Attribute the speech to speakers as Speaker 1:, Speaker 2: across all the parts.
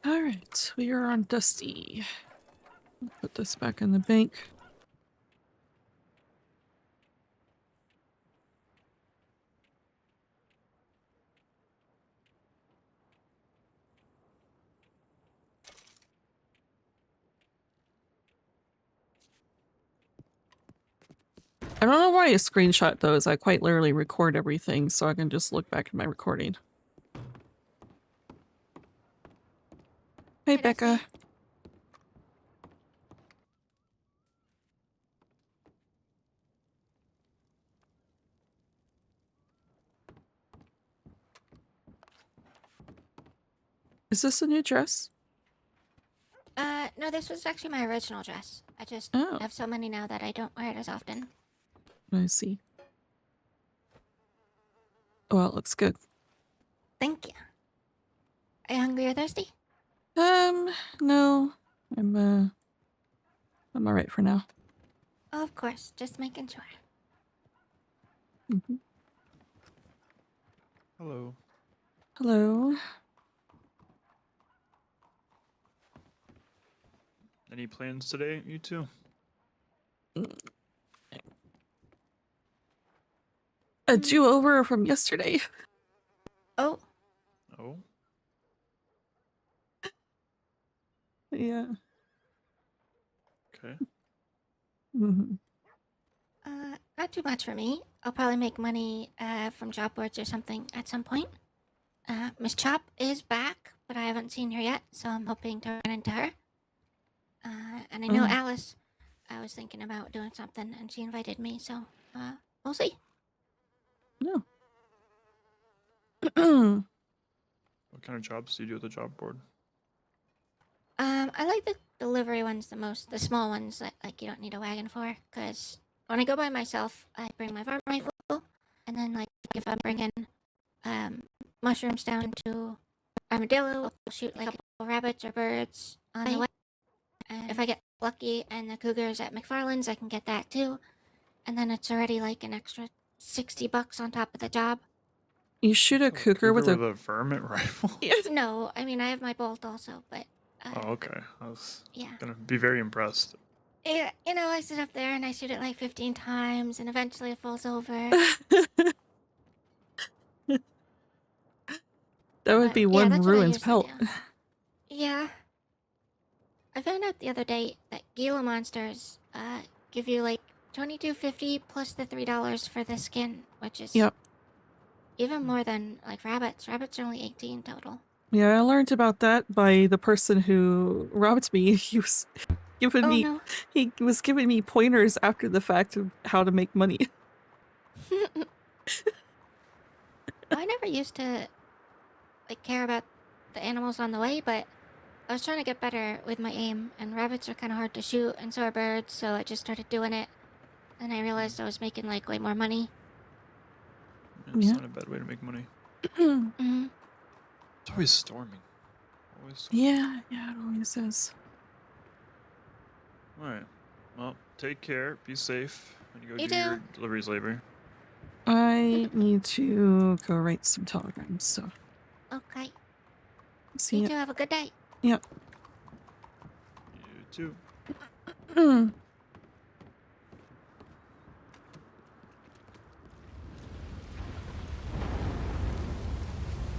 Speaker 1: Alright, we are on Dusty. Put this back in the bank. I don't know why I screenshot those. I quite literally record everything so I can just look back at my recording. Hey, Becca. Is this a new dress?
Speaker 2: No, this was actually my original dress. I just have so many now that I don't wear it as often.
Speaker 1: I see. Well, it looks good.
Speaker 2: Thank you. Are you hungry or thirsty?
Speaker 1: No. I'm alright for now.
Speaker 2: Oh, of course. Just making sure.
Speaker 1: Mm-hmm.
Speaker 3: Hello.
Speaker 1: Hello.
Speaker 3: Any plans today, you two?
Speaker 1: A do-over from yesterday.
Speaker 2: Oh.
Speaker 3: Oh?
Speaker 1: Yeah.
Speaker 3: Okay.
Speaker 1: Mm-hmm.
Speaker 2: Not too much for me. I'll probably make money from job boards or something at some point. Miss Chop is back, but I haven't seen her yet, so I'm hoping to run into her. And I know Alice, I was thinking about doing something, and she invited me, so we'll see.
Speaker 1: No.
Speaker 3: What kind of jobs do you do at the job board?
Speaker 2: I like the delivery ones the most, the small ones that like you don't need a wagon for, because when I go by myself, I bring my farm rifle, and then like if I'm bringing mushrooms down to Armadillo, I'll shoot like a couple rabbits or birds on the way. And if I get lucky and the cougar's at McFarland's, I can get that too, and then it's already like an extra $60 on top of the job.
Speaker 1: You shoot a cougar with a
Speaker 3: vermin rifle?
Speaker 2: No, I mean I have my bolt also, but.
Speaker 3: Oh, okay. I was gonna be very impressed.
Speaker 2: Yeah, you know, I sit up there and I shoot it like 15 times, and eventually it falls over.
Speaker 1: That would be one ruined pelt.
Speaker 2: Yeah. I found out the other day that Gila monsters give you like $22.50 plus the $3 for the skin, which is even more than like rabbits. Rabbits are only 18 total.
Speaker 1: Yeah, I learned about that by the person who robbed me. He was giving me pointers after the fact of how to make money.
Speaker 2: I never used to like care about the animals on the way, but I was trying to get better with my aim, and rabbits are kind of hard to shoot, and so are birds, so I just started doing it, and I realized I was making like way more money.
Speaker 3: It's not a bad way to make money. It's always storming.
Speaker 1: Yeah, it always is.
Speaker 3: Alright. Well, take care. Be safe when you go
Speaker 2: You
Speaker 3: do your deliveries later.
Speaker 1: I need to go write some telegrams, so.
Speaker 2: Okay.
Speaker 1: See
Speaker 2: you two have a good day.
Speaker 1: Yep.
Speaker 3: You too.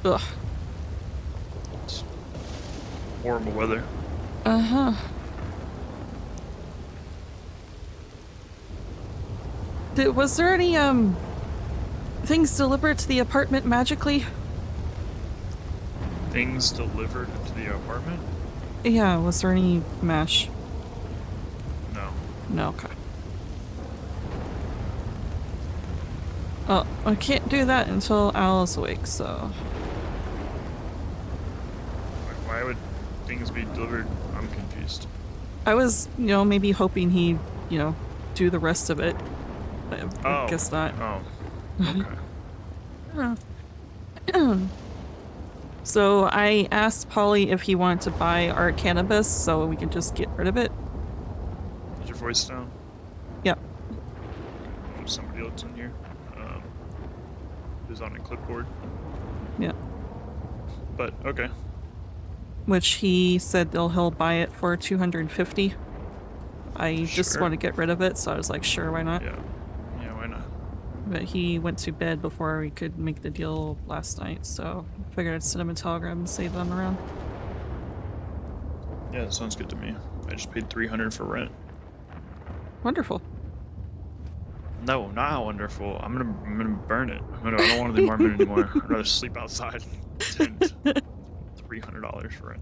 Speaker 1: Ugh.
Speaker 3: It's horrible weather.
Speaker 1: Uh-huh. Was there any, things delivered to the apartment magically?
Speaker 3: Things delivered to the apartment?
Speaker 1: Yeah, was there any mash?
Speaker 3: No.
Speaker 1: No, okay. Oh, I can't do that until Al is awake, so...
Speaker 3: Why would things be delivered? I'm confused.
Speaker 1: I was, maybe hoping he'd, do the rest of it. But I guess not.
Speaker 3: Oh.
Speaker 1: Okay. So I asked Polly if he wanted to buy our cannabis so we can just get rid of it.
Speaker 3: Is your voice down?
Speaker 1: Yep.
Speaker 3: There's somebody else in here. Who's on a clipboard.
Speaker 1: Yeah.
Speaker 3: But, okay.
Speaker 1: which he said he'll buy it for 250. I just
Speaker 3: Sure.
Speaker 1: want to get rid of it, so I was like, sure, why not?
Speaker 3: Yeah. Yeah, why not?
Speaker 1: But he went to bed before we could make the deal last night, so I figured I'd send him a telegram and save them around.
Speaker 3: Yeah, that sounds good to me. I just paid 300 for rent.
Speaker 1: Wonderful.
Speaker 3: No, not wonderful. I'm gonna burn it. I don't want the apartment anymore. I'd rather sleep outside. Tent. $300 for rent.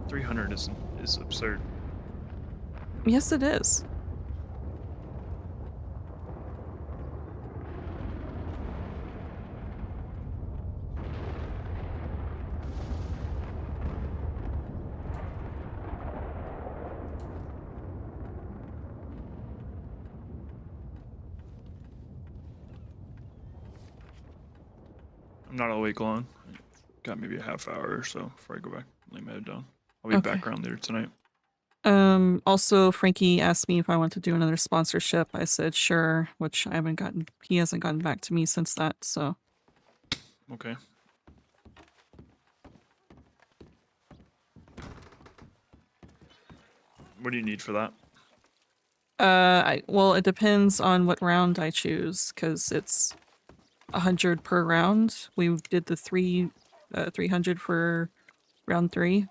Speaker 3: $300 is absurd.
Speaker 1: Yes, it is.
Speaker 3: I'm not awake long. Got maybe a half hour or so before I go back and lay my head down. I'll be
Speaker 1: Okay.
Speaker 3: back around later tonight.
Speaker 1: Also Frankie asked me if I want to do another sponsorship. I said sure, which he hasn't gotten back to me since that, so.
Speaker 3: Okay. What do you need for that?
Speaker 1: Well, it depends on what round I choose, because it's 100 per round. We did the 300 for round 3.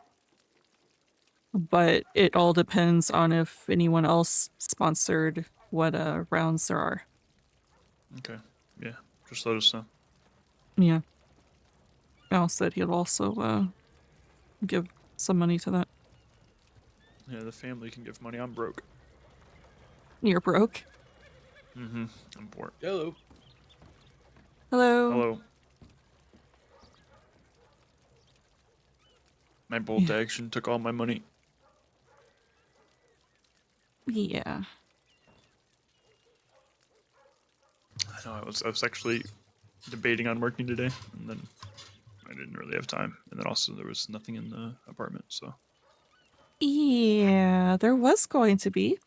Speaker 1: But it all depends on if anyone else sponsored what rounds there are.
Speaker 3: Okay. Yeah. Just let us know.
Speaker 1: Yeah. Al said he'd also give some money to that.
Speaker 3: Yeah, the family can give money. I'm broke.
Speaker 1: You're broke.
Speaker 3: Mm-hmm. I'm poor. Hello.
Speaker 1: Hello.
Speaker 3: Hello. My bolt action took all my money.
Speaker 1: Yeah.
Speaker 3: I know. I was actually debating on working today, and then I didn't really have time. And then also there was nothing in the apartment, so.
Speaker 1: Yeah, there was going to be.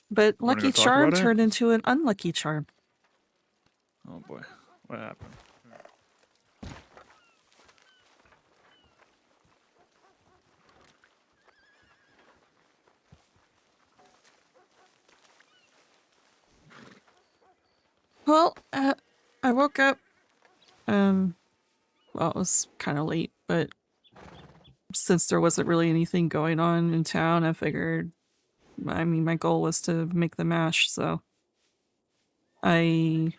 Speaker 1: But
Speaker 3: Wanna go
Speaker 1: Lucky
Speaker 3: talk
Speaker 1: Charm
Speaker 3: about it?
Speaker 1: turned into an unlucky charm.
Speaker 3: Oh boy, what happened?
Speaker 1: Well, I woke up, well, it was kind of late, but since there wasn't really anything going on in town, I figured, I mean, my goal was to make the mash, so I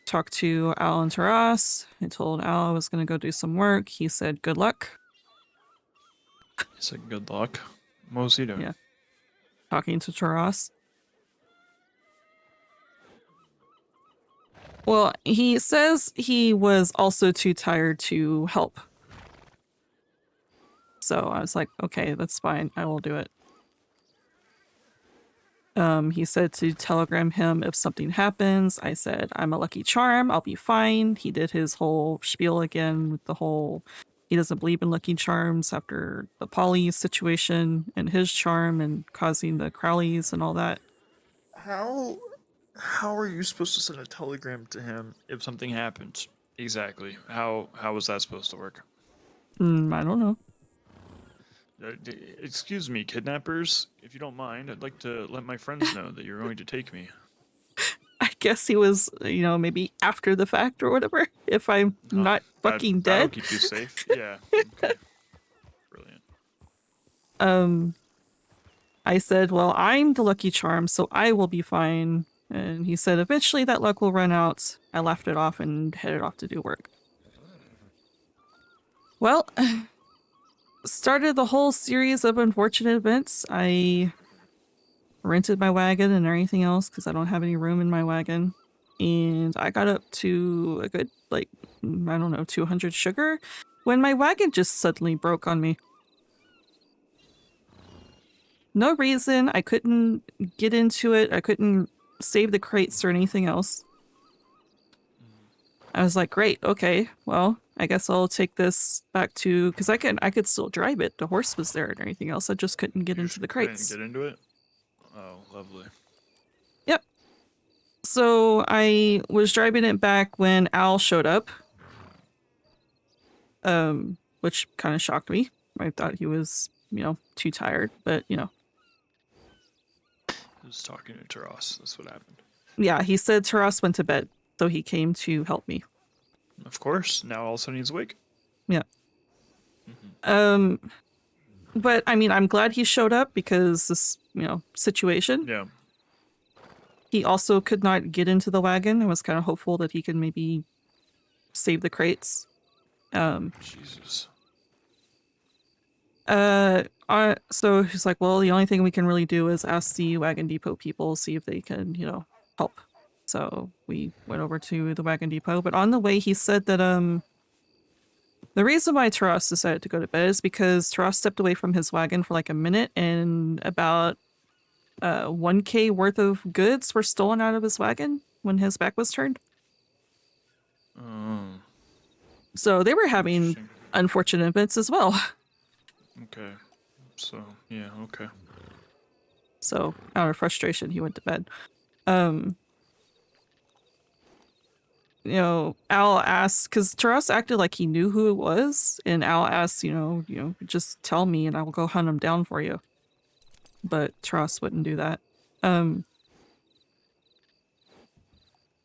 Speaker 1: talked to Al and Taras. I told Al I was going to go do some work. He said, good luck.
Speaker 3: He said good luck. What was he doing?
Speaker 1: Yeah. Talking to Taras. Well, he says he was also too tired to help. So I was like, okay, that's fine. I will do it. He said to telegram him if something happens. I said, I'm a lucky charm. I'll be fine. He did his whole spiel again with the whole, he doesn't believe in lucky charms after the Polly situation and his charm and causing the Crowleys and all that.
Speaker 3: How are you supposed to send a telegram to him if something happens? Exactly. How was that supposed to work?
Speaker 1: I don't know.
Speaker 3: Excuse me, kidnappers. If you don't mind, I'd like to let my friends know that you're going to take me.
Speaker 1: I guess he was, maybe after the fact or whatever. If I'm not fucking
Speaker 3: That'll
Speaker 1: dead.
Speaker 3: keep you safe. Yeah. Okay. Brilliant.
Speaker 1: I said, well, I'm the lucky charm, so I will be fine. And he said, eventually that luck will run out. I laughed it off and headed off to do work. Well, started the whole series of unfortunate events. I rented my wagon and everything else because I don't have any room in my wagon. And I got up to a good, 200 sugar when my wagon just suddenly broke on me. No reason. I couldn't get into it. I couldn't save the crates or anything else. I was like, great, okay, well, I guess I'll take this back to, because I could still drive it. The horse was there and everything else. I just couldn't get into the crates.
Speaker 3: Get into it? Oh, lovely.
Speaker 1: Yep. So I was driving it back when Al showed up. Which kind of shocked me. I thought he was, too tired, but
Speaker 3: I was talking to Taras. That's what happened.
Speaker 1: Yeah, he said Taras went to bed, so he came to help me.
Speaker 3: Of course. Now all of a sudden he's awake.
Speaker 1: Yeah. But I mean, I'm glad he showed up because this, situation.
Speaker 3: Yeah.
Speaker 1: He also could not get into the wagon. I was kind of hopeful that he could maybe save the crates.
Speaker 3: Jesus.
Speaker 1: So he's like, well, the only thing we can really do is ask the wagon depot people, see if they can, help. So we went over to the wagon depot, but on the way he said that, the reason why Taras decided to go to bed is because Taras stepped away from his wagon for like a minute and about 1K worth of goods were stolen out of his wagon when his back was turned. So they were having unfortunate events as well.
Speaker 3: Okay. So, yeah, okay.
Speaker 1: So out of frustration, he went to bed. Al asked, because Taras acted like he knew who it was, and Al asked, just tell me and I will go hunt him down for you. But Taras wouldn't do that.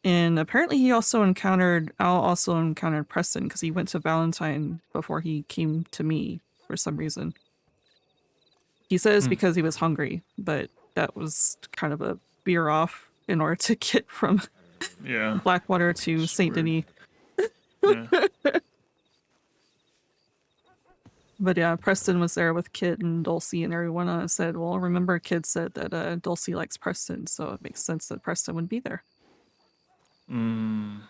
Speaker 1: And apparently Al also encountered Preston because he went to Valentine before he came to me for some reason. He says because he was hungry, but that was kind of a veer off in order to get from Blackwater to Saint Denis.
Speaker 3: Yeah.
Speaker 1: But yeah, Preston was there with Kit and Dulcie and everyone, and I said, well, remember Kit said that Dulcie likes Preston, so it makes sense that Preston would be there. Yeah.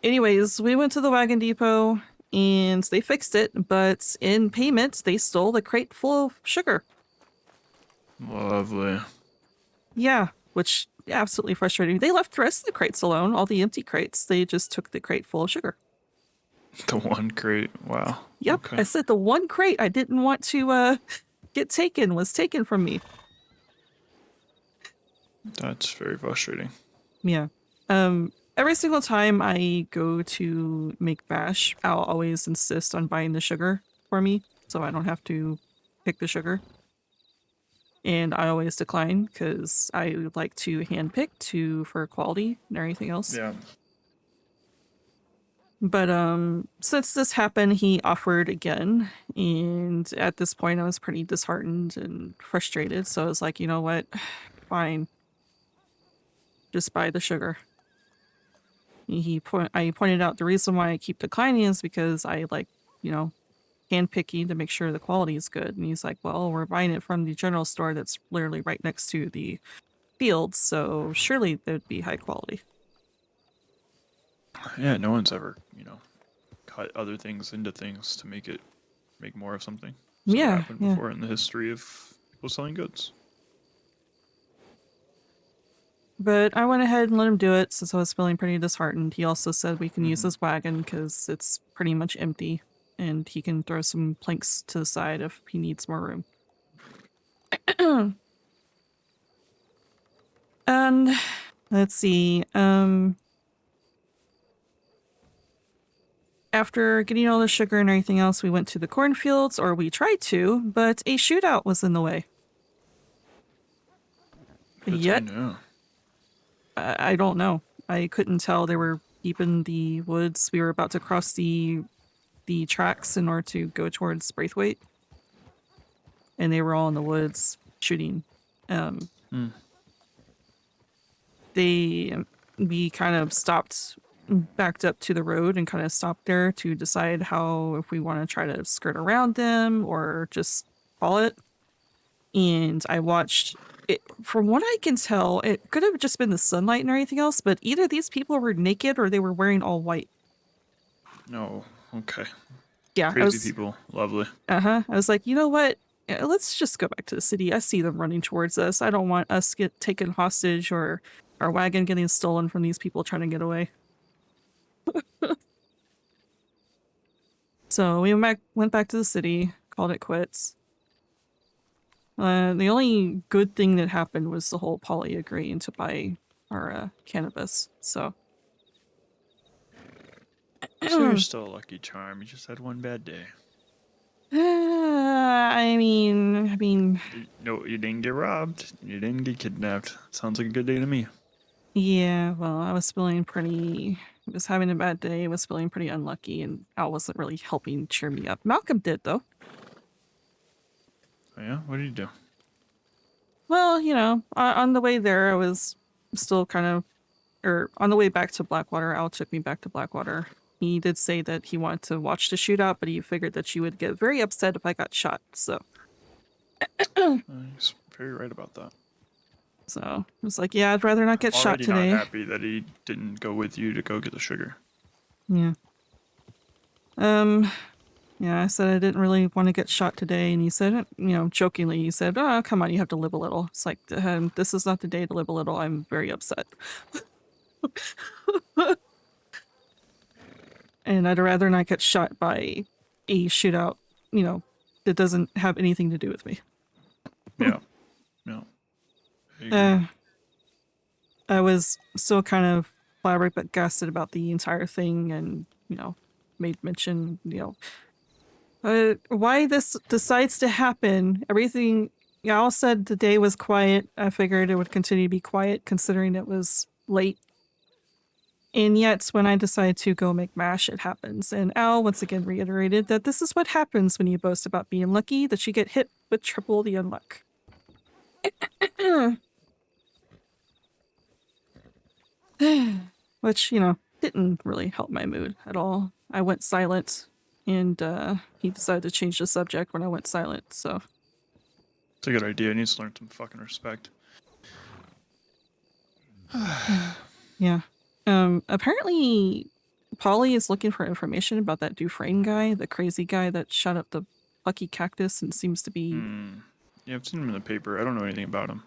Speaker 1: Anyways, we went to the wagon depot and they fixed it, but in payment, they stole the crate full of sugar.
Speaker 3: Lovely.
Speaker 1: Yeah, which absolutely frustrating. They left the rest of the crates alone, all the empty crates. They just took the crate full of sugar.
Speaker 3: The one crate. Wow.
Speaker 1: Yep. Okay. I said the one crate I didn't want to get taken was taken from me.
Speaker 3: That's very frustrating.
Speaker 1: Yeah. Every single time I go to make bash, I'll always insist on buying the sugar for me, so I don't have to pick the sugar. And I always decline because I would like to handpick for quality and everything else.
Speaker 3: Yeah.
Speaker 1: But since this happened, he offered again, and at this point I was pretty disheartened and frustrated, so I was like, you know what? Fine. Just buy the sugar. I pointed out the reason why I keep declining is because I like, hand picking to make sure the quality is good. And he's like, well, we're buying it from the general store that's literally right next to the field, so surely there'd be high quality.
Speaker 3: Yeah, no one's ever, cut other things into things to make more of something. It's never happened before in the history of people selling goods.
Speaker 1: But I went ahead and let him do it since I was feeling pretty disheartened. He also said we can use his wagon because it's pretty much empty, and he can throw some planks to the side if he needs more room. And let's see. After getting all the sugar and everything else, we went to the cornfields, or we tried to, but a shootout was in the way. Yet, I don't know. I couldn't tell. They were deep in the woods. We were about to cross the tracks in order to go towards Braithwaite, and they were all in the woods shooting. We kind of backed up to the road and kind of stopped there to decide if we want to try to skirt around them or just call it. And I watched it. From what I can tell, it could have just been the sunlight and everything else, but either these people were naked or they were wearing all white.
Speaker 3: No. Okay.
Speaker 1: Yeah.
Speaker 3: Crazy people. Lovely.
Speaker 1: I was like, you know what? Let's just go back to the city. I see them running towards us. I don't want us get taken hostage or our wagon getting stolen from these people trying to get away. So we went back to the city, called it quits. The only good thing that happened was the whole Polly agreeing to buy our cannabis. So.
Speaker 3: So you're still a lucky charm. You just had one bad day.
Speaker 1: I mean,
Speaker 3: No, you didn't get robbed. You didn't get kidnapped. Sounds like a good day to me.
Speaker 1: yeah, well, I was having a bad day, was feeling pretty unlucky, and Al wasn't really helping cheer me up. Malcolm did, though.
Speaker 3: Oh yeah? What did you do?
Speaker 1: Well, on the way there, I was still on the way back to Blackwater, Al took me back to Blackwater. He did say that he wanted to watch the shootout, but he figured that she would get very upset if I got shot, so.
Speaker 3: He's very right about that.
Speaker 1: So, I was like, yeah, I'd rather not get shot today.
Speaker 3: Already not happy that he didn't go with you to go get the sugar.
Speaker 1: Yeah. Yeah, I said I didn't really want to get shot today, and he said, jokingly, he said, oh, come on, you have to live a little. It's like, this is not the day to live a little. I'm very upset. And I'd rather not get shot by a shootout, that doesn't have anything to do with me.
Speaker 3: Yeah. No.
Speaker 1: I was still kind of flabbergasted about the entire thing and, made mention, why this decides to happen. Everything, y'all said the day was quiet. I figured it would continue to be quiet considering it was late. And yet, when I decide to go make MASH, it happens. And Al once again reiterated that this is what happens when you boast about being lucky, that you get hit with triple the unluck. Which, didn't really help my mood at all. I went silent, and he decided to change the subject when I went silent, so.
Speaker 3: It's a good idea. He needs to learn some fucking respect.
Speaker 1: Yeah. Apparently, Polly is looking for information about that Dufresne guy, the crazy guy that shot up the lucky cactus and seems to be...
Speaker 3: Yeah, I've seen him in the paper. I don't know anything about him.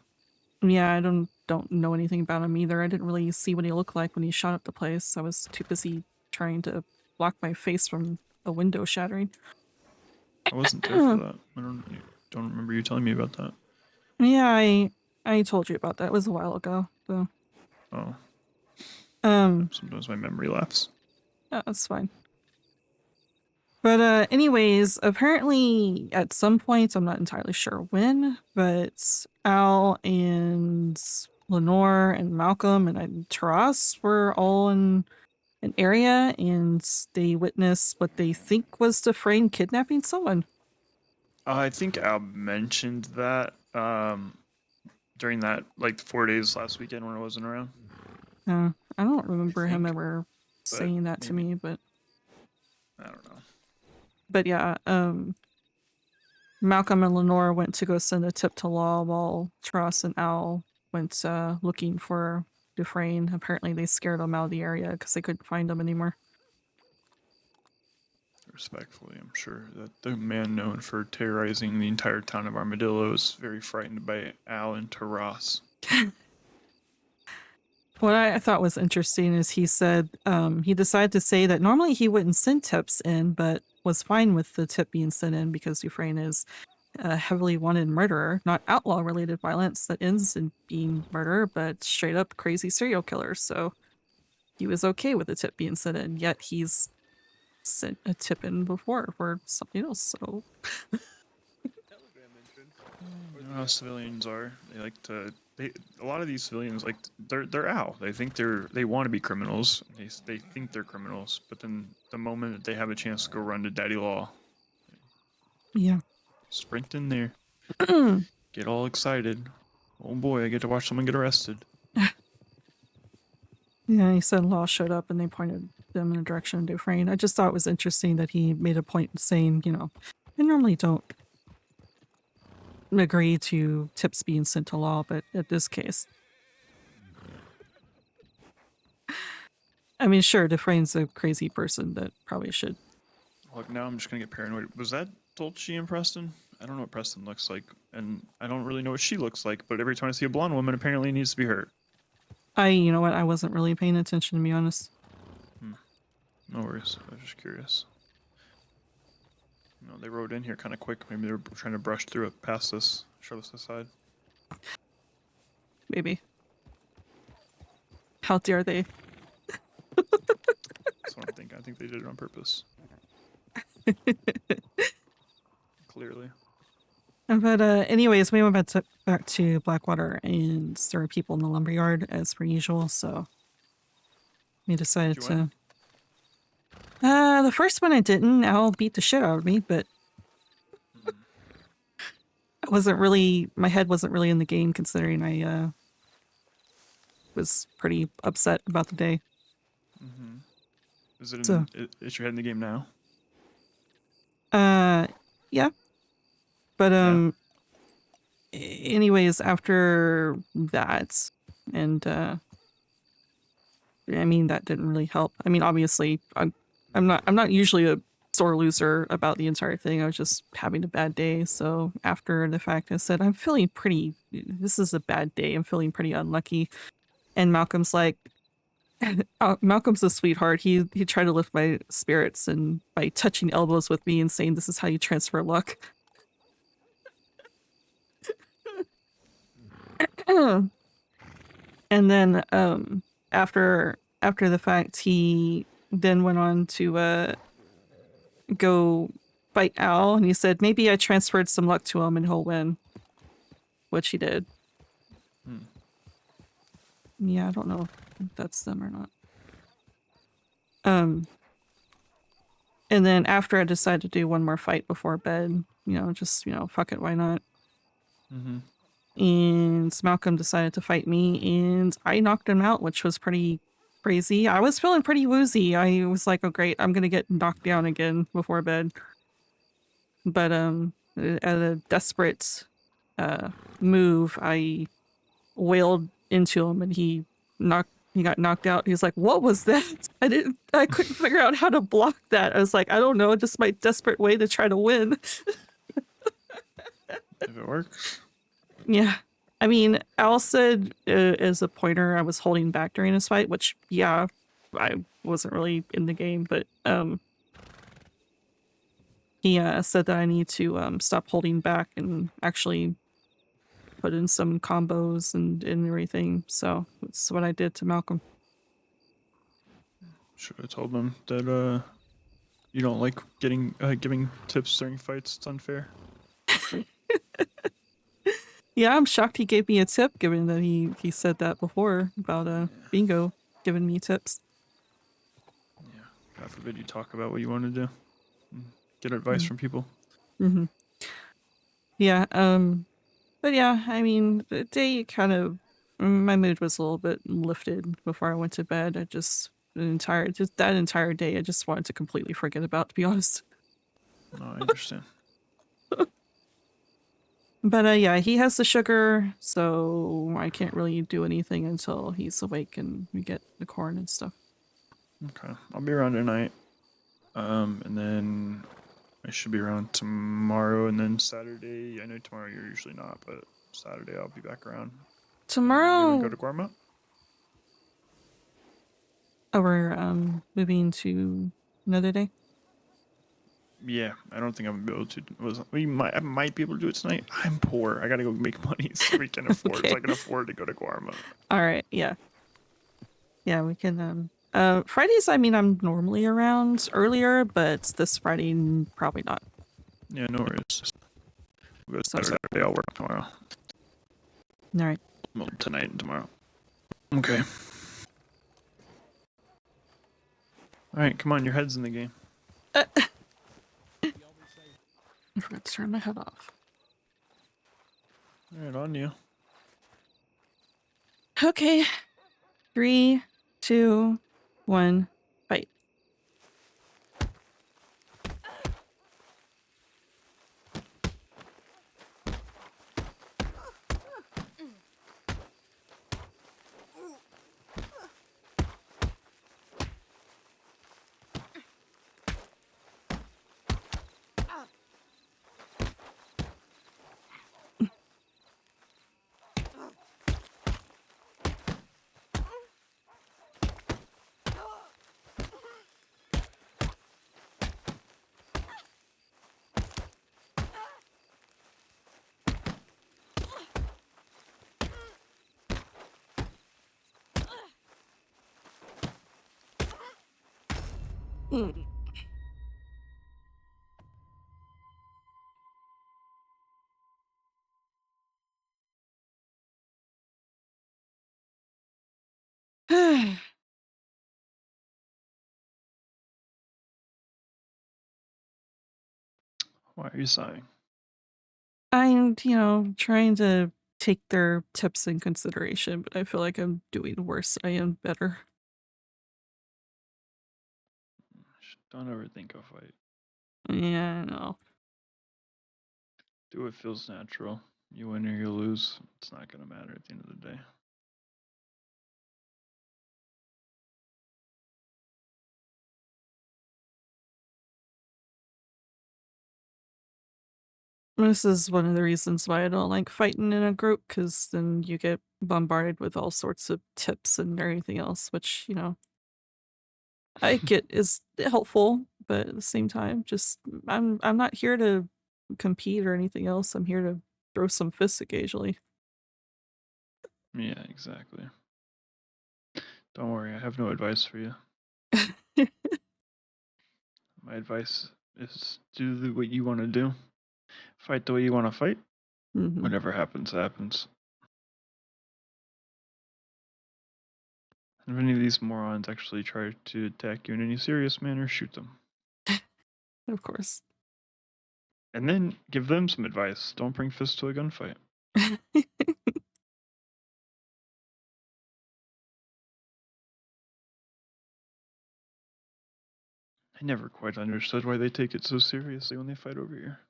Speaker 1: Yeah, I don't know anything about him either. I didn't really see what he looked like when he shot up the place. I was too busy trying to block my face from a window shattering.
Speaker 3: I wasn't there for that. I don't remember you telling me about that.
Speaker 1: Yeah, I told you about that. It was a while ago, so.
Speaker 3: Oh. Sometimes my memory lapses.
Speaker 1: Yeah, that's fine. But anyways, apparently at some point, I'm not entirely sure when, but Al and Lenore and Malcolm and Taras were all in an area and they witnessed what they think was Dufresne kidnapping someone.
Speaker 3: I think Al mentioned that during that, 4 days last weekend when I wasn't around.
Speaker 1: I don't remember him ever saying that to me, but...
Speaker 3: I don't know.
Speaker 1: But yeah, Malcolm and Lenore went to go send a tip to law while Taras and Al went looking for Dufresne. Apparently they scared him out of the area because they couldn't find him anymore.
Speaker 3: Respectfully, I'm sure that the man known for terrorizing the entire town of Armadillo is very frightened by Al and Taras.
Speaker 1: What I thought was interesting is he said he decided to say that normally he wouldn't send tips in, but was fine with the tip being sent in because Dufresne is a heavily wanted murderer, not outlaw-related violence that ends in being murder, but straight up crazy serial killer. So he was okay with the tip being sent in, yet he's sent a tip in before for something else. So
Speaker 3: You know how civilians are. They like to. A lot of these civilians, they're out. They think they want to be criminals. They think they're criminals, but then the moment that they have a chance to go run to daddy law,
Speaker 1: yeah,
Speaker 3: sprint in there, get all excited. Oh boy, I get to watch someone get arrested.
Speaker 1: Yeah, he said law showed up and they pointed them in the direction of Dufresne. I just thought it was interesting that he made a point saying, I normally don't agree to tips being sent to law, but in this case. I mean, sure, Dufresne's a crazy person that probably should.
Speaker 3: Look, now I'm just gonna get paranoid. Was that Dolce and Preston? I don't know what Preston looks like, and I don't really know what she looks like, but every time I see a blonde woman, apparently it needs to be her.
Speaker 1: You know what, I wasn't really paying attention, to be honest.
Speaker 3: No worries, I was just curious. They rode in here kind of quick. Maybe they were trying to brush through it past us. shove us aside.
Speaker 1: Maybe. How dare they?
Speaker 3: That's what I'm thinking. I think they did it on purpose. Clearly.
Speaker 1: But anyways, we went back to Blackwater, and there were people in the lumberyard as per usual. So we decided
Speaker 3: Did you win?
Speaker 1: to. The first one I didn't. Al beat the shit out of me, but I wasn't really. My head wasn't really in the game, considering I was pretty upset about the day.
Speaker 3: Mm-hmm. Is it in,
Speaker 1: So-
Speaker 3: is your head in the game now?
Speaker 1: Yeah. But anyways, after that, and I mean that didn't really help. I mean, obviously, I'm not usually a sore loser about the entire thing. I was just having a bad day. So after the fact, I said, I'm feeling pretty. This is a bad day. I'm feeling pretty unlucky. And Malcolm's like, Malcolm's a sweetheart. He tried to lift my spirits and by touching elbows with me and saying, "This is how you transfer luck." And then after the fact, he then went on to go fight Al, and he said maybe I transferred some luck to him and he'll win, which he did. Yeah, I don't know if that's them or not. And then after I decided to do one more fight before bed, just fuck it, why not?
Speaker 3: Mm-hmm.
Speaker 1: And Malcolm decided to fight me, and I knocked him out, which was pretty crazy. I was feeling pretty woozy. I was like, oh great, I'm gonna get knocked down again before bed. But at a desperate move, I wailed into him, and he got knocked out. He was like, what was that? I couldn't figure out how to block that. I was like, I don't know, just my desperate way to try to win.
Speaker 3: If it works.
Speaker 1: Yeah. I mean, Al said as a pointer I was holding back during this fight, which, yeah, I wasn't really in the game, but he said that I need to stop holding back and actually put in some combos and everything. So that's what I did to Malcolm.
Speaker 3: Should have told them that you don't like giving tips during fights. It's unfair.
Speaker 1: Yeah, I'm shocked he gave me a tip, given that he said that before about Bingo giving me tips.
Speaker 3: Yeah. God forbid you talk about what you want to do. Get advice from people.
Speaker 1: Mm-hmm. Yeah, but yeah, I mean, the day kind of, my mood was a little bit lifted before I went to bed. That entire day, I just wanted to completely forget about, to be honest.
Speaker 3: No, I understand.
Speaker 1: But yeah, he has the sugar, so I can't really do anything until he's awake and we get the corn and stuff.
Speaker 3: Okay, I'll be around tonight. And then I should be around tomorrow, and then Saturday. I know tomorrow you're usually not, but Saturday I'll be back around. You
Speaker 1: Tomorrow,
Speaker 3: wanna go to Guarma?
Speaker 1: we're moving to another day.
Speaker 3: Yeah, I don't think I'm gonna be able to. I might be able to do it tonight. I'm poor. I gotta go make money so we can afford.
Speaker 1: Okay.
Speaker 3: So I can afford to go to Guarma.
Speaker 1: All right, yeah, we can. Fridays, I mean, I'm normally around earlier, but this Friday probably not.
Speaker 3: Yeah, no worries. We'll go
Speaker 1: Sounds
Speaker 3: Saturday. I'll work tomorrow.
Speaker 1: All right.
Speaker 3: Well, tonight and tomorrow. Okay. All right, come on. Your head's in the game.
Speaker 1: I forgot to turn my head off.
Speaker 3: All right, on you.
Speaker 1: Okay. 3, 2, 1, fight. Mm.
Speaker 3: Why are you sighing?
Speaker 1: I'm, trying to take their tips in consideration, but I feel like I'm doing worse. I am better.
Speaker 3: Don't overthink a fight.
Speaker 1: Yeah, I know.
Speaker 3: Do what feels natural. You win or you lose. It's not gonna matter at the end of the day.
Speaker 1: This is one of the reasons why I don't like fighting in a group, because then you get bombarded with all sorts of tips and everything else, which, I get is helpful, but at the same time, just I'm not here to compete or anything else. I'm here to throw some fists occasionally.
Speaker 3: Yeah, exactly. Don't worry, I have no advice for you. My advice is do what you want to do. Fight the way you want to fight.
Speaker 1: Mhm.
Speaker 3: Whatever happens, happens. If any of these morons actually try to attack you in any serious manner, shoot them.
Speaker 1: Of course.
Speaker 3: And then give them some advice. Don't bring fists to a gunfight. I never quite understood why they take it so seriously when they fight over here.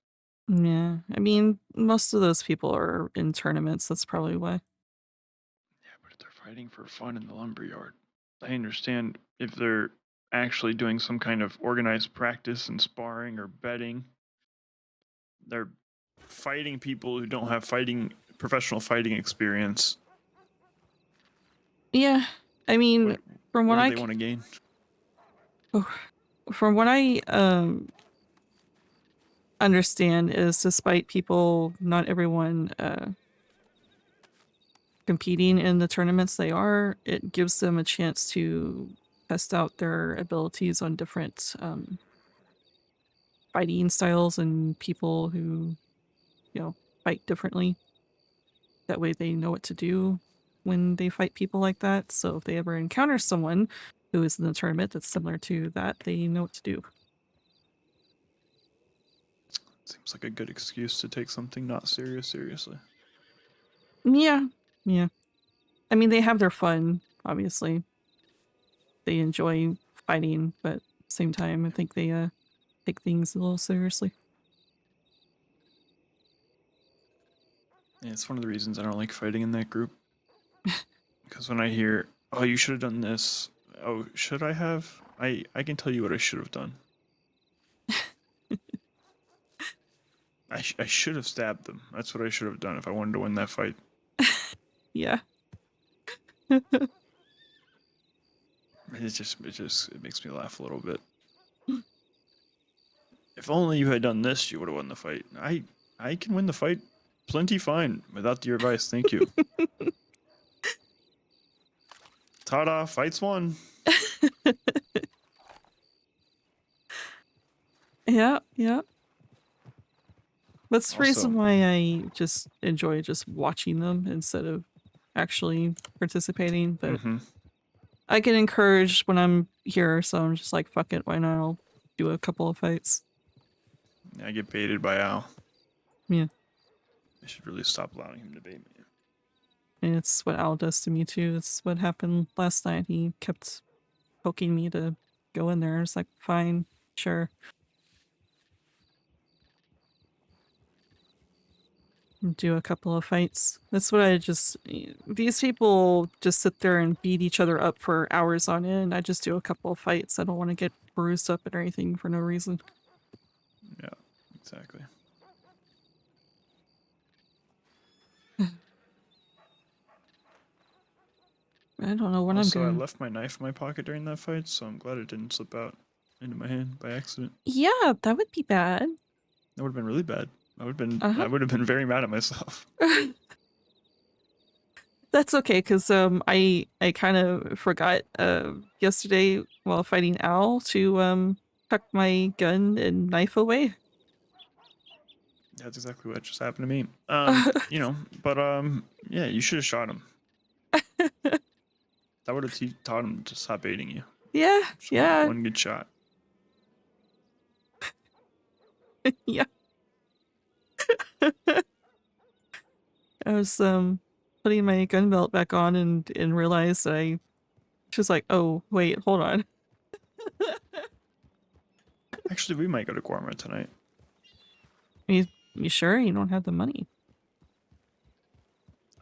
Speaker 1: Yeah, I mean, most of those people are in tournaments. That's probably why.
Speaker 3: Yeah, but if they're fighting for fun in the lumberyard, I understand if they're actually doing some kind of organized practice and sparring or betting. They're fighting people who don't have professional fighting experience.
Speaker 1: Yeah, I mean,
Speaker 3: What,
Speaker 1: from
Speaker 3: what
Speaker 1: what
Speaker 3: do
Speaker 1: I
Speaker 3: they want to gain?
Speaker 1: from what I understand is, despite people, not everyone competing in the tournaments they are, it gives them a chance to test out their abilities on different fighting styles and people who, fight differently. That way they know what to do when they fight people like that. So if they ever encounter someone who is in the tournament that's similar to that, they know what to do.
Speaker 3: Seems like a good excuse to take something not serious seriously.
Speaker 1: Yeah, yeah. I mean, they have their fun, obviously. They enjoy fighting, but at the same time, I think they take things a little seriously.
Speaker 3: Yeah, it's one of the reasons I don't like fighting in that group. Because when I hear, "Oh, you should have done this," oh, should I have? I can tell you what I should have done. I should have stabbed them. That's what I should have done if I wanted to win that fight.
Speaker 1: Yeah.
Speaker 3: It makes me laugh a little bit. If only you had done this, you would have won the fight. I can win the fight plenty fine without your advice. Thank you. Ta-da! Fight's won.
Speaker 1: Yeah, yeah. That's the
Speaker 3: Also,
Speaker 1: reason why I just enjoy just watching them instead of actually participating. But
Speaker 3: mm-hmm.
Speaker 1: I get encouraged when I'm here, so I'm just like, fuck it, why not? I'll do a couple of fights.
Speaker 3: I get baited by Al.
Speaker 1: Yeah.
Speaker 3: I should really stop allowing him to bait me.
Speaker 1: And it's what Al does to me too. It's what happened last night. He kept poking me to go in there. It's like, fine, sure. Do a couple of fights. That's what I just... These people just sit there and beat each other up for hours on end. I just do a couple of fights. I don't want to get bruised up and everything for no reason.
Speaker 3: Yeah, exactly.
Speaker 1: I don't know what I'm
Speaker 3: Also, I
Speaker 1: going.
Speaker 3: left my knife in my pocket during that fight, so I'm glad it didn't slip out into my hand by accident.
Speaker 1: Yeah, that would be bad.
Speaker 3: That would have been really bad. I
Speaker 1: Uh-huh.
Speaker 3: would have been very mad at myself.
Speaker 1: That's okay, because I kind of forgot yesterday while fighting Owl to tuck my gun and knife away.
Speaker 3: That's exactly what just happened to me. You know, but yeah, you should have shot him. That would have taught him to stop baiting you.
Speaker 1: Yeah,
Speaker 3: Just
Speaker 1: yeah,
Speaker 3: one good shot.
Speaker 1: yeah. I was putting my gun belt back on and realized that I was like, oh wait, hold on.
Speaker 3: Actually, we might go to Guarma tonight.
Speaker 1: You sure you don't have the money?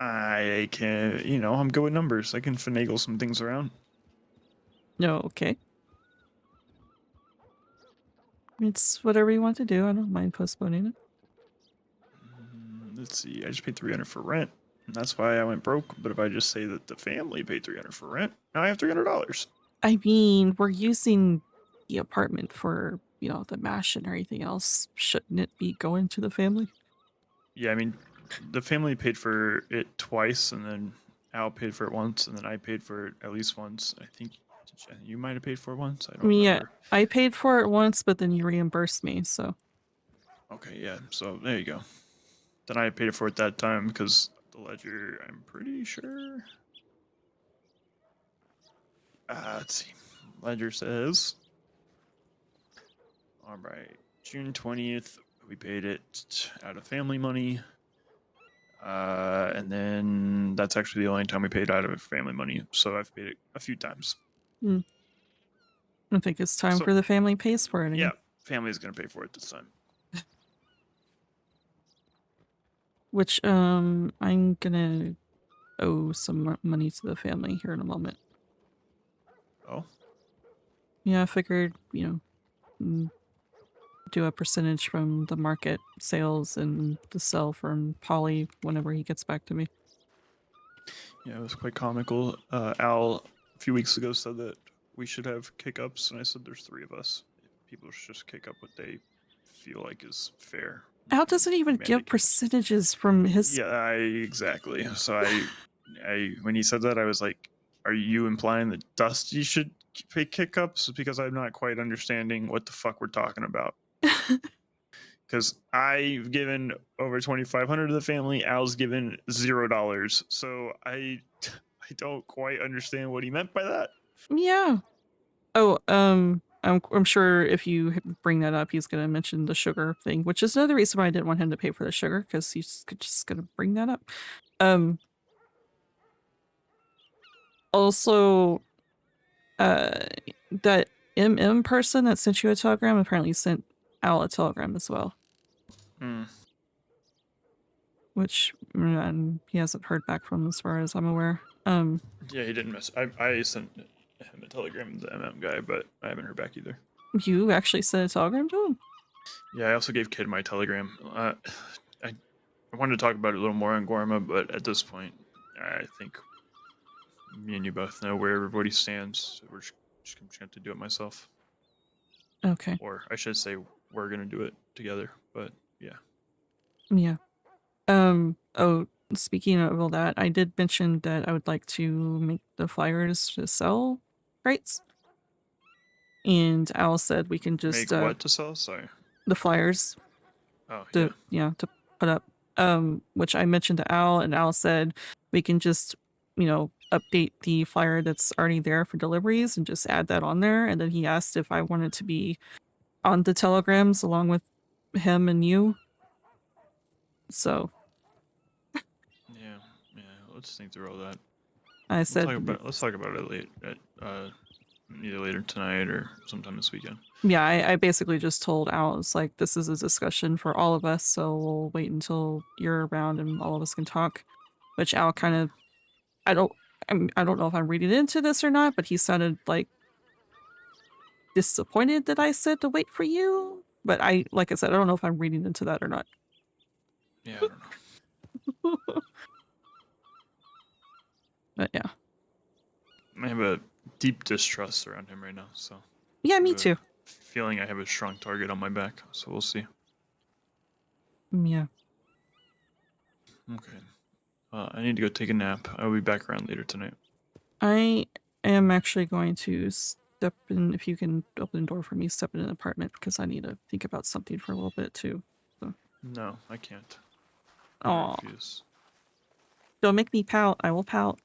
Speaker 3: I can, you know, I'm good with numbers. I can finagle some things around.
Speaker 1: No, okay. It's whatever you want to do. I don't mind postponing it.
Speaker 3: Let's see. I just paid 300 for rent, and that's why I went broke. But if I just say that the family paid 300 for rent, now I have $300.
Speaker 1: I mean, we're using the apartment for, you know, the mash and everything else. Shouldn't it be going to the family?
Speaker 3: Yeah, I mean, the family paid for it twice, and then Al paid for it once, and then I paid for it at least once. I think you might have paid for it once. I
Speaker 1: I
Speaker 3: don't
Speaker 1: mean, yeah,
Speaker 3: remember.
Speaker 1: I paid for it once, but then you reimbursed me, so.
Speaker 3: Okay, yeah. So there you go. Then I paid for it that time because the ledger, I'm pretty sure. Let's see. Ledger says. All right, June 20th, we paid it out of family money. And then that's actually the only time we paid out of family money. So I've paid it a few times.
Speaker 1: I think it's time
Speaker 3: So-
Speaker 1: for the family pays for it again.
Speaker 3: Yeah, family is going to pay for it this time.
Speaker 1: Which, I'm gonna owe some money to the family here in a moment.
Speaker 3: Oh,
Speaker 1: Yeah, I figured, you know, do a percentage from the market sales and the sell from Polly whenever he gets back to me.
Speaker 3: yeah, it was quite comical. Al, a few weeks ago, said that we should have kick-ups, and I said there's 3 of us. People should just kick up what they feel like is fair.
Speaker 1: Al doesn't even
Speaker 3: Mandate
Speaker 1: give
Speaker 3: kick-ups.
Speaker 1: percentages from his.
Speaker 3: Yeah, exactly. So I when he said that, I was like, "Are you implying that Dusty should pay kick-ups?" Because I'm not quite understanding what the fuck we're talking about. Because I've given over 2,500 to the family. Al's given $0. So I don't quite understand what he meant by that.
Speaker 1: Yeah. Oh, I'm sure if you bring that up, he's gonna mention the sugar thing, which is another reason why I didn't want him to pay for the sugar, because he's just gonna bring that up. Also, that MM person that sent you a telegram apparently sent Al a telegram as well,
Speaker 3: Hmm.
Speaker 1: which he hasn't heard back from as far as I'm aware.
Speaker 3: Yeah, he didn't miss. I sent him a telegram, the MM guy, but I haven't heard back either.
Speaker 1: You actually sent a telegram to him?
Speaker 3: Yeah, I also gave Kid my telegram. I wanted to talk about it a little more on Gorma, but at this point, I think me and you both know where everybody stands. So we're just gonna have to do it myself,
Speaker 1: Okay.
Speaker 3: or I should say, we're gonna do it together. But yeah,
Speaker 1: Yeah. Oh, speaking of all that, I did mention that I would like to make the flyers to sell crates. And Al said we can just
Speaker 3: make what to sell? Sorry.
Speaker 1: the flyers
Speaker 3: Oh
Speaker 1: to to put up. Which I mentioned to Al, and Al said we can just, you know, update the flyer that's already there for deliveries and just add that on there. And then he asked if I wanted to be on the telegrams along with him and you. So
Speaker 3: yeah. Let's think through all that.
Speaker 1: I said,
Speaker 3: Let's talk about it either later tonight or sometime this weekend.
Speaker 1: yeah, I basically just told Al, it's like, this is a discussion for all of us, so we'll wait until you're around and all of us can talk. Which Al kind of, I don't know if I'm reading into this or not, but he sounded like disappointed that I said to wait for you. But like I said, I don't know if I'm reading into that or not.
Speaker 3: Yeah, I don't know.
Speaker 1: But yeah.
Speaker 3: I have a deep distrust around him right now, so.
Speaker 1: Yeah, me
Speaker 3: I have a
Speaker 1: too.
Speaker 3: Feeling I have a strong target on my back, so we'll see.
Speaker 1: Yeah.
Speaker 3: Okay. I need to go take a nap. I'll be back around later tonight.
Speaker 1: I am actually going to step in, if you can open the door for me, step in an apartment because I need to think about something for a little bit too. So.
Speaker 3: No, I can't.
Speaker 1: Aw.
Speaker 3: I refuse.
Speaker 1: Don't make me pout. I will pout.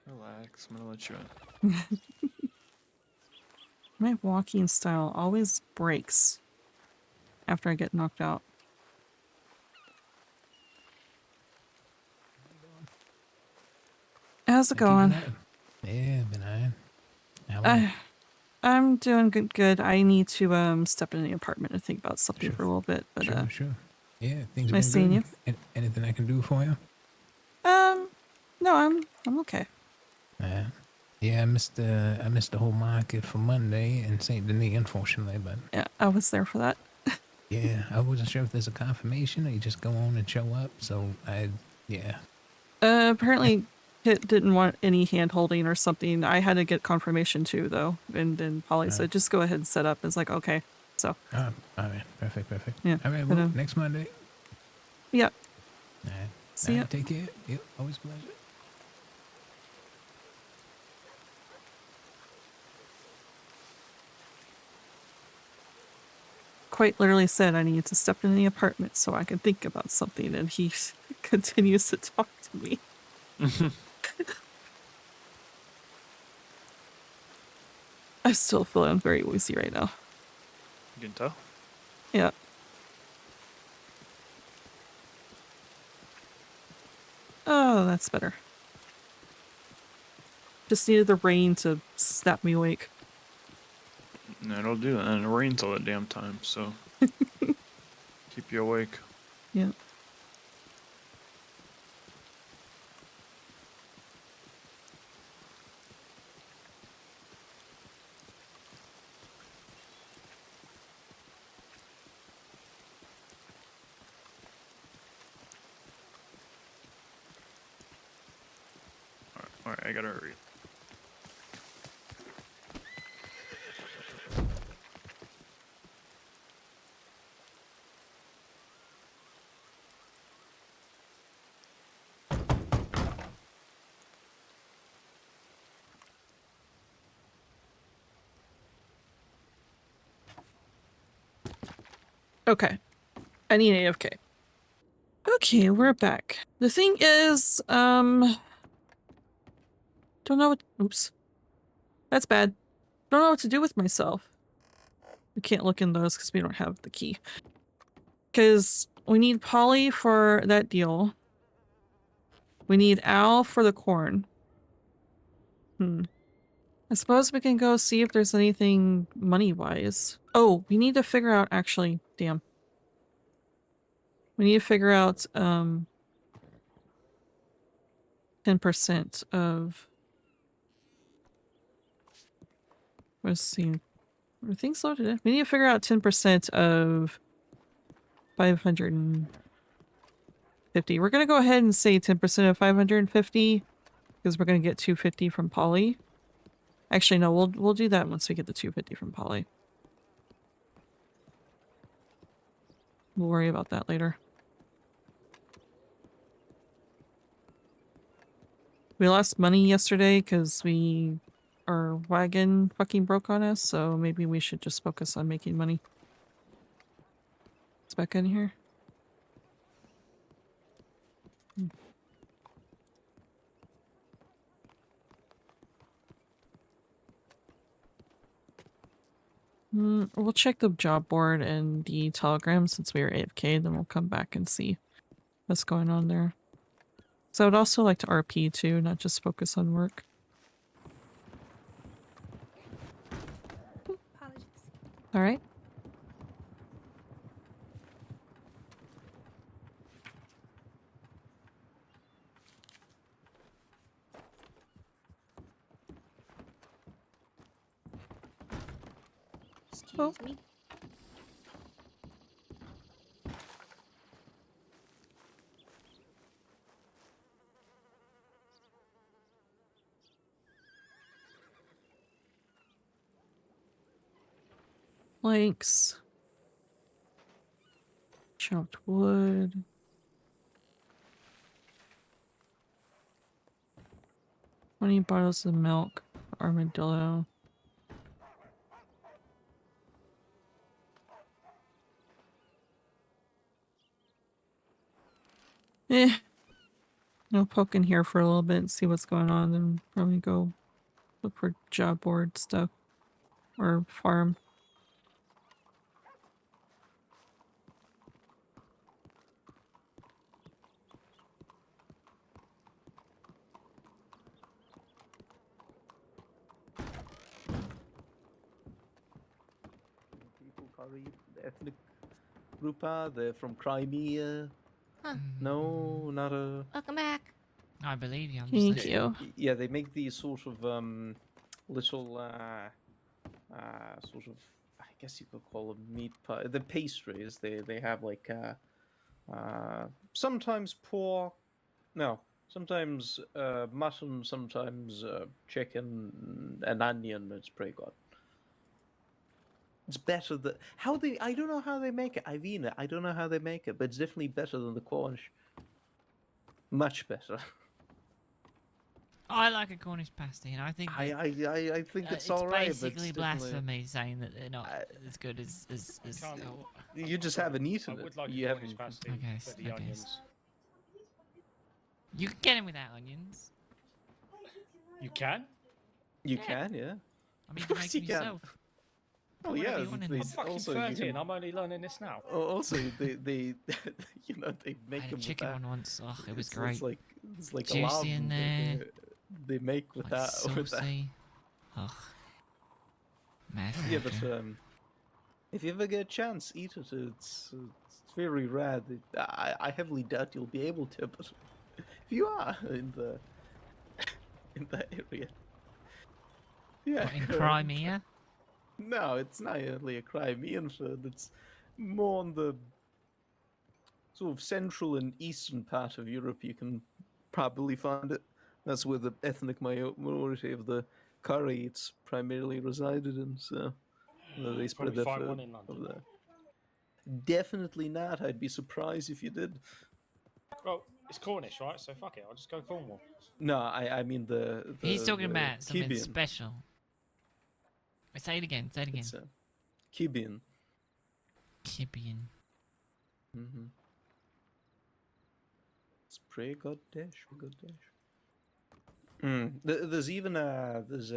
Speaker 3: Relax, I'm gonna let you in.
Speaker 1: My walking style always breaks after I get knocked out. How's it going?
Speaker 4: Yeah, been alright. How are you?
Speaker 1: I'm doing good. I need to step in the apartment and think about something for a little bit. But
Speaker 4: Sure. Yeah, things
Speaker 1: nice
Speaker 4: been
Speaker 1: seeing
Speaker 4: good.
Speaker 1: you.
Speaker 4: Anything I can do for you?
Speaker 1: No, I'm okay.
Speaker 4: Yeah, I missed the whole market for Monday in Saint Denis, unfortunately. But
Speaker 1: Yeah, I was there for that.
Speaker 4: yeah, I wasn't sure if there's a confirmation or you just go on and show up. So yeah.
Speaker 1: Apparently Kit didn't want any hand holding or something. I had to get confirmation too, though. And then Polly said, just go ahead and set up. It's like, okay. So.
Speaker 4: All right, perfect.
Speaker 1: Yeah.
Speaker 4: All right,
Speaker 1: But,
Speaker 4: well, next Monday.
Speaker 1: Yeah.
Speaker 4: All right.
Speaker 1: See ya.
Speaker 4: Take care. Yep, always a pleasure.
Speaker 1: Quite literally said I need to step in the apartment so I can think about something, and he continues to talk to me. I'm still feeling very woozy right now.
Speaker 3: You can tell?
Speaker 1: Yeah. Oh, that's better. Just needed the rain to snap me awake.
Speaker 3: No, it'll do that. And it rains all the damn time, so keep you awake.
Speaker 1: Yeah.
Speaker 3: Alright, I gotta hurry.
Speaker 1: Okay. I need AFK. Okay, we're back. The thing is, don't know what— oops. That's bad. Don't know what to do with myself. We can't look in those because we don't have the key. Because we need Polly for that deal. We need Al for the corn. I suppose we can go see if there's anything money-wise. Oh, we need to figure out— actually, damn. We need to figure out, 10% of— let's see. Are things loaded? We need to figure out 10% of 550. We're gonna go ahead and say 10% of 550 because we're gonna get 250 from Polly. Actually, no, we'll do that once we get the 250 from Polly. We'll worry about that later. We lost money yesterday because our wagon fucking broke on us, so maybe we should just focus on making money. It's back in here. We'll check the job board and the telegram since we were AFK, then we'll come back and see what's going on there. So I would also like to RP too, not just focus on work.
Speaker 5: Apologies.
Speaker 1: Alright.
Speaker 5: Excuse me.
Speaker 1: Planks. Chopped wood. 20 bottles of milk. Armadillo. I'll poke in here for a little bit and see what's going on, then probably go look for job board stuff. Or farm.
Speaker 5: People curry, the ethnic group are they're from Crimea.
Speaker 2: Huh.
Speaker 5: No, not a.
Speaker 2: Welcome back.
Speaker 6: I believe you. I'm
Speaker 1: Thank
Speaker 6: just
Speaker 1: you.
Speaker 5: Yeah, they make these sort of little sort of, I guess you could call them meat pie. The pastries they have like sometimes pork, no, sometimes mutton, sometimes chicken and onion. It's pretty good. It's better than how they. I don't know how they make it. I've eaten it. I don't know how they make it, but it's definitely better than the Cornish. Much better.
Speaker 6: I like a Cornish pasty, and I think
Speaker 5: I think it's all right. But
Speaker 6: basically
Speaker 5: it's definitely-
Speaker 6: blasphemy saying that they're not as good as.
Speaker 7: Can't help.
Speaker 5: You just haven't
Speaker 7: I
Speaker 5: eaten it.
Speaker 7: would like
Speaker 5: You
Speaker 7: a Cornish
Speaker 5: haven't.
Speaker 7: pasty
Speaker 6: Okay,
Speaker 7: for the
Speaker 6: okay.
Speaker 7: onions.
Speaker 6: You can get them without onions.
Speaker 7: You can?
Speaker 5: You
Speaker 6: Yeah.
Speaker 5: can, yeah.
Speaker 6: I mean, you
Speaker 5: Of
Speaker 6: can
Speaker 5: course
Speaker 6: make
Speaker 5: you
Speaker 6: them
Speaker 5: can.
Speaker 6: yourself.
Speaker 5: Oh
Speaker 6: Whatever
Speaker 5: yeah.
Speaker 6: you want in
Speaker 5: They,
Speaker 7: I'm fucking
Speaker 5: also, you
Speaker 7: 13.
Speaker 5: can,
Speaker 7: I'm only learning this now.
Speaker 5: also they you know they
Speaker 6: I
Speaker 5: make
Speaker 6: had a
Speaker 5: them with
Speaker 6: chicken
Speaker 5: that.
Speaker 6: one once. Oh, it was
Speaker 5: It's
Speaker 6: great.
Speaker 5: It's like
Speaker 6: Juicy
Speaker 5: a lard
Speaker 6: in
Speaker 5: that
Speaker 6: there.
Speaker 5: they make with
Speaker 6: Like
Speaker 5: that. With that.
Speaker 6: saucy. Ugh. Mad.
Speaker 5: Yeah, but if you ever get a chance, eat it. It's very rare. I heavily doubt you'll be able to, but if you are in that area, yeah.
Speaker 6: What, in
Speaker 5: go and
Speaker 6: Crimea?
Speaker 5: No, it's not really a Crimean food. It's more on the sort of central and eastern part of Europe. You can probably find it. That's where the ethnic minority of the curry it's primarily resided in. So they spread
Speaker 7: Probably
Speaker 5: their
Speaker 7: find
Speaker 5: food
Speaker 7: one in London.
Speaker 5: over there. Definitely not. I'd be surprised if you did.
Speaker 7: Well, it's Cornish, right? So fuck it. I'll just go Cornwall.
Speaker 5: No, I mean the
Speaker 6: He's talking
Speaker 5: the
Speaker 6: about something
Speaker 5: Cuban.
Speaker 6: special. Say it again. Say it again.
Speaker 5: It's Cuban.
Speaker 6: Kibian.
Speaker 5: Mm-hmm. It's pretty good dish. Good dish. There's even there's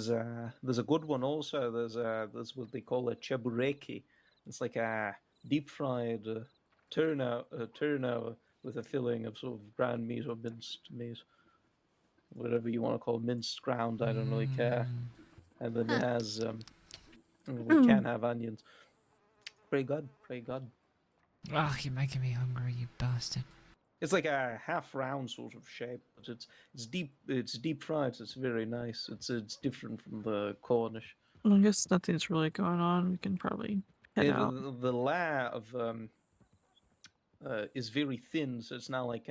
Speaker 5: a good one also. There's what they call a chebureki. It's like a deep fried tuna with a filling of sort of ground meat or minced meat, whatever you want to call minced ground. I don't really care. And then it has we can have onions. Pretty good. Pretty good.
Speaker 6: Oh, you're making me hungry, you bastard.
Speaker 5: It's like a half round sort of shape, but it's deep fried. So it's very nice. It's different from the Cornish.
Speaker 1: Well, I guess nothing's really going on. We can probably head out.
Speaker 5: The layer of is very thin, so it's not like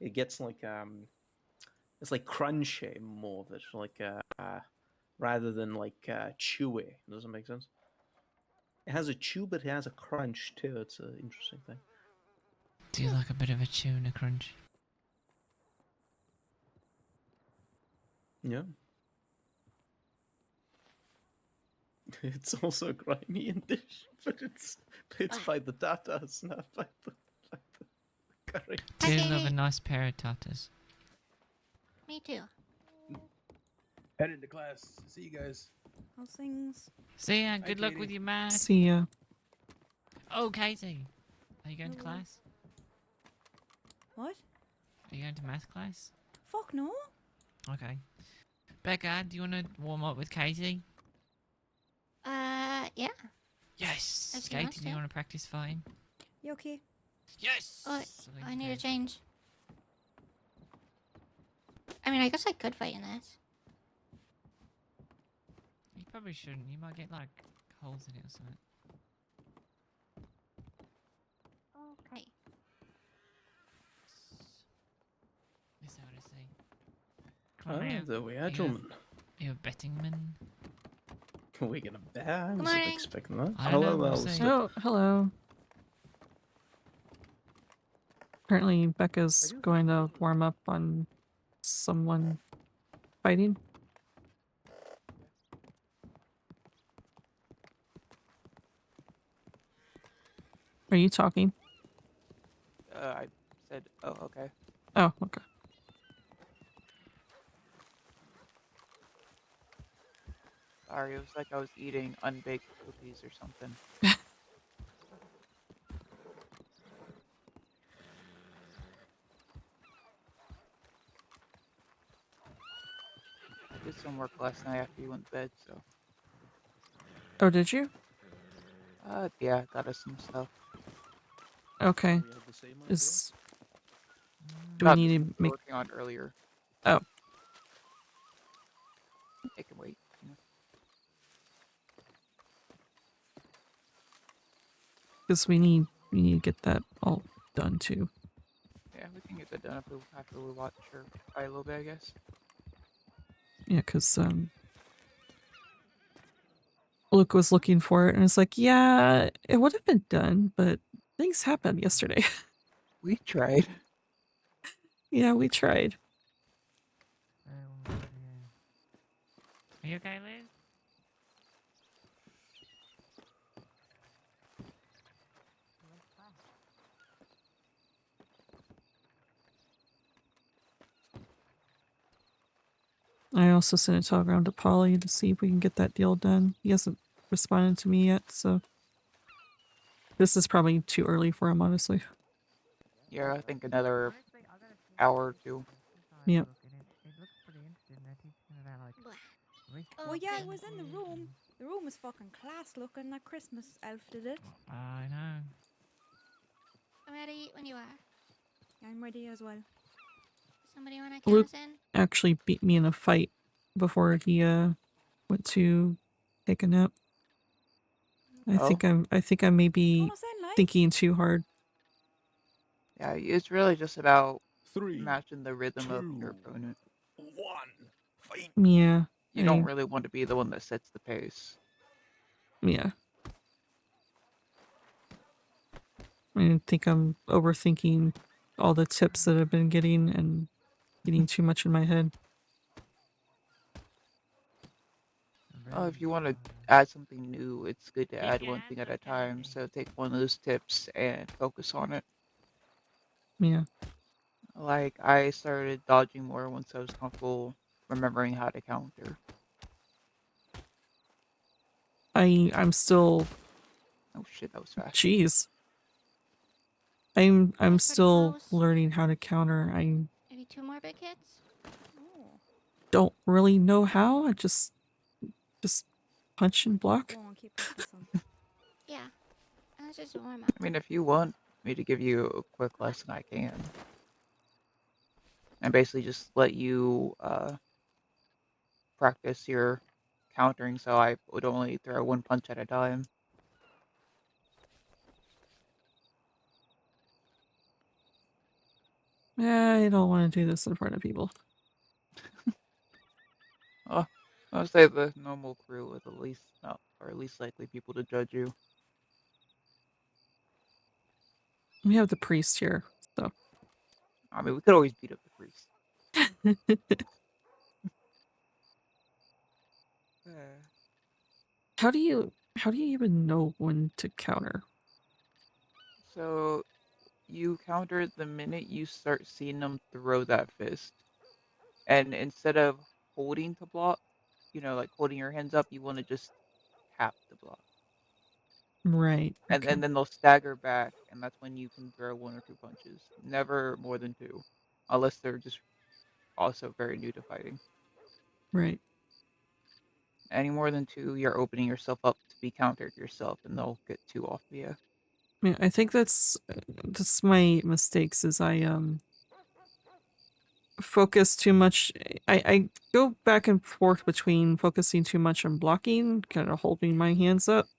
Speaker 5: it gets like it's like crunchy more of it, like rather than like chewy. Does that make sense? It has a chew, but it has a crunch too. It's an interesting thing.
Speaker 6: Do you like a bit of a tuna crunch?
Speaker 5: Yeah. It's also a Crimean dish, but it's by the Tatars, not by the curry.
Speaker 6: Do you love
Speaker 2: Okay.
Speaker 6: a nice pair of tatas?
Speaker 2: Me too.
Speaker 8: Head into class. See you guys.
Speaker 9: How's things?
Speaker 6: See ya, good luck
Speaker 8: Katie.
Speaker 6: with your math.
Speaker 1: See ya.
Speaker 6: Oh, Katie. Are you going to
Speaker 9: Hello.
Speaker 6: class?
Speaker 9: What?
Speaker 6: Are you going to math class?
Speaker 9: Fuck no.
Speaker 6: Okay. Becca, do you want to warm up with Katie?
Speaker 2: Yeah.
Speaker 6: Yes!
Speaker 2: As you
Speaker 6: Katie,
Speaker 2: must,
Speaker 6: do you
Speaker 2: yeah.
Speaker 6: want to practice fighting?
Speaker 9: You okay?
Speaker 6: Yes!
Speaker 2: Oh,
Speaker 6: think
Speaker 2: I need
Speaker 6: so.
Speaker 2: to change. I mean, I guess I could fight in this.
Speaker 6: You probably shouldn't. You might get, like, holes in it or something.
Speaker 2: Okay.
Speaker 6: Is that what I say?
Speaker 5: Oh,
Speaker 6: Come on, now.
Speaker 5: there we
Speaker 6: you
Speaker 5: are,
Speaker 6: have-
Speaker 5: gentlemen.
Speaker 6: You're a betting man.
Speaker 5: We're gonna bet. I
Speaker 2: Good
Speaker 5: wasn't
Speaker 2: morning.
Speaker 5: expecting that.
Speaker 6: I don't know,
Speaker 5: Hello,
Speaker 6: we'll
Speaker 5: Alistair.
Speaker 6: see.
Speaker 1: Oh, hello. Apparently Becca's going to warm up on someone fighting? Are you talking?
Speaker 10: I said, oh, okay.
Speaker 1: Oh, okay.
Speaker 10: Sorry, it was like I was eating unbaked cookies or something. I did some work last night after you went to bed, so.
Speaker 1: Oh, did you?
Speaker 10: Yeah, got us some stuff.
Speaker 1: Okay.
Speaker 8: We have the same idea.
Speaker 1: Is do we
Speaker 10: About the
Speaker 1: need
Speaker 10: stuff
Speaker 1: to
Speaker 10: we were
Speaker 1: make?
Speaker 10: working on earlier.
Speaker 1: Oh,
Speaker 10: It can wait. You know?
Speaker 1: because we need to get that all done too.
Speaker 10: Yeah, we can get that done after we watch or play a little bit, I guess.
Speaker 1: Yeah, because Luke was looking for it and it's like, yeah, it would have been done, but things happened yesterday.
Speaker 10: We tried.
Speaker 1: Yeah, we tried.
Speaker 6: Are you okay, Liz?
Speaker 1: I also sent a telegram to Polly to see if we can get that deal done. He hasn't responded to me yet, so this is probably too early for him, honestly.
Speaker 10: Yeah, I think another hour or two.
Speaker 1: Yep.
Speaker 9: Oh yeah, I was in the room. The room was fucking class looking. That Christmas elf did it.
Speaker 6: I know.
Speaker 2: I'm ready when you are.
Speaker 9: I'm ready as well.
Speaker 2: Somebody wanna count
Speaker 1: Luke
Speaker 2: us in?
Speaker 1: actually beat me in a fight before he went to take a nap. I think I may be
Speaker 9: Wanna send like?
Speaker 1: thinking too hard.
Speaker 10: Yeah, it's really just about
Speaker 8: 3,
Speaker 10: matching the rhythm of your
Speaker 8: 2,
Speaker 10: opponent.
Speaker 8: 1, fight.
Speaker 1: Yeah.
Speaker 10: You don't really want to be the one that sets the pace.
Speaker 1: Yeah. I think I'm overthinking all the tips that I've been getting and getting too much in my head.
Speaker 10: Oh, if you want to add something new, it's good to add one thing at a time. So take one of those tips and focus on it.
Speaker 1: Yeah.
Speaker 10: Like I started dodging more once I was comfortable remembering how to counter.
Speaker 1: I'm still
Speaker 10: Oh shit, that was fast.
Speaker 1: jeez. I'm
Speaker 2: pretty
Speaker 1: still
Speaker 2: close.
Speaker 1: learning how to counter. I
Speaker 2: Maybe 2 more big hits?
Speaker 9: Oh,
Speaker 1: don't really know how. I just punch and block.
Speaker 9: go on, keep practicing.
Speaker 2: Yeah. That's just a warm up.
Speaker 10: I mean, if you want me to give you a quick lesson, I can. And basically just let you practice your countering, so I would only throw one punch at a time.
Speaker 1: I don't want to do this in front of people.
Speaker 10: Oh, I'll say the normal crew with the least, or least likely people to judge you.
Speaker 1: We have the priest here, so.
Speaker 10: I mean, we could always beat up the priest.
Speaker 1: How do you even know when to counter?
Speaker 10: So you counter the minute you start seeing them throw that fist. And instead of holding to block, like holding your hands up, you want to just tap the block.
Speaker 1: Right.
Speaker 10: And
Speaker 1: Okay.
Speaker 10: then they'll stagger back, and that's when you can throw 1 or 2 punches. Never more than 2. Unless they're just also very new to fighting.
Speaker 1: Right.
Speaker 10: Any more than 2, you're opening yourself up to be countered yourself, and they'll get 2 off of you.
Speaker 1: Yeah, I think that's my mistakes is I focus too much. I go back and forth between focusing too much on blocking, kind of holding my hands up.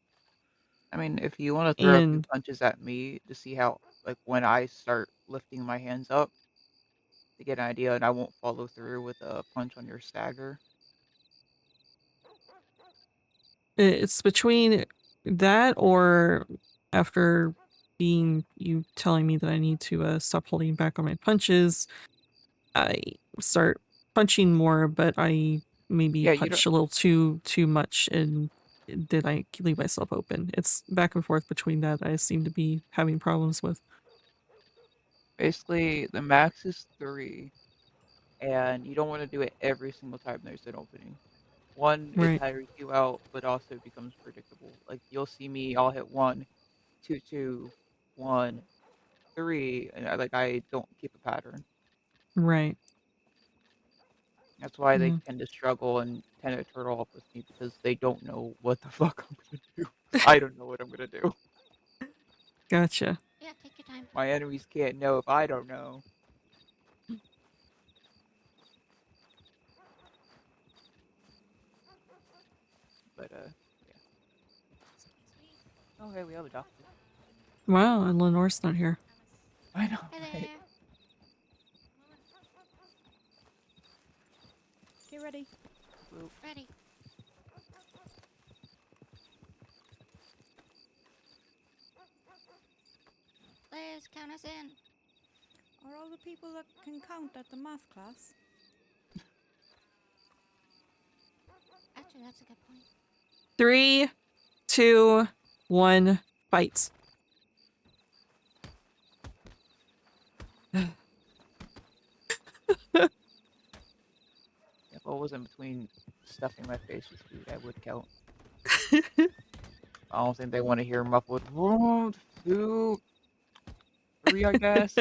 Speaker 10: I mean, if you want to throw a few
Speaker 1: And
Speaker 10: punches at me to see how, like, when I start lifting my hands up to get an idea, and I won't follow through with a punch on your stagger.
Speaker 1: it's between that or after you telling me that I need to stop holding back on my punches, I start punching more, but I maybe
Speaker 10: Yeah, you
Speaker 1: punched a little too much, and did I leave myself open? It's back and forth between that I seem to be having problems with.
Speaker 10: basically the max is 3, and you don't want to do it every single time there's an opening. One, it
Speaker 1: Right,
Speaker 10: tires you out, but also it becomes predictable. Like you'll see me, I'll hit 1, 2, 2, 1, 3, and I don't keep a pattern.
Speaker 1: right.
Speaker 10: That's why they
Speaker 1: Yeah,
Speaker 10: tend to struggle and tend to turtle up with me because they don't know what the fuck I'm gonna do. 'Cause I don't know what I'm gonna do.
Speaker 1: gotcha.
Speaker 2: Yeah, take your time.
Speaker 10: My enemies can't know if I don't know. But yeah. Okay, we have a doctor.
Speaker 1: Wow, and Lenore's not here.
Speaker 10: I know,
Speaker 2: Hi
Speaker 10: right?
Speaker 2: there.
Speaker 9: Get ready.
Speaker 2: Ready. Liz, count us in.
Speaker 9: Are all the people that can count at the math class?
Speaker 2: Actually, that's a good point.
Speaker 1: 3, 2, 1, fight.
Speaker 10: If I wasn't between stuffing my face with food, I would count. I don't think they want to hear muffled 1, 2, 3, I guess.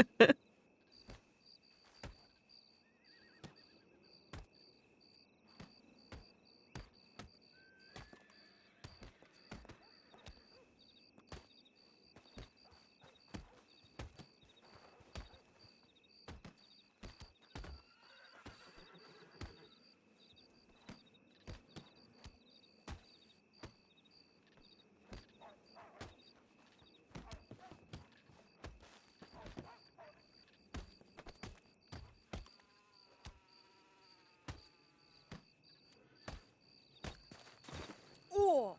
Speaker 9: Oh!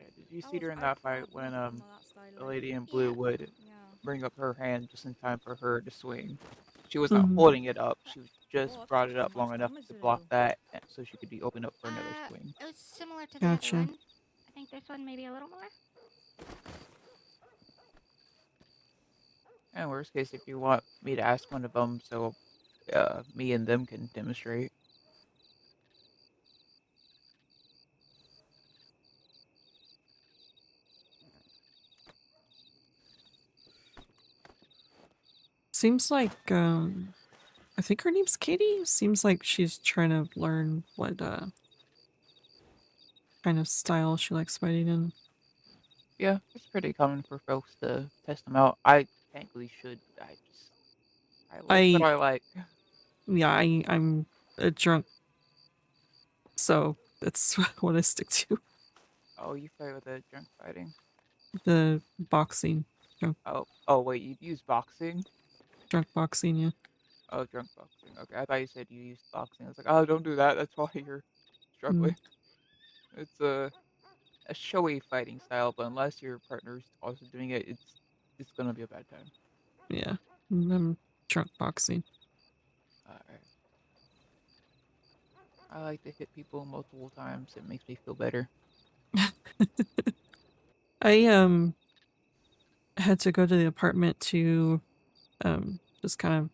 Speaker 10: Yeah, did you
Speaker 9: That
Speaker 10: see
Speaker 9: was
Speaker 10: during
Speaker 9: I
Speaker 10: that fight
Speaker 9: caught
Speaker 10: when
Speaker 9: nothing with that style
Speaker 10: the
Speaker 9: leg.
Speaker 10: lady in blue
Speaker 2: Yeah.
Speaker 10: would
Speaker 9: Yeah.
Speaker 10: bring up her hand just in time for her to swing? She was not
Speaker 1: Mhm.
Speaker 10: holding it up. She just
Speaker 9: What?
Speaker 10: brought it
Speaker 9: How
Speaker 10: up
Speaker 9: much
Speaker 10: long enough
Speaker 9: damage
Speaker 10: to
Speaker 9: did it
Speaker 10: block
Speaker 9: do?
Speaker 10: that, so she could be open up for another swing.
Speaker 2: It was similar to the
Speaker 1: Gotcha.
Speaker 2: other one. I think this one maybe a little more.
Speaker 10: And worst case, if you want me to ask one of them, so me and them can demonstrate.
Speaker 1: Seems like, I think her name's Katie? Seems like she's trying to learn what, kind of style she likes fighting in.
Speaker 10: Yeah, it's pretty common for folks to test them out. I technically should. I like what I like.
Speaker 1: Yeah, I'm a drunk, so that's what I stick to.
Speaker 10: Oh, you fight with a drunk fighting.
Speaker 1: The boxing.
Speaker 10: Oh wait, you use boxing?
Speaker 1: Drunk boxing, yeah.
Speaker 10: Oh, drunk boxing. Okay, I thought you said you used boxing. I was like, oh, don't do that. That's why you're struggling. It's a showy fighting style, but unless your partner's also doing it, it's gonna be a bad time.
Speaker 1: Yeah. I'm drunk boxing.
Speaker 10: Alright. I like to hit people multiple times. It makes me feel better.
Speaker 1: I had to go to the apartment to just kind of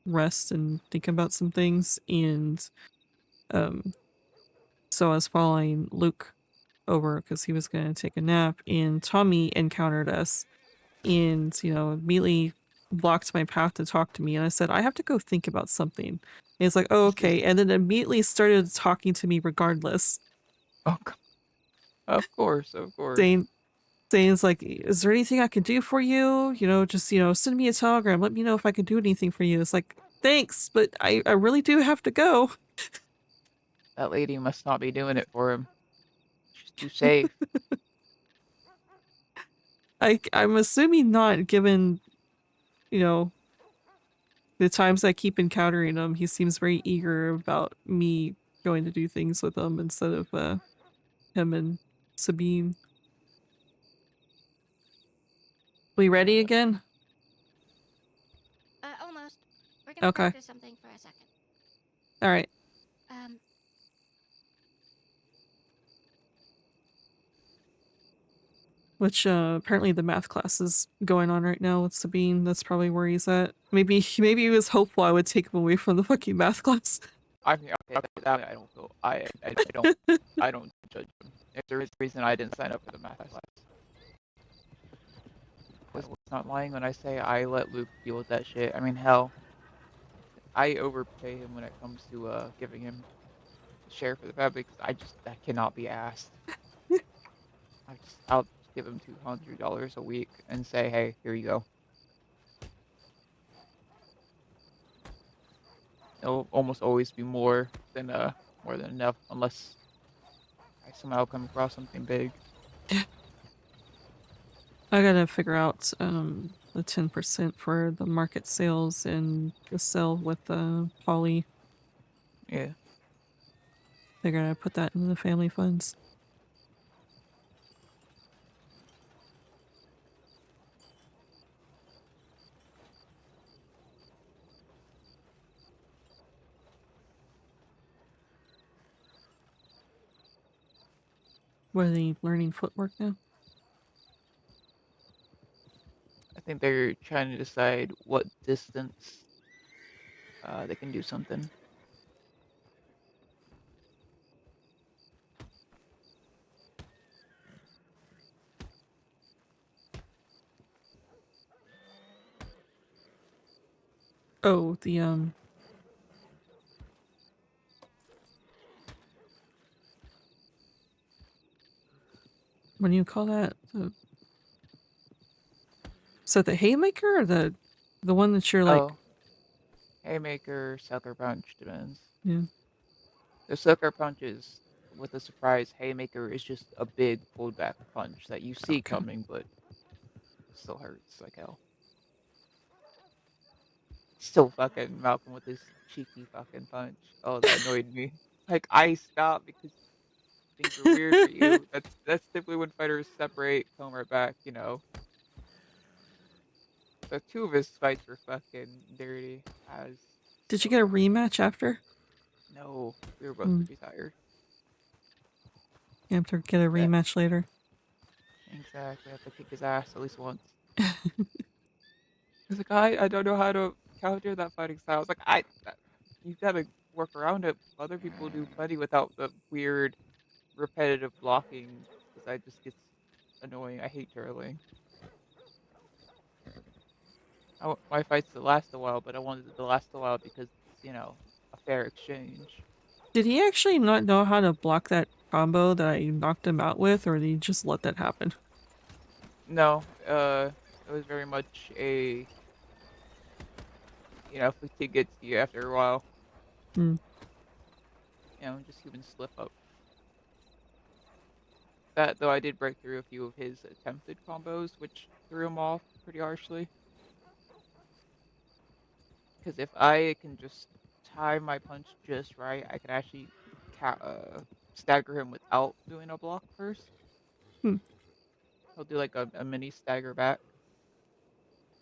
Speaker 1: rest and think about some things, and um so I was following Luke over because he was going to take a nap, and Tommy encountered us and, immediately blocked my path to talk to me. And I said, I have to go think about something. And he's like, oh, okay. And then immediately started talking to me regardless.
Speaker 10: Oh, of course, of course.
Speaker 1: Saying it's like, is there anything I can do for you? Just, send me a telegram. Let me know if I can do anything for you. It's like, thanks, but I really do have to go.
Speaker 10: That lady must not be doing it for him. She's too safe.
Speaker 1: I'm assuming not, given, the times I keep encountering him. He seems very eager about me going to do things with him instead of him and Sabine. We ready again?
Speaker 2: Almost. We're gonna
Speaker 1: Okay.
Speaker 2: practice something for a second.
Speaker 1: All right.
Speaker 2: Um,
Speaker 1: Which apparently the math class is going on right now with Sabine. That's probably where he's at. Maybe he was hopeful I would take him away from the fucking math class.
Speaker 10: I mean, okay, that I don't feel. I don't judge him. If there is a reason I didn't sign up for the math class, was not lying when I say I let Luke deal with that shit. I mean, hell, I overpay him when it comes to giving him a share for the family because that cannot be asked. I'll just give him $200 a week and say, hey, here you go. It'll almost always be more than enough unless I somehow come across something big.
Speaker 1: I gotta figure out the 10% for the market sales and the sale with Polly.
Speaker 10: Yeah.
Speaker 1: Figure I put that in the family funds. What are they learning footwork now?
Speaker 10: I think they're trying to decide what distance they can do something.
Speaker 1: Oh, the what do you call that? Is that the haymaker or the one that you're like?
Speaker 10: Oh, haymaker, sucker punch, depends.
Speaker 1: Yeah.
Speaker 10: The sucker punch is with a surprise. Haymaker is just a big pulled back punch that you see coming, but still hurts like hell. Still fucking Malcolm with his cheeky fucking punch. Oh, that annoyed me. Like I stopped because things were weird for you. That's typically when fighters separate, come right back, you know. So two of his fights were fucking dirty.
Speaker 1: Did you get a rematch after?
Speaker 10: No, we were both pretty tired.
Speaker 1: You have to get a rematch later.
Speaker 10: Exactly, I have to kick his ass at least once. He's like, I don't know how to counter that fighting style. I was like, you gotta work around it. Other people do plenty without the weird, repetitive blocking. Because I just gets annoying. I hate turtling. I want my fights to last a while, but I wanted it to last a while because it's, you know, a fair exchange.
Speaker 1: Did he actually not know how to block that combo that I knocked him out with, or did he just let that happen?
Speaker 10: No, it was very much a, you know, fatigue gets to you after a while.
Speaker 1: Hmm.
Speaker 10: You know, just even slip up. That though, I did break through a few of his attempted combos, which threw him off pretty harshly. Because if I can just time my punch just right, I can actually stagger him without doing a block first.
Speaker 1: Hmm.
Speaker 10: He'll do like a mini stagger back.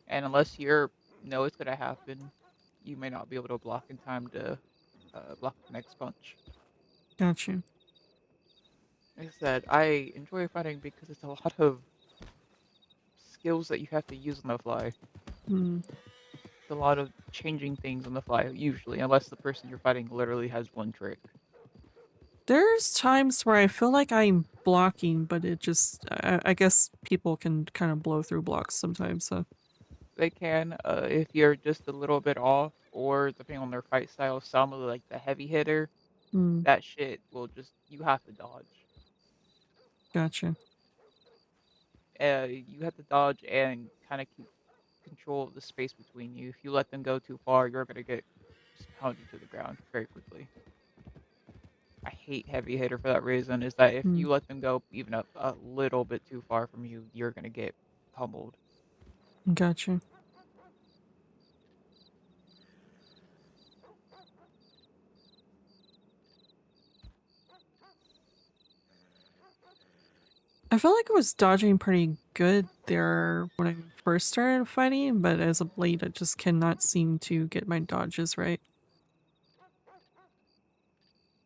Speaker 10: And unless you know it's gonna happen, you may not be able to block in time to block the next punch.
Speaker 1: Gotcha.
Speaker 10: Like I said, I enjoy fighting because it's a lot of skills that you have to use on the fly.
Speaker 1: Hmm.
Speaker 10: It's a lot of changing things on the fly, usually, unless the person you're fighting literally has one trick.
Speaker 1: There's times where I feel like I'm blocking, but it just, I guess people can kind of blow through blocks sometimes, so.
Speaker 10: They can, if you're just a little bit off, or depending on their fight style, some of like the heavy hitter, that shit will just, you have to dodge.
Speaker 1: Gotcha.
Speaker 10: You have to dodge and kind of keep control of the space between you. If you let them go too far, you're gonna get just pounded to the ground very quickly. I hate heavy hitter for that reason, is that if you let them go even a little bit too far from you, you're gonna get pummeled.
Speaker 1: Gotcha. I felt like I was dodging pretty good there when I first started fighting, but as of late I just cannot seem to get my dodges right.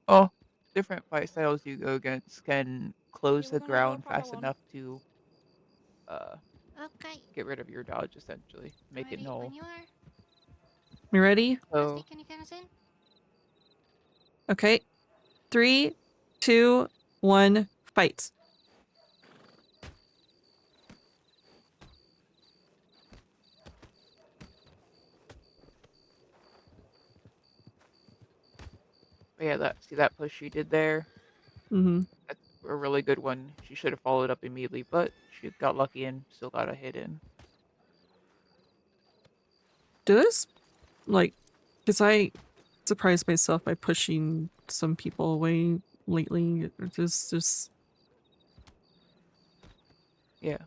Speaker 10: Oh, different fight styles you go against can close
Speaker 9: we're
Speaker 10: the
Speaker 9: gonna do a
Speaker 10: ground
Speaker 9: proper
Speaker 10: fast
Speaker 9: one.
Speaker 10: enough to
Speaker 2: Okay.
Speaker 10: get rid of your dodge, essentially. Make it
Speaker 2: Ready
Speaker 10: null.
Speaker 2: when you are.
Speaker 1: You ready?
Speaker 2: Dusty,
Speaker 10: So,
Speaker 2: can you count us in?
Speaker 1: Okay. 3, 2, 1, fight.
Speaker 10: but yeah, that push she did there.
Speaker 1: Mm-hmm.
Speaker 10: That's a really good one. She should have followed up immediately, but she got lucky and still got a hit in.
Speaker 1: Do this, like, because I surprised myself by pushing some people away lately. It just
Speaker 10: Yeah.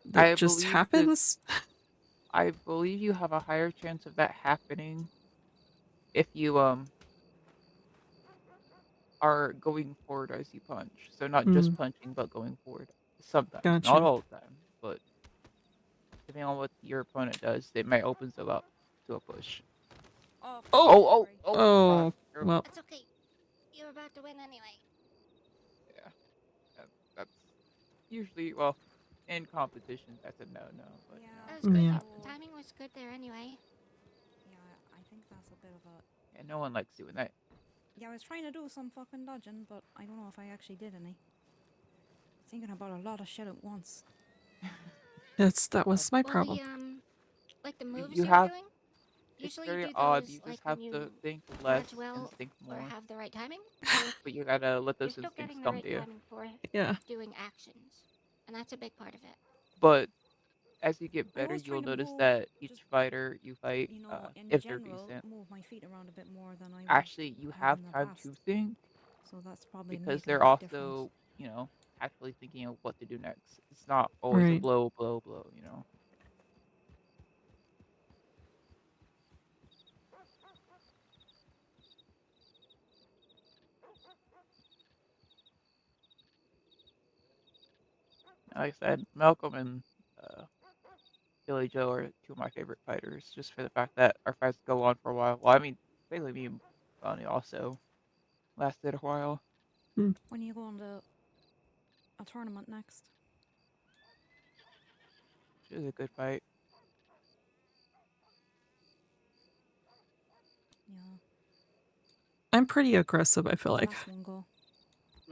Speaker 1: that just happens.
Speaker 10: I believe you have a higher chance of that happening if you are going forward as you punch. So not just
Speaker 1: Mm,
Speaker 10: punching, but going forward. Sometimes, not
Speaker 1: gotcha.
Speaker 10: all the time, but depending on what your opponent does, it might opens them up to a push.
Speaker 9: Oh,
Speaker 1: Oh!
Speaker 9: sorry.
Speaker 1: Oh,
Speaker 10: You're-
Speaker 1: well,
Speaker 2: It's okay. You're about to win anyway.
Speaker 10: yeah, that's usually well in competitions. That's a no-no, but
Speaker 9: Yeah.
Speaker 2: That was good.
Speaker 1: yeah.
Speaker 2: The timing was good there anyway.
Speaker 9: Yeah, I think that's a bit of a.
Speaker 10: yeah, no one likes doing that.
Speaker 9: Yeah, I was trying to do some fucking dodging, but I don't know if I actually did any. Thinking about a lot of shit at once.
Speaker 1: That was my
Speaker 2: Well,
Speaker 1: problem.
Speaker 2: like the moves
Speaker 10: You
Speaker 2: you were
Speaker 10: have
Speaker 2: doing.
Speaker 10: it's
Speaker 2: Usually you
Speaker 10: very
Speaker 2: do
Speaker 10: odd.
Speaker 2: those
Speaker 10: You
Speaker 2: like
Speaker 10: just
Speaker 2: when
Speaker 10: have
Speaker 2: you
Speaker 10: to think less
Speaker 2: dodge well
Speaker 10: instinct
Speaker 2: or
Speaker 10: more,
Speaker 2: have the right timing. So
Speaker 10: but you gotta let
Speaker 2: you're
Speaker 10: those
Speaker 2: still
Speaker 10: instincts
Speaker 2: getting the
Speaker 10: come
Speaker 2: right
Speaker 10: to you.
Speaker 2: timing for
Speaker 1: Yeah.
Speaker 2: doing actions, and that's a big part of it.
Speaker 10: But as you get
Speaker 9: I
Speaker 10: better,
Speaker 9: was
Speaker 10: you'll
Speaker 9: trying to
Speaker 10: notice
Speaker 9: move,
Speaker 10: that each
Speaker 9: just
Speaker 10: fighter you fight,
Speaker 9: in
Speaker 10: if they're
Speaker 9: general,
Speaker 10: decent,
Speaker 9: move my feet around a bit more than I would
Speaker 10: actually you
Speaker 9: have
Speaker 10: have
Speaker 9: in the
Speaker 10: time to
Speaker 9: past.
Speaker 10: think
Speaker 9: So that's probably
Speaker 10: because
Speaker 9: making a
Speaker 10: they're
Speaker 9: big difference.
Speaker 10: also, tactically thinking of what to do next. It's not always a
Speaker 1: Right.
Speaker 10: blow, blow, blow. Like I said, Malcolm and uh, Billy Joe are two of my favorite fighters, just for the fact that our fights go on for a while. Well, I mean, basically me and Bonnie also lasted a while.
Speaker 1: Hmm.
Speaker 9: When you go on to a tournament next?
Speaker 10: It was a good fight.
Speaker 9: Yeah.
Speaker 1: I'm pretty aggressive, I feel like.
Speaker 9: Last one go.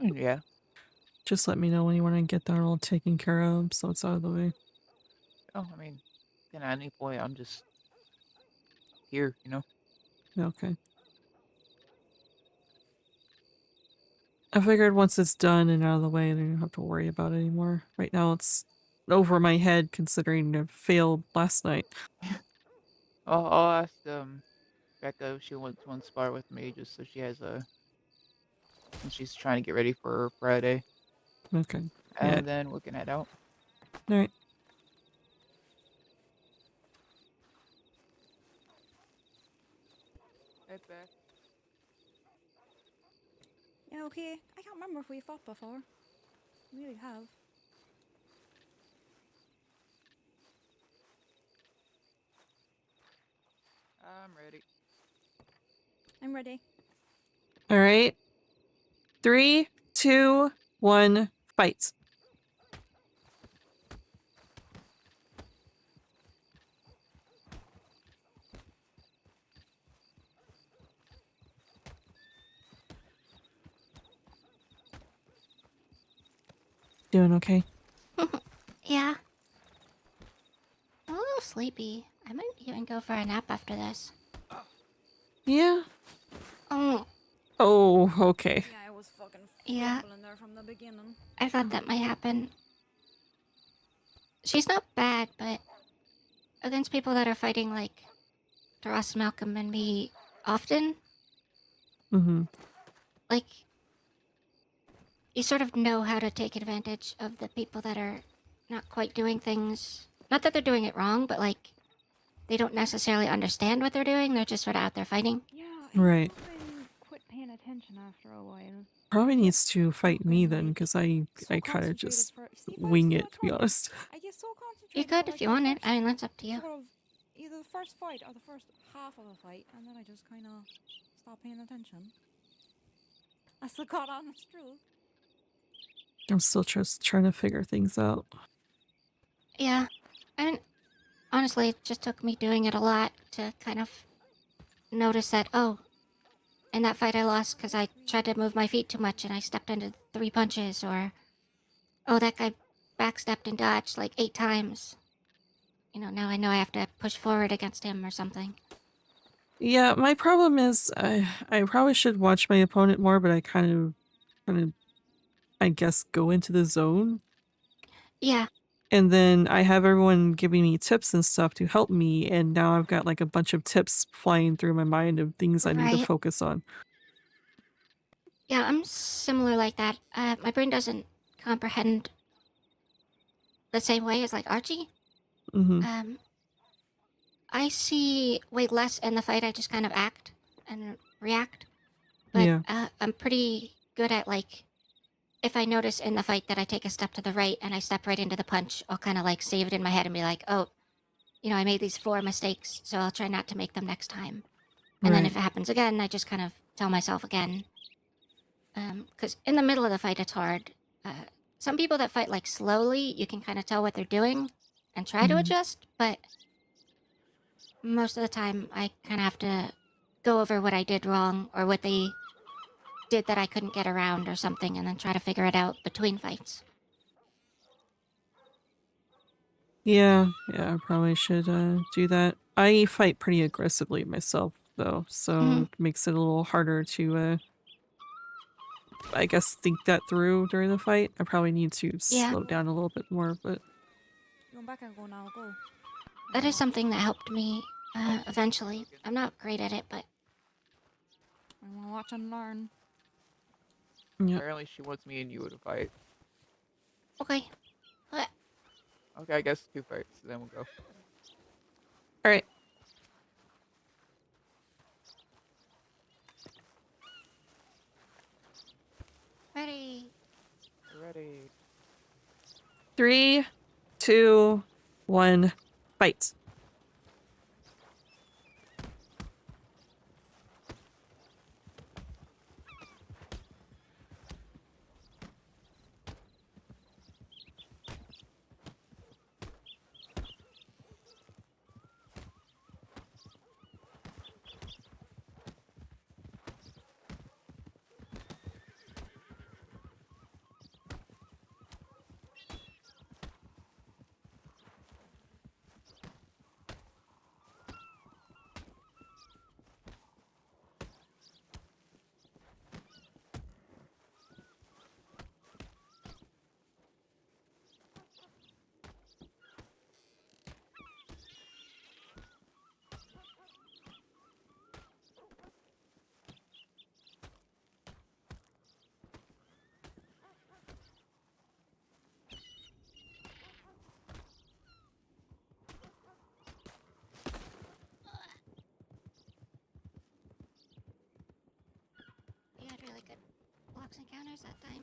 Speaker 10: I mean, yeah.
Speaker 1: Just let me know when you want to get that all taken care of so it's out of the way.
Speaker 10: Oh, I mean, at any point, I'm just here.
Speaker 1: Okay. I figured once it's done and out of the way, then you don't have to worry about it anymore. Right now it's over my head considering I failed last night.
Speaker 10: I'll ask Becca if she wants one spar with me, just so she has and she's trying to get ready for Friday,
Speaker 1: Okay. Yeah.
Speaker 10: and then we can head out.
Speaker 1: Alright.
Speaker 10: Head back.
Speaker 9: Yeah, okay. I can't remember if we fought before. We really have.
Speaker 10: I'm ready.
Speaker 9: I'm ready.
Speaker 1: Alright. 3, 2, 1, fight. Doing okay?
Speaker 2: Yeah. I'm a little sleepy. I might even go for a nap after this.
Speaker 1: Yeah.
Speaker 2: Oh,
Speaker 1: Oh, okay.
Speaker 9: Yeah, I was fucking
Speaker 2: Yeah.
Speaker 9: fumbling there from the beginning.
Speaker 2: I thought that might happen. She's not bad, but against people that are fighting like Ross, Malcolm, and me often,
Speaker 1: Mm-hmm.
Speaker 2: like you sort of know how to take advantage of the people that are not quite doing things. Not that they're doing it wrong, but like they don't necessarily understand what they're doing. They're just sort of out there fighting.
Speaker 9: Yeah,
Speaker 1: Right.
Speaker 9: quit paying attention after a while.
Speaker 1: Probably needs to fight me
Speaker 9: Fucking,
Speaker 1: then,
Speaker 9: like,
Speaker 1: because I
Speaker 9: so
Speaker 1: kind of
Speaker 9: concentrated
Speaker 1: just
Speaker 9: for. See, if I was
Speaker 1: wing
Speaker 9: still
Speaker 1: it,
Speaker 9: at
Speaker 1: to be
Speaker 9: tournament,
Speaker 1: honest.
Speaker 9: I get so concentrated.
Speaker 2: You could
Speaker 9: for,
Speaker 2: if
Speaker 9: like,
Speaker 2: you
Speaker 9: the
Speaker 2: want it.
Speaker 9: first
Speaker 2: I mean, that's up to you.
Speaker 9: Sort of either the first fight or the first half of a fight, and then I just kind of stop paying attention. That's the god honest truth.
Speaker 1: I'm still just trying to figure things out.
Speaker 2: Yeah. And honestly, it just took me doing it a lot to kind of notice that, oh, in that fight I lost because I tried to move my feet too much and I stepped into 3 punches, or, oh, that guy backstepped and dodged like 8 times. You know I have to push forward against him or something.
Speaker 1: Yeah, my problem is I probably should watch my opponent more, but I kind of I guess go into the zone.
Speaker 2: Yeah.
Speaker 1: And then I have everyone giving me tips and stuff to help me, and now I've got like a bunch of tips flying through my mind of things I need to
Speaker 2: Right.
Speaker 1: focus on.
Speaker 2: Yeah, I'm similar like that. My brain doesn't comprehend the same way as like Archie.
Speaker 1: Mm-hmm.
Speaker 2: I see way less in the fight. I just kind of act and react. But
Speaker 1: Yeah.
Speaker 2: I'm pretty good at like, if I notice in the fight that I take a step to the right and I step right into the punch, I'll kind of like save it in my head and be like, oh, I made these 4 mistakes, so I'll try not to make them next time. And then
Speaker 1: Right.
Speaker 2: if it happens again, I just kind of tell myself again. Because in the middle of the fight, it's hard. Some people that fight like slowly, you can kind of tell what they're doing and try to
Speaker 1: Mhm.
Speaker 2: adjust, but most of the time I kind of have to go over what I did wrong or what they did that I couldn't get around or something, and then try to figure it out between fights.
Speaker 1: Yeah, I probably should do that. I fight pretty aggressively myself though, so it makes it a little harder to I guess think that through during the fight. I probably need to
Speaker 2: Yeah.
Speaker 1: slow down a little bit more, but
Speaker 9: Going back and go now, go.
Speaker 2: That is something that helped me eventually. I'm not great at it, but
Speaker 9: I'm gonna watch and learn.
Speaker 1: yeah.
Speaker 10: Apparently she wants me and you to fight.
Speaker 2: okay. What?
Speaker 10: Okay, I guess 2 fights, then we'll go.
Speaker 1: All right.
Speaker 2: Ready.
Speaker 10: Ready.
Speaker 1: 3, 2, 1, fight.
Speaker 2: You had really good blocks and counters that time.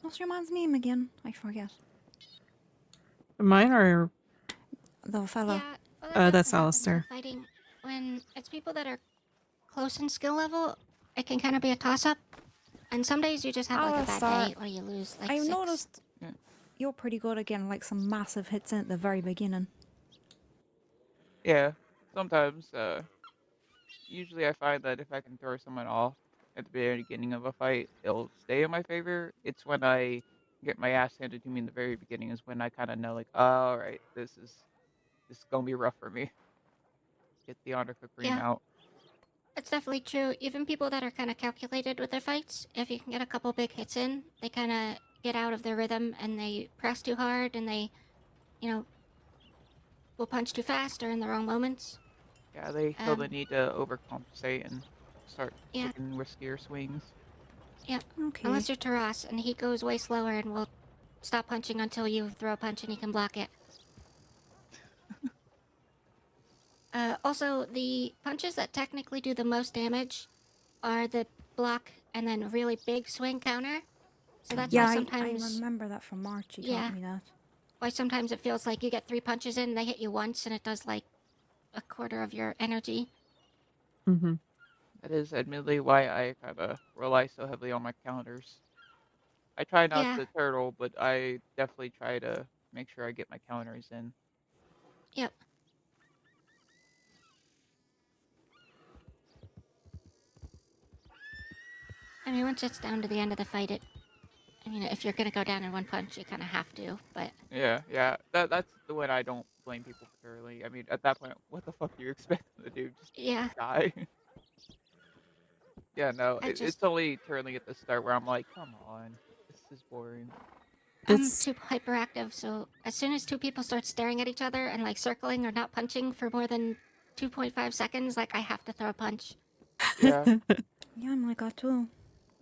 Speaker 9: What's your man's name again? I forget.
Speaker 1: Mine are
Speaker 9: The fella.
Speaker 2: Yeah, well, that
Speaker 1: that's
Speaker 2: often happens in
Speaker 1: Alistair.
Speaker 2: fighting. When it's people that are close in skill level, it can kind of be a toss-up. And some days you just have like a bad
Speaker 9: Alistair,
Speaker 2: day, or you lose like
Speaker 9: I
Speaker 2: 6.
Speaker 9: noticed
Speaker 10: Yeah.
Speaker 9: you're pretty good at getting like some massive hits in at the very beginning.
Speaker 10: Yeah, sometimes. Usually I find that if I can throw someone off at the very beginning of a fight, it'll stay in my favor. It's when I get my ass handed to me in the very beginning is when I kind of know, like, oh, all right, this is gonna be rough for me. Get the honor cream
Speaker 2: Yeah.
Speaker 10: out.
Speaker 2: It's definitely true. Even people that are kind of calculated with their fights, if you can get a couple big hits in, they kind of get out of their rhythm and they press too hard and they, will punch too fast or in the wrong moments.
Speaker 10: Yeah, they feel the need to overcompensate and start
Speaker 2: Yeah.
Speaker 10: taking riskier swings.
Speaker 2: Yep.
Speaker 9: Okay.
Speaker 2: Unless you're Taras and he goes way slower and will stop punching until you throw a punch and he can block it. Also, the punches that technically do the most damage are the block and then really big swing counter. So that's
Speaker 9: yeah,
Speaker 2: why
Speaker 9: I
Speaker 2: sometimes
Speaker 9: remember that from March. He
Speaker 2: Yeah.
Speaker 9: taught me that.
Speaker 2: why sometimes it feels like you get 3 punches in, they hit you once and it does like a quarter of your energy.
Speaker 1: Mm-hmm.
Speaker 10: That is admittedly why I kind of rely so heavily on my counters. I try not
Speaker 2: Yeah.
Speaker 10: to turtle, but I definitely try to make sure I get my counters in.
Speaker 2: Yep. I mean, once it's down to the end of the fight, I mean, if you're gonna go down in one punch, you kind of have to. But
Speaker 10: Yeah. That's the one I don't blame people for turtling. I mean, at that point, what the fuck do you expect them to do? Just
Speaker 2: yeah,
Speaker 10: die? Yeah, no,
Speaker 2: I just
Speaker 10: it's only turtling at the start where I'm like, come on, this is boring.
Speaker 2: I'm
Speaker 1: It's
Speaker 2: too hyperactive, so as soon as two people start staring at each other and like circling or not punching for more than 2.5 seconds, like I have to throw a punch.
Speaker 10: Yeah.
Speaker 9: Yeah, I'm like that too.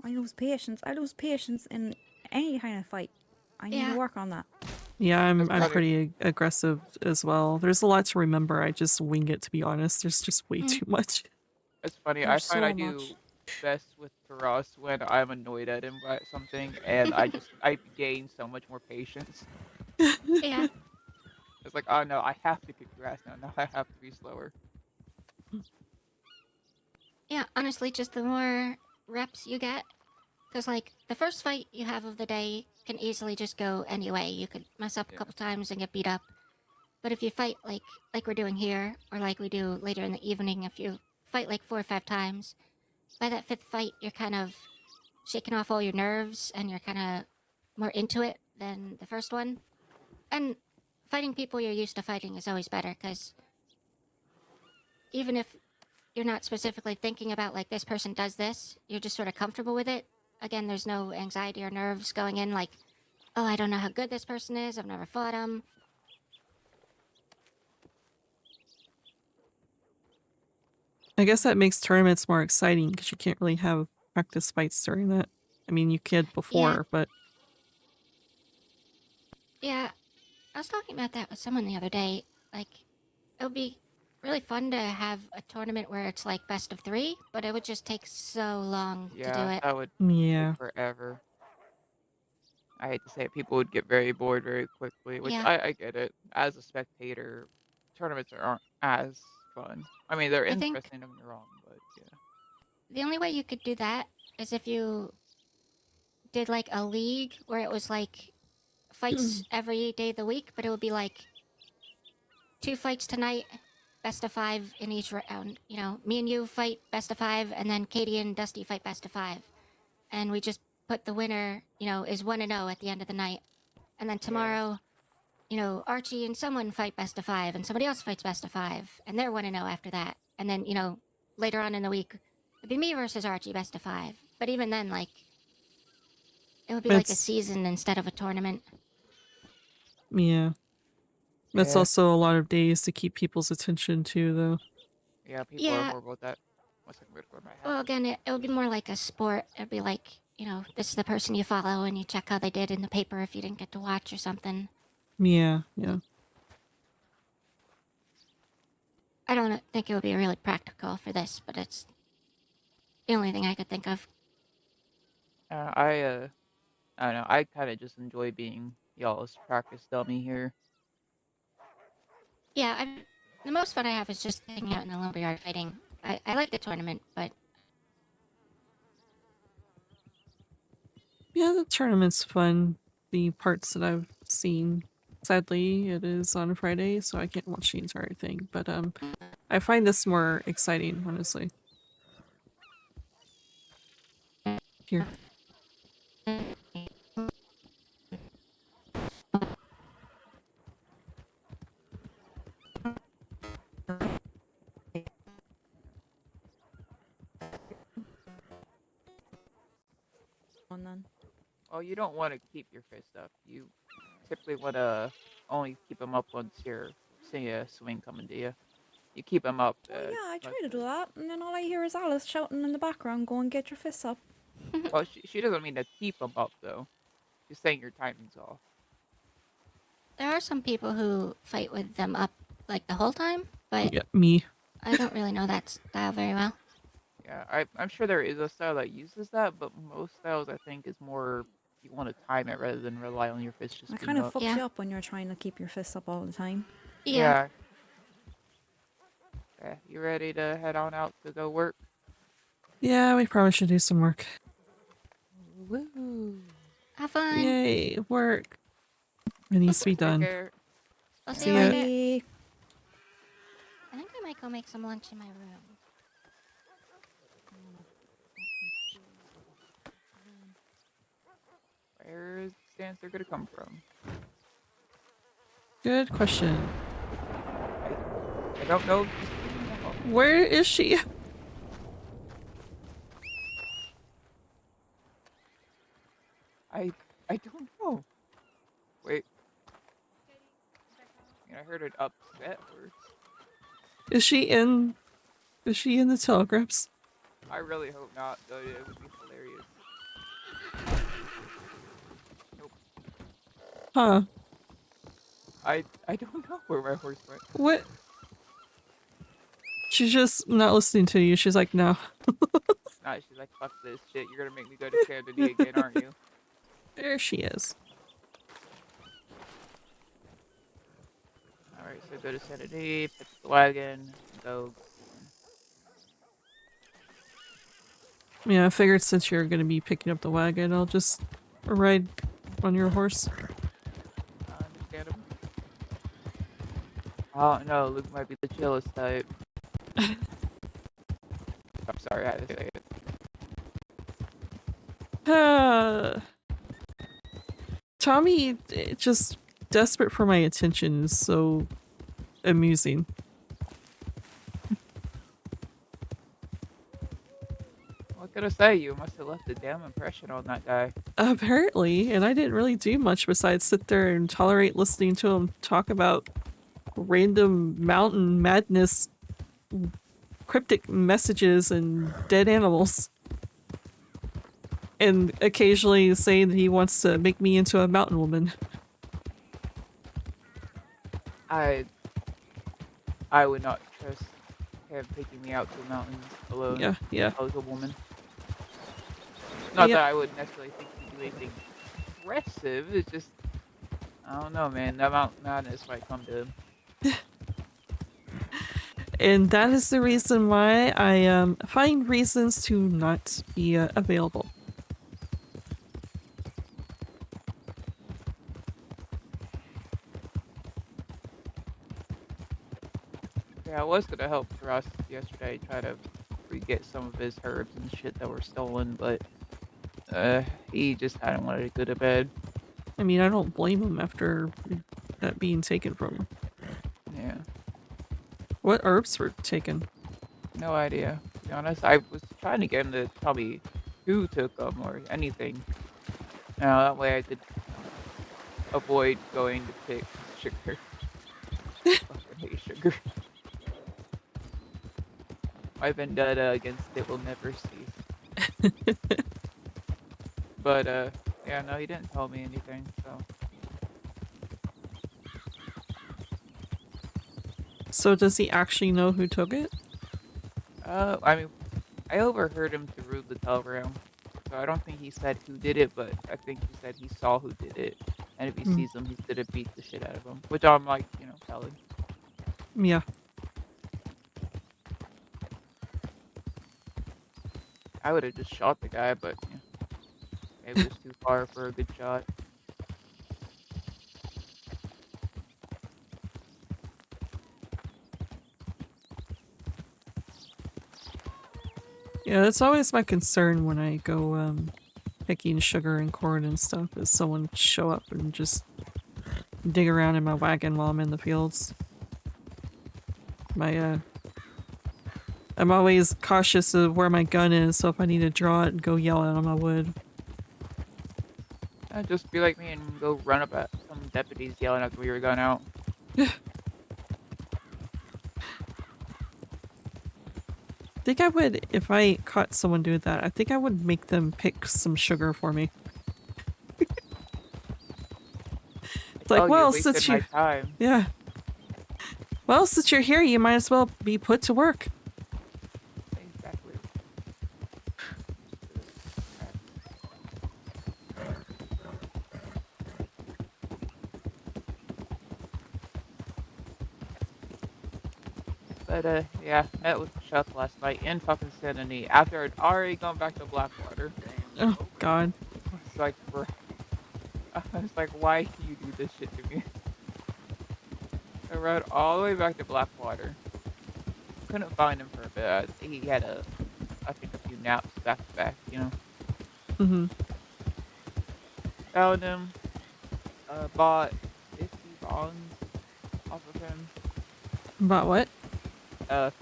Speaker 9: I lose patience. I lose patience in any kind of fight. I need to
Speaker 2: Yeah.
Speaker 9: work on that.
Speaker 1: Yeah, I'm
Speaker 10: That's funny.
Speaker 1: pretty aggressive as well. There's a lot to remember. I just wing it, to be honest. There's just way
Speaker 2: Mm.
Speaker 1: too much.
Speaker 10: It's funny. I
Speaker 9: There's
Speaker 10: find I
Speaker 9: so
Speaker 10: do
Speaker 9: much.
Speaker 10: best with Taras when I'm annoyed at him by something, and I gain so much more patience.
Speaker 2: Yeah.
Speaker 10: It's like, oh no, I have to kick your ass now. Now I have to be slower.
Speaker 2: Yeah, honestly, just the more reps you get, because like the first fight you have of the day can easily just go anyway. You could mess up a
Speaker 10: Yeah.
Speaker 2: couple times and get beat up. But if you fight like we're doing here, or like we do later in the evening, if you fight like 4 or 5 times, by that 5th fight you're kind of shaking off all your nerves and you're kind of more into it than the first one. And fighting people you're used to fighting is always better, because even if you're not specifically thinking about like this person does this, you're just sort of comfortable with it. Again, there's no anxiety or nerves going in like, oh, I don't know how good this person is, I've never fought him.
Speaker 1: I guess that makes tournaments more exciting because you can't really have practice fights during that. I mean, you could before, but
Speaker 2: Yeah, I was talking about that with someone the other day. Like, it would be really fun to have a tournament where it's like best of 3, but it would just take so long to do
Speaker 10: Yeah,
Speaker 2: it.
Speaker 10: that would
Speaker 1: yeah.
Speaker 10: take forever. I hate to say it, people would get very bored very quickly, which
Speaker 2: Yeah.
Speaker 10: I get it. As a spectator, tournaments aren't as fun. I mean, they're
Speaker 2: I think
Speaker 10: interesting, don't get me wrong, but yeah.
Speaker 2: the only way you could do that is if you did like a league where it was like fights every day of the week, but it would be like 2 fights tonight, best of 5 in each round. You know, me and you fight best of 5, and then Katie and Dusty fight best of 5. And we just put the winner, you know, is 1-0 at the end of the night. And then tomorrow, you know, Archie and someone fight best of 5, and somebody else fights best of 5, and they're 1-0 after that. And then, you know, later on in the week, it'd be me versus Archie best of 5. But even then, like, it would be like a
Speaker 1: It's
Speaker 2: season instead of a tournament.
Speaker 1: yeah. It's
Speaker 10: Yeah.
Speaker 1: also a lot of days to keep people's attention too, though.
Speaker 10: Yeah, people are horrible at that. One second, I'm gonna wear my hat.
Speaker 2: Well, again, it would be more like a sport. It'd be like, you know, this is the person you follow, and you check how they did in the paper if you didn't get to watch or something.
Speaker 1: Yeah.
Speaker 2: I don't think it would be really practical for this, but it's the only thing I could think of.
Speaker 10: I don't know. I kind of just enjoy being y'all's practice dummy here.
Speaker 2: Yeah, the most fun I have is just hanging out in the lumberyard fighting. I like the tournament, but
Speaker 1: Yeah, the tournament's fun. The parts that I've seen. Sadly, it is on Friday, so I can't watch the entire thing. But I find this more exciting, honestly. Here.
Speaker 9: And then
Speaker 10: Well, you don't want to keep your fist up. You typically want to only keep them up once you're seeing a swing coming to you. You keep them up.
Speaker 9: yeah, I try
Speaker 10: most
Speaker 9: to
Speaker 10: of
Speaker 9: do
Speaker 10: the-
Speaker 9: that, and then all I hear is Alice shouting in the background, "Go and get your fists up."
Speaker 10: Well, she doesn't mean to keep them up though. She's saying your timing's off.
Speaker 2: there are some people who fight with them up like the whole time, but
Speaker 1: Yeah, me.
Speaker 2: I don't really know that style very well.
Speaker 10: Yeah, I'm sure there is a style that uses that, but most styles I think is more you want to time it rather than rely on your fist just
Speaker 9: That
Speaker 10: being
Speaker 9: kind of
Speaker 10: up.
Speaker 9: fucks you up when you're trying to keep your fists up all the time.
Speaker 2: Yeah.
Speaker 10: Yeah. You ready to head on out to go work?
Speaker 1: Yeah, we probably should do some work.
Speaker 10: Woo.
Speaker 2: Have fun.
Speaker 1: Yay, work. It needs to be
Speaker 10: Take
Speaker 1: done.
Speaker 10: care.
Speaker 2: I'll see
Speaker 1: See
Speaker 2: you
Speaker 1: ya.
Speaker 2: later. I think I might go make some lunch in my room.
Speaker 10: Where is the answer gonna come from?
Speaker 1: Good question.
Speaker 10: I don't know. If she's doing that.
Speaker 1: Where is she?
Speaker 10: I don't know. Wait. I heard it upset or
Speaker 1: Is she in the telegrams?
Speaker 10: I really hope not, though it would be hilarious. Nope.
Speaker 1: Huh.
Speaker 10: I don't know where my horse went.
Speaker 1: What? She's just not listening to you. She's like, no.
Speaker 10: Nah, she's like, fuck this shit. You're gonna make me go to Canada again, aren't you?
Speaker 1: There she is.
Speaker 10: Alright, so go to Sanity, pick the wagon, go.
Speaker 1: Yeah, I figured since you're gonna be picking up the wagon, I'll just ride on your horse.
Speaker 10: Understandable. Oh no, Luke might be the chillest type. I'm sorry, I had to say it.
Speaker 1: Tommy, just desperate for my attention, is so amusing.
Speaker 10: What could I say? You must have left a damn impression on that guy.
Speaker 1: Apparently, and I didn't really do much besides sit there and tolerate listening to him talk about random mountain madness, cryptic messages, and dead animals. And occasionally saying that he wants to make me into a mountain woman.
Speaker 10: I would not trust him taking me out to the mountains alone.
Speaker 1: Yeah, yeah.
Speaker 10: If I was a woman. Not
Speaker 1: Yeah.
Speaker 10: that I would necessarily think he'd do anything aggressive. It's just, I don't know, man. That mountain madness might come to him.
Speaker 1: And that is the reason why I find reasons to not be available.
Speaker 10: Yeah, I was gonna help Ross yesterday try to re-get some of his herbs and shit that were stolen, but he just hadn't wanted to go to bed.
Speaker 1: I mean, I don't blame him after that being taken from him.
Speaker 10: Yeah.
Speaker 1: What herbs were taken?
Speaker 10: No idea. To be honest, I was trying to get him to tell me who took them or anything. Now that way I could avoid going to pick sugar. Fucking hate sugar. My vendetta against it will never cease. But yeah, no, he didn't tell me anything, so.
Speaker 1: So does he actually know who took it?
Speaker 10: I mean, I overheard him through the telegram, so I don't think he said who did it, but I think he said he saw who did it, and if he sees him, he's gonna beat the shit out of him, which I'm like, you know, valid.
Speaker 1: Yeah.
Speaker 10: I would have just shot the guy, but yeah, it was too far for a good shot.
Speaker 1: Yeah, that's always my concern when I go picking sugar and corn and stuff, is someone show up and just dig around in my wagon while I'm in the fields. I'm always cautious of where my gun is, so if I need to draw it and go yell at them, I would.
Speaker 10: Just be like me and go run up at some deputies yelling after we were going out.
Speaker 1: I think I would, if I caught someone doing that, I think I would make them pick some sugar for me. It's like, well, since you... Yeah. Well, since you're here, you might as well be put to work.
Speaker 10: Exactly. But But yeah, met with Chuck last night in fucking Sanity after I'd already gone back to Blackwater.
Speaker 1: Oh God.
Speaker 10: It's like, bro, I was like, why do you do this shit to me? I rode all the way back to Blackwater. Couldn't find him for a bit. He had I think a few naps back to back, you know.
Speaker 1: Mhm.
Speaker 10: Found him. Bought 50 bonds off of him.
Speaker 1: About what?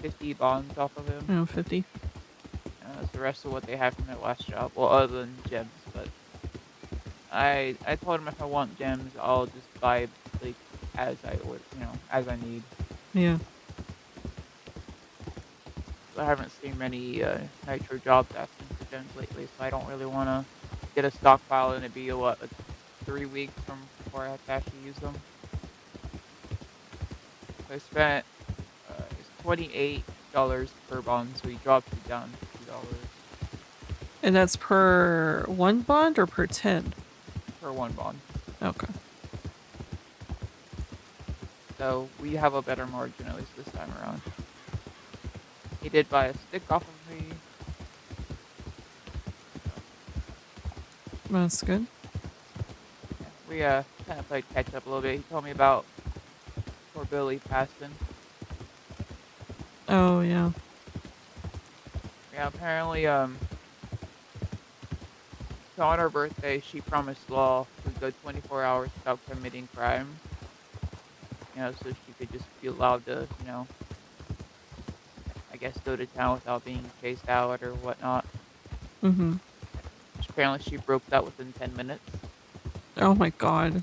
Speaker 10: 50 bonds off of him.
Speaker 1: Oh, 50.
Speaker 10: That's the rest of what they had from their last job. Well, other than gems, but I told him if I want gems, I'll just buy like as I order, you know, as I need.
Speaker 1: Yeah.
Speaker 10: I haven't seen many nitro jobs asking for gems lately, so I don't really want to get a stockpile and it be what, like 3 weeks from before I have to actually use them. So I spent it's $28 per bond, so he dropped it down to $2
Speaker 1: And that's per one bond or per 10?
Speaker 10: per one bond.
Speaker 1: Okay.
Speaker 10: So we have a better margin at least this time around. He did buy a stick off of me.
Speaker 1: That's good.
Speaker 10: Yeah, we kind of played catch up a little bit. He told me about poor Billy passing.
Speaker 1: Oh, yeah.
Speaker 10: Yeah, apparently, so on her birthday, she promised Law to go 24 hours without committing crime. You know, so she could just be allowed to, you know, I guess go to town without being chased out or whatnot.
Speaker 1: Mm-hmm.
Speaker 10: Apparently she broke that within 10 minutes.
Speaker 1: Oh my God.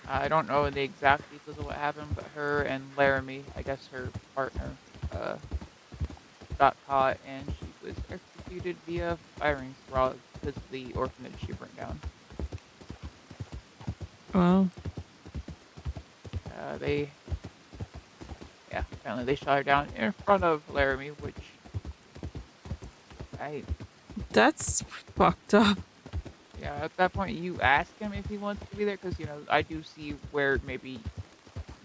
Speaker 10: I don't know the exact details of what happened, but her and Laramie, I guess her partner, got caught and she was executed via firing squad because of the orphanage she burned down.
Speaker 1: Wow.
Speaker 10: Apparently they shot her down in front of Laramie, which
Speaker 1: That's fucked up.
Speaker 10: yeah, at that point you ask him if he wants to be there, because, you know, I do see where maybe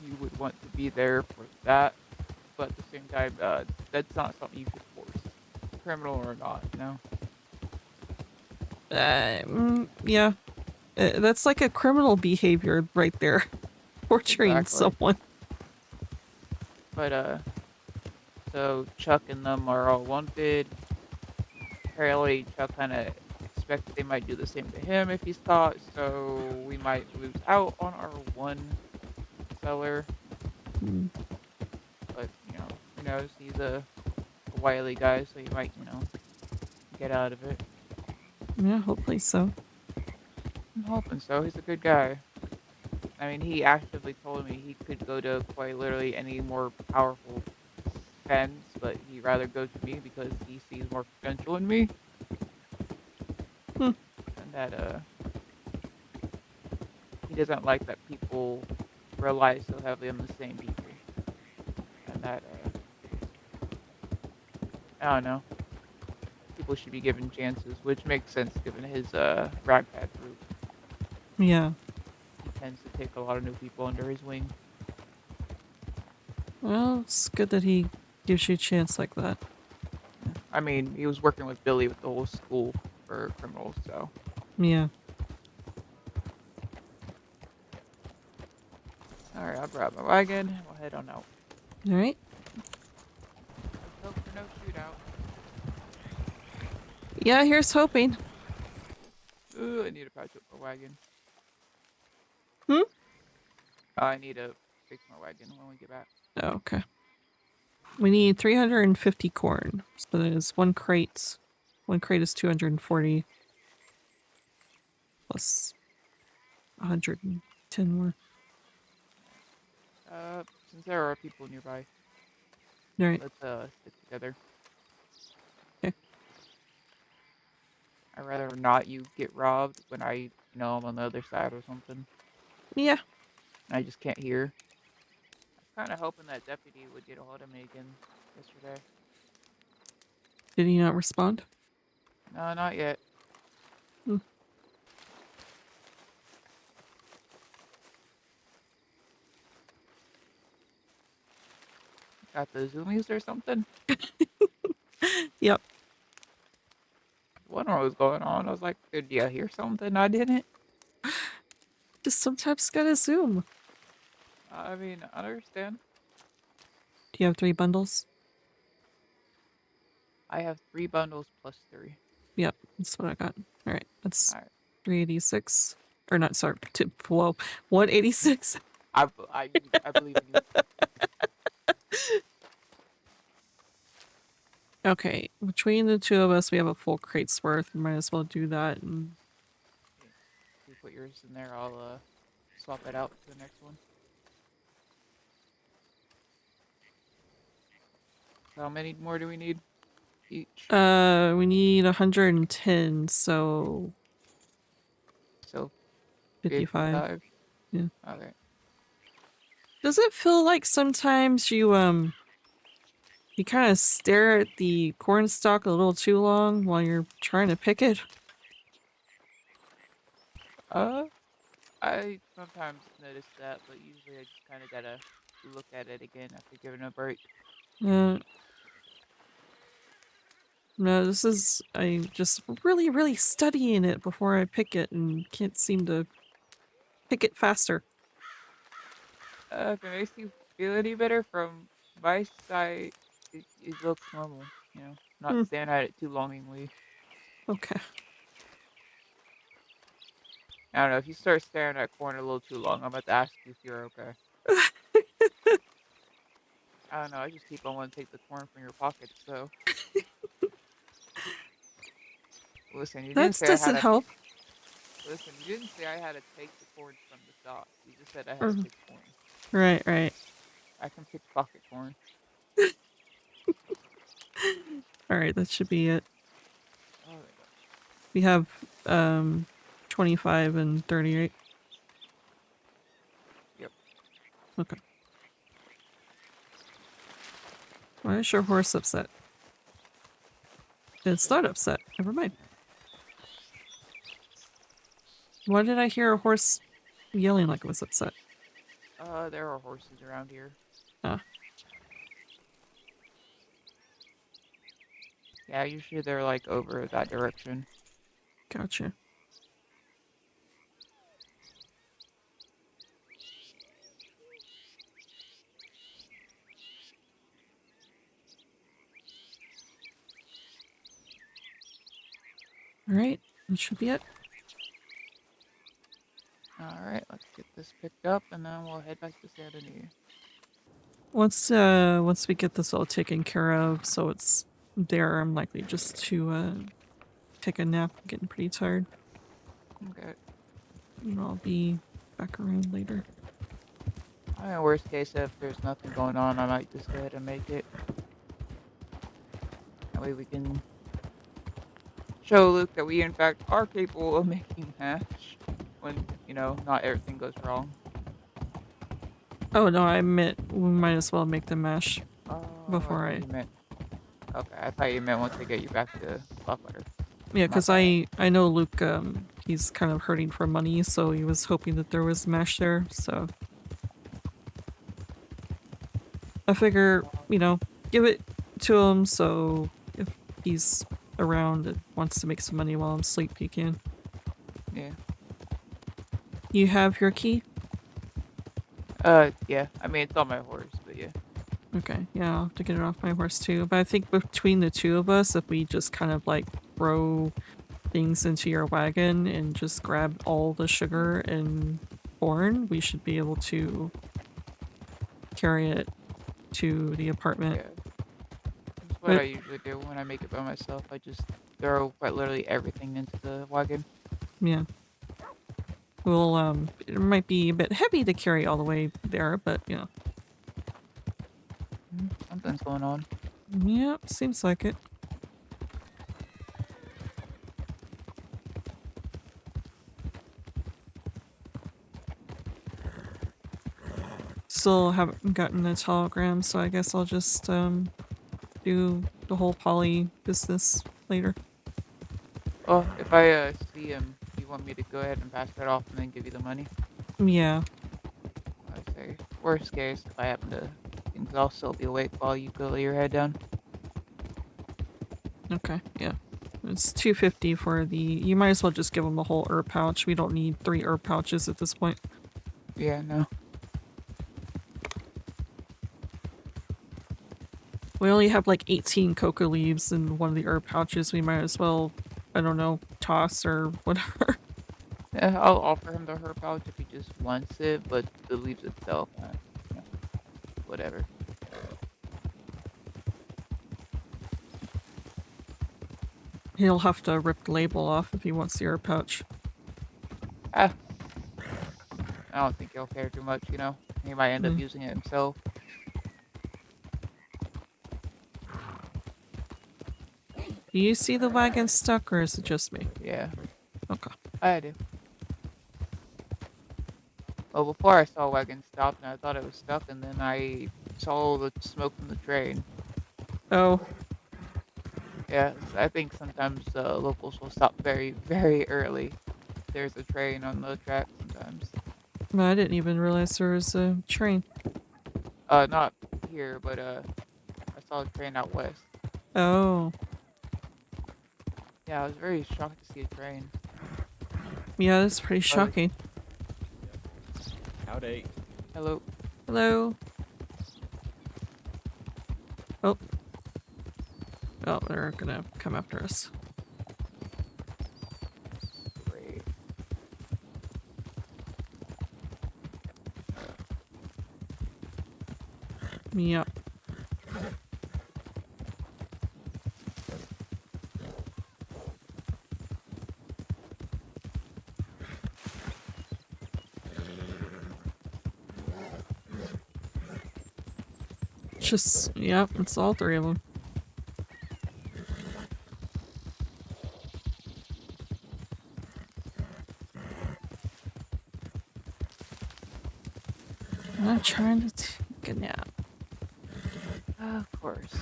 Speaker 10: you would want to be there for that, but at the same time, that's not something you should force, criminal or not, you know?
Speaker 1: Yeah. That's like a criminal behavior right there. Torturing someone.
Speaker 10: But, so Chuck and them are all wanted. Apparently Chuck kind of expected they might do the same to him if he's caught, so we might lose out on our one seller. But, you know, who knows, he's a wily guy, so he might, you know, get out of it.
Speaker 1: Yeah, hopefully so.
Speaker 10: I'm hoping so. He's a good guy. I mean, he actively told me he could go to quite literally any more powerful fence, but he'd rather go to me because he sees more potential in me. And that, he doesn't like that people rely so heavily on the same people. And that, I don't know. People should be given chances, which makes sense given his, ragtag group.
Speaker 1: Yeah.
Speaker 10: He tends to take a lot of new people under his wing.
Speaker 1: Well, it's good that he gives you a chance like that.
Speaker 10: I mean, he was working with Billy with the whole school for criminals, so.
Speaker 1: Yeah.
Speaker 10: Alright, I'll grab my wagon. We'll head on out.
Speaker 1: Alright.
Speaker 10: Let's hope for no shootout.
Speaker 1: Yeah, here's hoping.
Speaker 10: Ooh, I need to patch up my wagon.
Speaker 1: Hmm?
Speaker 10: I need to fix my wagon when we get back.
Speaker 1: Oh, okay. We need 350 corn. So that is one crate. One crate is 240. Plus 110 more.
Speaker 10: Since there are people nearby,
Speaker 1: Alright.
Speaker 10: let's stick together.
Speaker 1: Okay.
Speaker 10: I'd rather not you get robbed when I'm on the other side or something.
Speaker 1: Yeah.
Speaker 10: I just can't hear. I was kind of hoping that deputy would get a hold of me again yesterday.
Speaker 1: Did he not respond?
Speaker 10: No, not yet. got the zoomies or something?
Speaker 1: Yep.
Speaker 10: Wondering what was going on. I was like, did you hear something? I didn't.
Speaker 1: Just sometimes gotta zoom.
Speaker 10: I mean, I understand.
Speaker 1: Do you have 3 bundles?
Speaker 10: I have 3 bundles plus 3.
Speaker 1: Yep, that's what I got. All right, that's
Speaker 10: All right.
Speaker 1: 386. Or not, sorry, whoa, 186.
Speaker 10: I believe in you.
Speaker 1: Okay, between the 2 of us, we have a full crate's worth. We might as well do that. And
Speaker 10: You put yours in there. I'll swap it out to the next one. How many more do we need each?
Speaker 1: we need 110, so
Speaker 10: So
Speaker 1: 55. Yeah.
Speaker 10: Okay.
Speaker 1: Does it feel like sometimes you kind of stare at the corn stalk a little too long while you're trying to pick it?
Speaker 10: I sometimes notice that, but usually I just kind of gotta look at it again after giving it a break.
Speaker 1: No, this is, I just really studying it before I pick it and can't seem to pick it faster.
Speaker 10: If it makes you feel any better, from my side, it looks normal. You know, not staring at it too longingly.
Speaker 1: Okay.
Speaker 10: I don't know, if you start staring at corn a little too long, I'm about to ask you if you're okay. I don't know, I just keep on wanting to take the corn from your pocket, so. Listen, you didn't say I
Speaker 1: doesn't
Speaker 10: had to.
Speaker 1: help.
Speaker 10: Listen, you didn't say I had to take the corn from the stalk. You just said I had to pick corn.
Speaker 1: Right.
Speaker 10: I can pick pocket corn.
Speaker 1: Alright, that should be it.
Speaker 10: Oh,
Speaker 1: We have 25 and 38.
Speaker 10: Yep.
Speaker 1: Okay. Why is your horse upset? It's not upset. Never mind. Why did I hear a horse yelling like it was upset?
Speaker 10: There are horses around here.
Speaker 1: Ah.
Speaker 10: Yeah, usually they're like over that direction.
Speaker 1: Gotcha. Alright, that should be it.
Speaker 10: Alright, let's get this picked up and then we'll head back to San Antonio.
Speaker 1: Once we get this all taken care of, so it's there, I'm likely just to take a nap. I'm getting pretty tired.
Speaker 10: Okay.
Speaker 1: And I'll be back around later.
Speaker 10: I mean, worst case, if there's nothing going on, I might just go ahead and make it. That way we can show Luke that we in fact are capable of making hash when, you know, not everything goes wrong.
Speaker 1: Oh no, I meant we might as well make the mash before
Speaker 10: I meant. Okay, I thought you meant once they get you back to Buffalo.
Speaker 1: Yeah, because I know Luke, he's kind of hurting for money, so he was hoping that there was mash there, so I figure, you know, give it to him, so if he's around and wants to make some money while I'm asleep, he can.
Speaker 10: Yeah.
Speaker 1: You have your key?
Speaker 10: Yeah. I mean, it's on my horse, but yeah.
Speaker 1: Okay, yeah, I'll have to get it off my horse too. But I think between the 2 of us, if we just kind of like throw things into your wagon and just grab all the sugar and corn, we should be able to carry it to the apartment.
Speaker 10: Yeah. That's what I usually do when I make it by myself. I just throw quite literally everything into the wagon.
Speaker 1: Yeah. Well, it might be a bit heavy to carry all the way there, but you know.
Speaker 10: Something's going on.
Speaker 1: Yep, seems like it. Still haven't gotten a telegram, so I guess I'll just do the whole poly business later.
Speaker 10: Oh, if I see him, you want me to go ahead and pass that off and then give you the money?
Speaker 1: Yeah.
Speaker 10: I'd say worst case, if I happen to checking because I'll still be awake while you go lay your head down.
Speaker 1: Okay, yeah. It's 250 for the... You might as well just give them the whole herb pouch. We don't need 3 herb pouches at this point.
Speaker 10: Yeah, no.
Speaker 1: We only have like 18 coca leaves in one of the herb pouches. We might as well, I don't know, toss or whatever.
Speaker 10: Yeah, I'll offer him the herb pouch if he just wants it, but the leaves itself, you know, whatever.
Speaker 1: He'll have to rip the label off if he wants the herb pouch.
Speaker 10: Ah, I don't think he'll care too much, you know. He might end up using it himself.
Speaker 1: Do you see the wagon stuck or is it just me?
Speaker 10: Yeah.
Speaker 1: Okay.
Speaker 10: I do. Well, before I saw wagon stopped and I thought it was stuck, and then I saw the smoke from the train.
Speaker 1: Oh.
Speaker 10: Yeah, I think sometimes locals will stop very, very early. There's a train on the track sometimes.
Speaker 1: I didn't even realize there was a train.
Speaker 10: Not here, but I saw a train out west.
Speaker 1: Oh.
Speaker 10: Yeah, I was very shocked to see a train.
Speaker 1: Yeah, that's pretty shocking.
Speaker 11: Howdy.
Speaker 10: Hello.
Speaker 1: Hello. Oh. Oh, they're gonna come after us.
Speaker 10: Great.
Speaker 1: Yep. Just, yep, it's all 3 of them. I'm not trying to take a nap.
Speaker 10: Of course.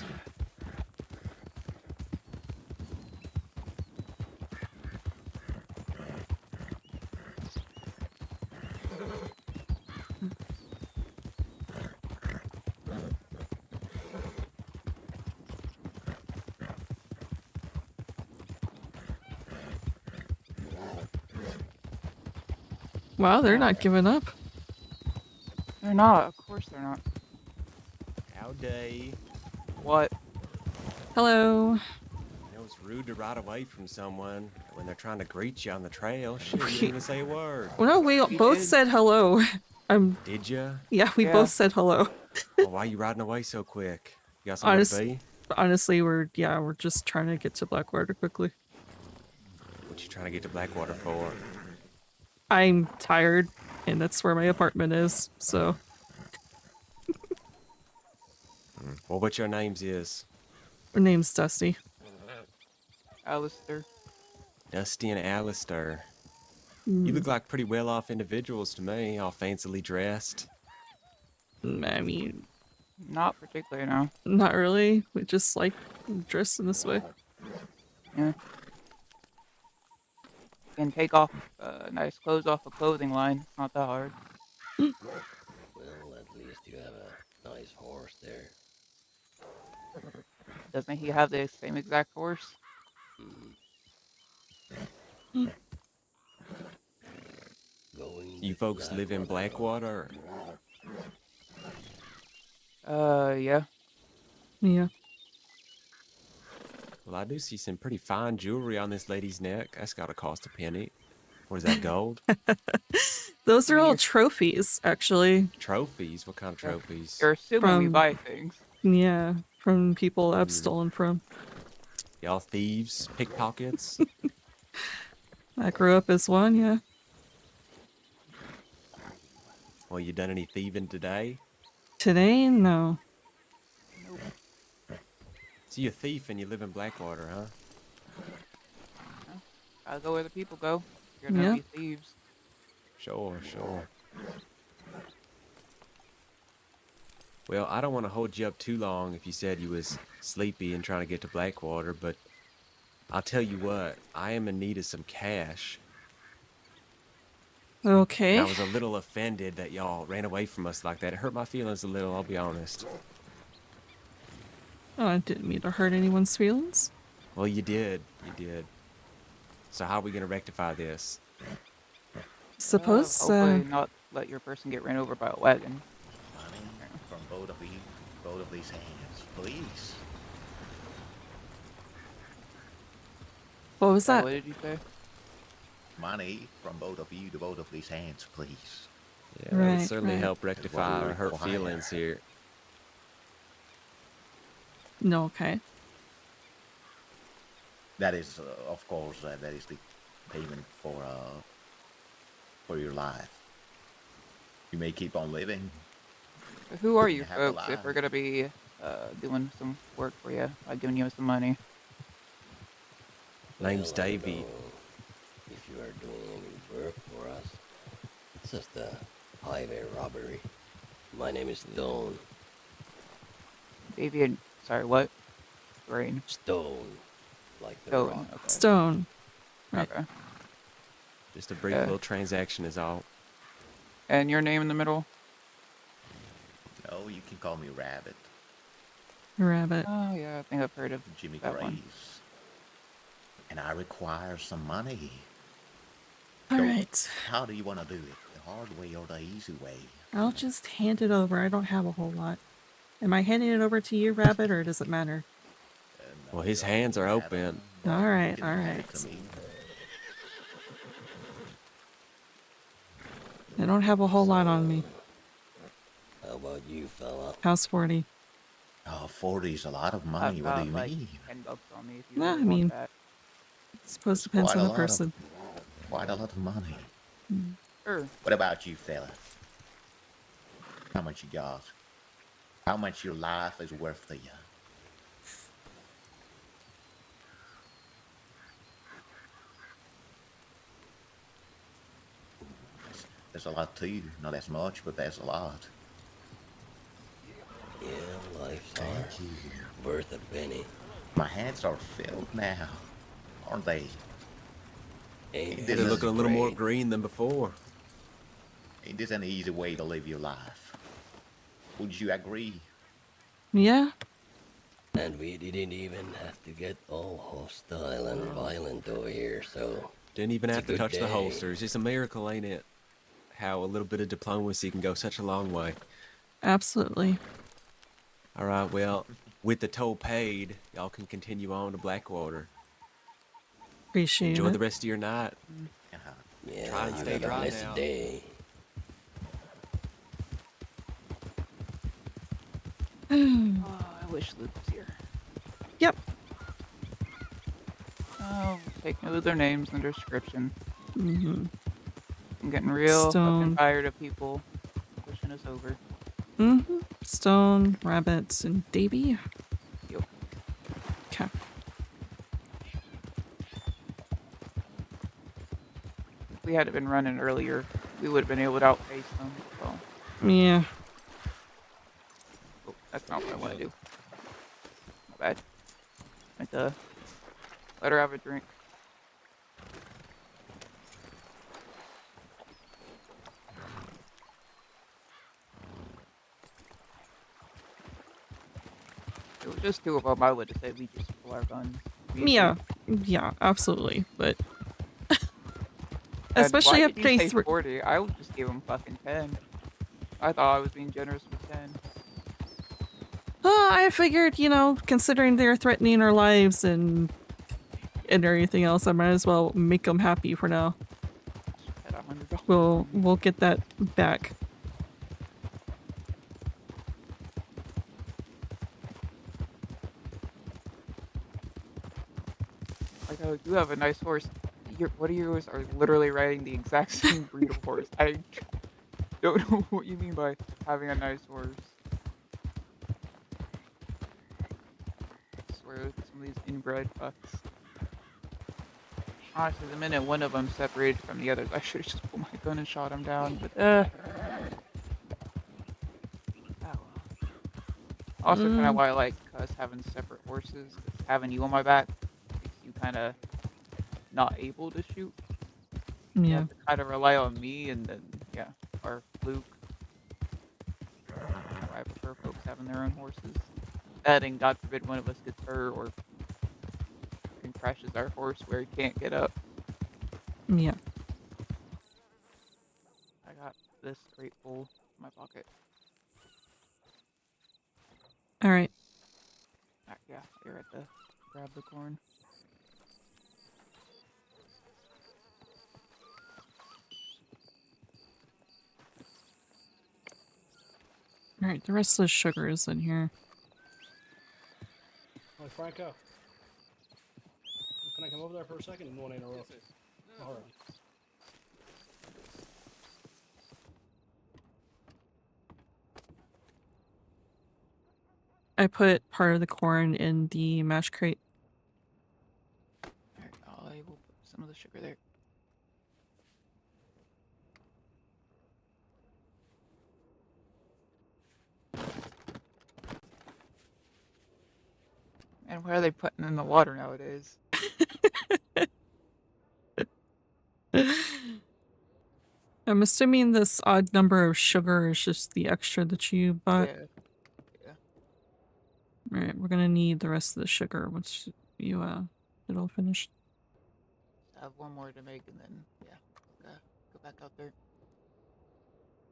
Speaker 1: Wow, they're not giving up.
Speaker 10: They're not. Of course they're not.
Speaker 11: Howdy.
Speaker 10: What?
Speaker 1: Hello.
Speaker 11: You know, it's rude to ride away from someone when they're trying to greet you on the trail. Shit, you didn't even say a word.
Speaker 1: Well, no, we both said hello.
Speaker 11: Did ya?
Speaker 1: Yeah, we both said hello.
Speaker 11: Well, why are you riding away so quick? You got somewhere to be?
Speaker 1: Honestly, we're just trying to get to Blackwater quickly.
Speaker 11: What you trying to get to Blackwater for?
Speaker 1: I'm tired, and that's where my apartment is, so...
Speaker 11: Well, what your names is?
Speaker 1: Her name's Dusty.
Speaker 10: Alistair.
Speaker 11: Dusty and Alistair. You look like pretty well-off individuals to me, all fancily dressed.
Speaker 1: I mean...
Speaker 10: Not particularly, no.
Speaker 1: Not really. We just like dressing this way.
Speaker 10: Yeah. You can take off nice clothes off a clothing line. Not that hard.
Speaker 12: Well, at least you have a nice horse there.
Speaker 10: Doesn't he have the same exact horse?
Speaker 11: You folks live in Blackwater?
Speaker 10: Yeah.
Speaker 1: Yeah.
Speaker 11: Well, I do see some pretty fine jewelry on this lady's neck. That's gotta cost a penny. What is that, gold?
Speaker 1: Those are all trophies, actually.
Speaker 11: Trophies? What kind of trophies?
Speaker 10: You're assuming we buy things.
Speaker 1: Yeah, from people I've stolen from.
Speaker 11: Y'all thieves? Pickpockets?
Speaker 1: I grew up as one, yeah.
Speaker 11: Well, you done any thieving today?
Speaker 1: Today, no.
Speaker 11: So you're a thief and you live in Blackwater, huh?
Speaker 10: Gotta go where the people go. You're gonna be thieves.
Speaker 11: Sure, sure. Well, I don't want to hold you up too long if you said you was sleepy and trying to get to Blackwater, but I'll tell you what, I am in need of some cash.
Speaker 1: Okay.
Speaker 11: And I was a little offended that y'all ran away from us like that. It hurt my feelings a little, I'll be honest.
Speaker 1: Oh, I didn't mean to hurt anyone's feelings.
Speaker 11: Well, you did. You did. So how are we going to rectify this?
Speaker 1: Suppose,
Speaker 10: hopefully not let your person get ran over by a wagon.
Speaker 12: Money from both of you, both of these hands, please.
Speaker 1: What was that?
Speaker 10: What did you say?
Speaker 12: Money from both of you to both of these hands, please.
Speaker 11: Yeah, that would certainly help rectify our hurt feelings here.
Speaker 1: No, okay.
Speaker 12: That is, of course, that is the payment for your life. You may keep on living.
Speaker 10: Who are you
Speaker 12: have a
Speaker 10: folks if
Speaker 12: life.
Speaker 10: we're gonna be doing some work for you by giving you some money?
Speaker 11: Name's
Speaker 12: Well, I don't
Speaker 11: Davey.
Speaker 12: know if you are doing any work for us. It's just a highway robbery. My name is Stone.
Speaker 10: Davey, sorry, what? Rain.
Speaker 12: Stone. Like the
Speaker 10: Stone.
Speaker 12: rock.
Speaker 10: Okay.
Speaker 1: Stone. Right.
Speaker 10: Okay.
Speaker 11: Just a brief little transaction is all.
Speaker 10: And your name in the middle?
Speaker 12: No, you can call me Rabbit.
Speaker 1: Rabbit.
Speaker 10: Oh yeah, I think I've heard of
Speaker 12: Jimmy
Speaker 10: that
Speaker 12: Grace.
Speaker 10: one.
Speaker 12: And I require some money.
Speaker 1: All
Speaker 12: So,
Speaker 1: right.
Speaker 12: How do you want to do it? The hard way or the easy way?
Speaker 1: I'll just hand it over. I don't have a whole lot. Am I handing it over to you, Rabbit, or does it matter?
Speaker 11: Well, his hands are open.
Speaker 1: All right,
Speaker 12: You can
Speaker 1: all
Speaker 12: hand it
Speaker 1: right.
Speaker 12: to me.
Speaker 1: I don't have a whole lot on me.
Speaker 12: How about you, fella?
Speaker 1: How's 40?
Speaker 12: Oh, 40 is a lot of money.
Speaker 10: I've
Speaker 12: What do
Speaker 10: got
Speaker 12: you
Speaker 10: like
Speaker 12: mean?
Speaker 10: $10 on me if you
Speaker 1: Well,
Speaker 10: really
Speaker 1: I mean,
Speaker 10: want that.
Speaker 1: I suppose it depends
Speaker 12: Quite
Speaker 1: on
Speaker 12: a
Speaker 1: the
Speaker 12: lot of-
Speaker 1: person.
Speaker 12: Quite a lot of money.
Speaker 10: Sure.
Speaker 12: What about you, fella? How much you got? How much your life is worth to you? There's a lot to you. Not as much, but there's a lot. Yeah, life's hard. Worth a penny. My hands are filled now, aren't they? Ain't
Speaker 11: They're looking a little more green than before.
Speaker 12: Ain't this an easy way to live your life? Would you agree?
Speaker 1: Yeah.
Speaker 12: And we didn't even have to get all hostile and violent over here, so...
Speaker 11: Didn't even
Speaker 12: it's a
Speaker 11: have to
Speaker 12: good
Speaker 11: touch the
Speaker 12: day.
Speaker 11: holsters. It's a miracle, ain't it? How a little bit of diplomacy can go such a long way.
Speaker 1: Absolutely.
Speaker 11: All right, well, with the toll paid, y'all can continue on to Blackwater.
Speaker 1: Appreciate
Speaker 11: Enjoy
Speaker 1: it.
Speaker 11: the rest of your night.
Speaker 12: Yeah,
Speaker 11: Try and
Speaker 12: you
Speaker 11: stay
Speaker 12: have a
Speaker 11: dry
Speaker 12: blessed
Speaker 11: now.
Speaker 12: day.
Speaker 10: Oh, I wish Luke was here.
Speaker 1: Yep.
Speaker 10: Oh, take note of their names and their description.
Speaker 1: Mm-hmm.
Speaker 10: I'm getting real
Speaker 1: Stone.
Speaker 10: fucking tired of people pushing us over.
Speaker 1: Mm-hmm. Stone, Rabbits, and Davy.
Speaker 10: Yep.
Speaker 1: Okay.
Speaker 10: If we had been running earlier, we would have been able to outpace them. So,
Speaker 1: Yeah.
Speaker 10: oh, that's not what I want to do. My bad. Meant to let her have a drink. If it was just two of them, I would have said we just pull our guns.
Speaker 1: Yeah. Yeah, absolutely. But
Speaker 10: And
Speaker 1: especially
Speaker 10: why
Speaker 1: if
Speaker 10: did you
Speaker 1: they
Speaker 10: say 40? I would just give them fucking 10. I thought I was being generous with 10.
Speaker 1: I figured, you know, considering they're threatening our lives and everything else, I might as well make them happy for now.
Speaker 10: At $100.
Speaker 1: We'll get that back.
Speaker 10: Like, oh, you have a nice horse. What of yours are literally riding the exact same breed of horse. I don't know what you mean by having a nice horse. I swear, some of these inbred fucks. Honestly, the minute one of them separated from the others, I should have just pulled my gun and shot him down, but oh well. Also, kind of why I like us having separate horses. 'Cause having you on my back makes you kind of not able to shoot. You
Speaker 1: Yeah.
Speaker 10: have to kind of rely on me, and then yeah, or Luke. I prefer folks having their own horses. That and God forbid one of us gets hurt or crashes our horse where he can't get up.
Speaker 1: Yeah.
Speaker 10: I got this crate full in my pocket.
Speaker 1: All right.
Speaker 10: Yeah, you're at the grab the corn.
Speaker 1: All right. The rest of the sugar is in here.
Speaker 7: Hi, Franco. Can I come over there for a second and no one interrupt? Alright.
Speaker 1: I put part of the corn in the mash crate.
Speaker 10: Alright, I will put some of the sugar there. And what are they putting in the water nowadays?
Speaker 1: I'm assuming this odd number of sugar is just the extra that you bought.
Speaker 10: Yeah. Yeah.
Speaker 1: Alright, we're gonna need the rest of the sugar once you get all finished.
Speaker 10: I have one more to make and then yeah, go back out there.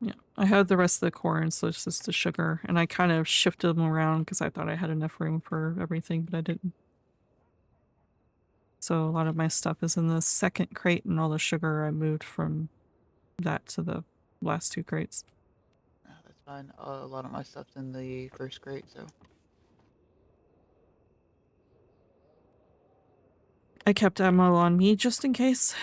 Speaker 1: Yeah, I have the rest of the corn, so it's just the sugar, and I kind of shifted them around because I thought I had enough room for everything, but I didn't. So a lot of my stuff is in the second crate, and all the sugar I moved from that to the last two crates.
Speaker 10: That's fine. A lot of my stuff's in the first crate, so.
Speaker 1: I kept ammo on me just in case.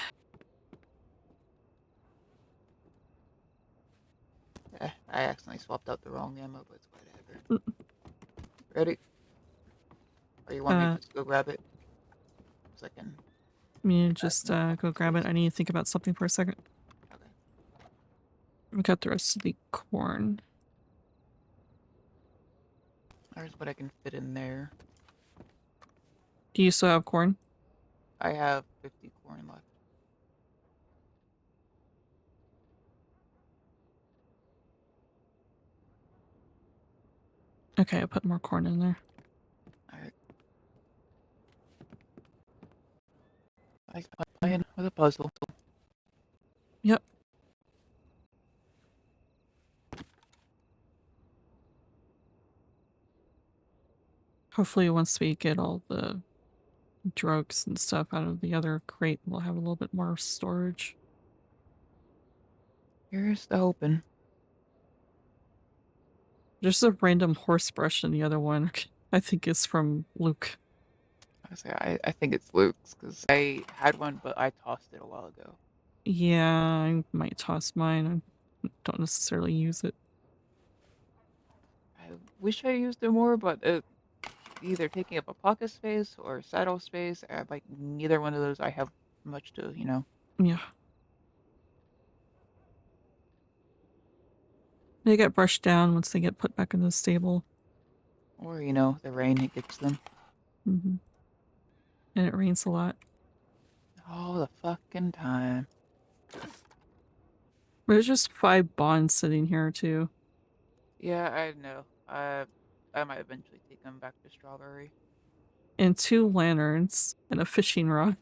Speaker 10: Yeah, I accidentally swapped out the wrong ammo, but it's whatever. Ready? Or you want me to just go grab it? So I can.
Speaker 1: You just go grab it. I need to think about something for a second.
Speaker 10: Okay.
Speaker 1: We got the rest of the corn.
Speaker 10: There's what I can fit in there.
Speaker 1: Do you still have corn?
Speaker 10: I have 50 corn left.
Speaker 1: Okay, I put more corn in there.
Speaker 10: Alright. I playing with a puzzle.
Speaker 1: Yep. Hopefully once we get all the drugs and stuff out of the other crate, we'll have a little bit more storage.
Speaker 10: Here's the hoping.
Speaker 1: There's a random horse brush in the other one. I think it's from Luke.
Speaker 10: I think it's Luke's, because I had one, but I tossed it a while ago.
Speaker 1: Yeah, I might toss mine. I don't necessarily use it.
Speaker 10: I wish I used it more, but either taking up a pocket space or saddle space. Like neither one of those I have much to, you know.
Speaker 1: Yeah. They get brushed down once they get put back in the stable.
Speaker 10: Or, you know, the rain, it gets them.
Speaker 1: Mm-hmm. And it rains a lot.
Speaker 10: All the fucking time.
Speaker 1: There's just 5 bonds sitting here, too.
Speaker 10: Yeah, I know. I might eventually take them back to Strawberry.
Speaker 1: And 2 lanterns and a fishing rod.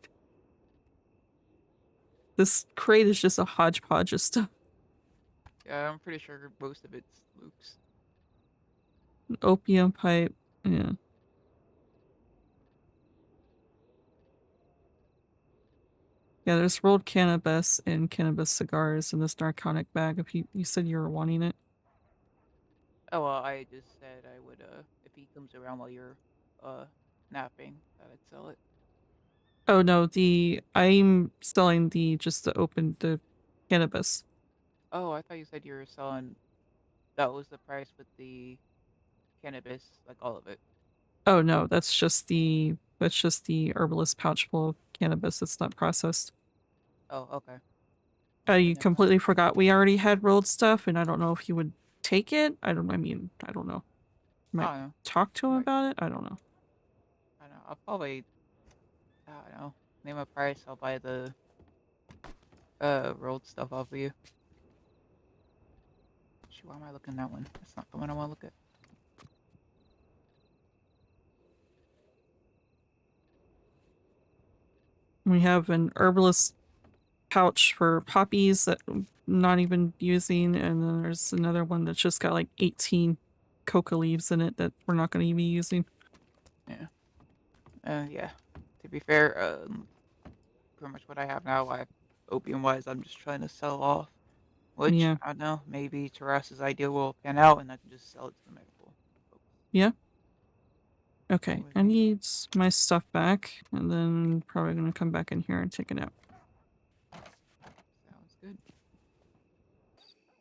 Speaker 1: This crate is just a hodgepodge of stuff.
Speaker 10: Yeah, I'm pretty sure most of it's Luke's.
Speaker 1: An opium pipe, yeah. Yeah, there's rolled cannabis and cannabis cigars in this narcotic bag if you said you were wanting it.
Speaker 10: Oh, well, I just said I would, if he comes around while you're, napping, that I'd sell it.
Speaker 1: Oh no, I'm selling just the cannabis.
Speaker 10: Oh, I thought you said you were selling, that was the price with the cannabis, like all of it.
Speaker 1: Oh no, that's just the herbalist pouch full of cannabis. It's not processed.
Speaker 10: Oh, okay.
Speaker 1: You completely forgot we already had rolled stuff, and I don't know if you would take it. I don't know. Might talk to him about it. I don't know.
Speaker 10: I don't know. I'll probably, I don't know, name a price. I'll buy the rolled stuff off of you. Shoot, why am I looking at that one? That's not the one I want to look at.
Speaker 1: We have an herbalist pouch for poppies that I'm not even using, and then there's another one that's just got like 18 coca leaves in it that we're not going to be using.
Speaker 10: Yeah. Yeah. To be fair, pretty much what I have now, opium-wise, I'm just trying to sell off. Which,
Speaker 1: Yeah.
Speaker 10: I don't know, maybe Terrace's idea will pan out and I can just sell it to the medical folks.
Speaker 1: Yeah. Okay,
Speaker 10: Fine with
Speaker 1: I
Speaker 10: me.
Speaker 1: need my stuff back, and then probably going to come back in here and take it out.
Speaker 10: Sounds good.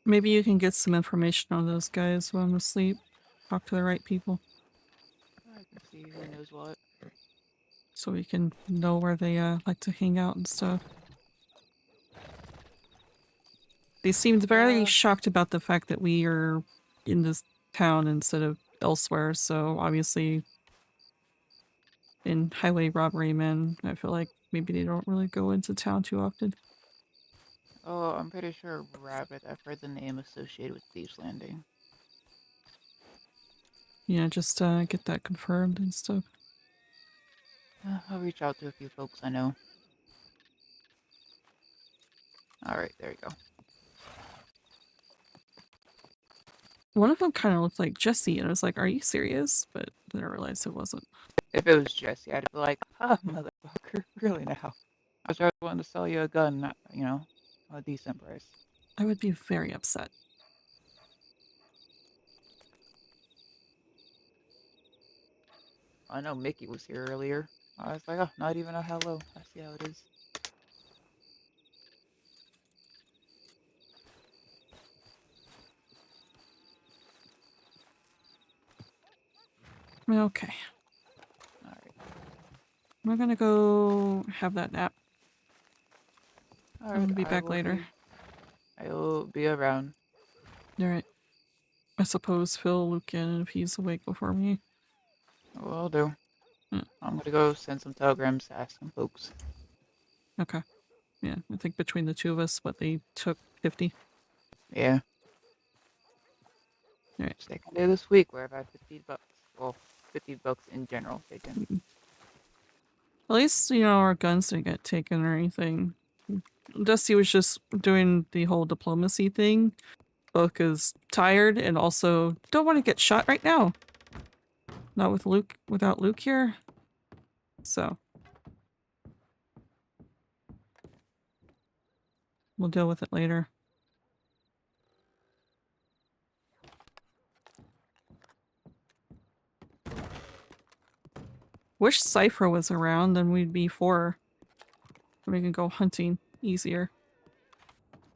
Speaker 1: Maybe you can get some information on those guys while I'm asleep. Talk to the right people.
Speaker 10: I can see who knows what.
Speaker 1: So we can know where they like to hang out and stuff. They seemed very shocked about the fact that we are in this town instead of elsewhere, so obviously in highway robbery men, I feel like maybe they don't really go into town too often.
Speaker 10: Oh, I'm pretty sure Rabbit. I've heard the name associated with Thieves Landing.
Speaker 1: Yeah, just get that confirmed and stuff.
Speaker 10: I'll reach out to a few folks I know. Alright, there you go.
Speaker 1: One of them kind of looked like Jesse, and I was like, are you serious? But then I realized it wasn't.
Speaker 10: If it was Jesse, I'd be like, motherfucker, really now? I was just wanting to sell you a gun, not, you know, a decent price.
Speaker 1: I would be very upset.
Speaker 10: I know Mickey was here earlier. I was like, oh, not even a hello. I see how it is.
Speaker 1: Okay.
Speaker 10: Alright.
Speaker 1: We're gonna go have that nap.
Speaker 10: Alright,
Speaker 1: I'm gonna be back later.
Speaker 10: I'll be around.
Speaker 1: Alright. I suppose Phil look in if he's awake before me.
Speaker 10: Will do.
Speaker 1: Yeah.
Speaker 10: I'm gonna go send some telegrams to ask some folks.
Speaker 1: Okay. Yeah, I think between the two of us, what they took 50.
Speaker 10: Yeah.
Speaker 1: Alright.
Speaker 10: Second day this week where I've had 50 bucks. Well, 50 bucks in general taken.
Speaker 1: At least, you know, our guns didn't get taken or anything. Dusty was just doing the whole diplomacy thing. Both because tired and also don't want to get shot right now. Not with Luke, without Luke here. So. We'll deal with it later. Wish Cypher was around, then we'd be 4. We can go hunting easier.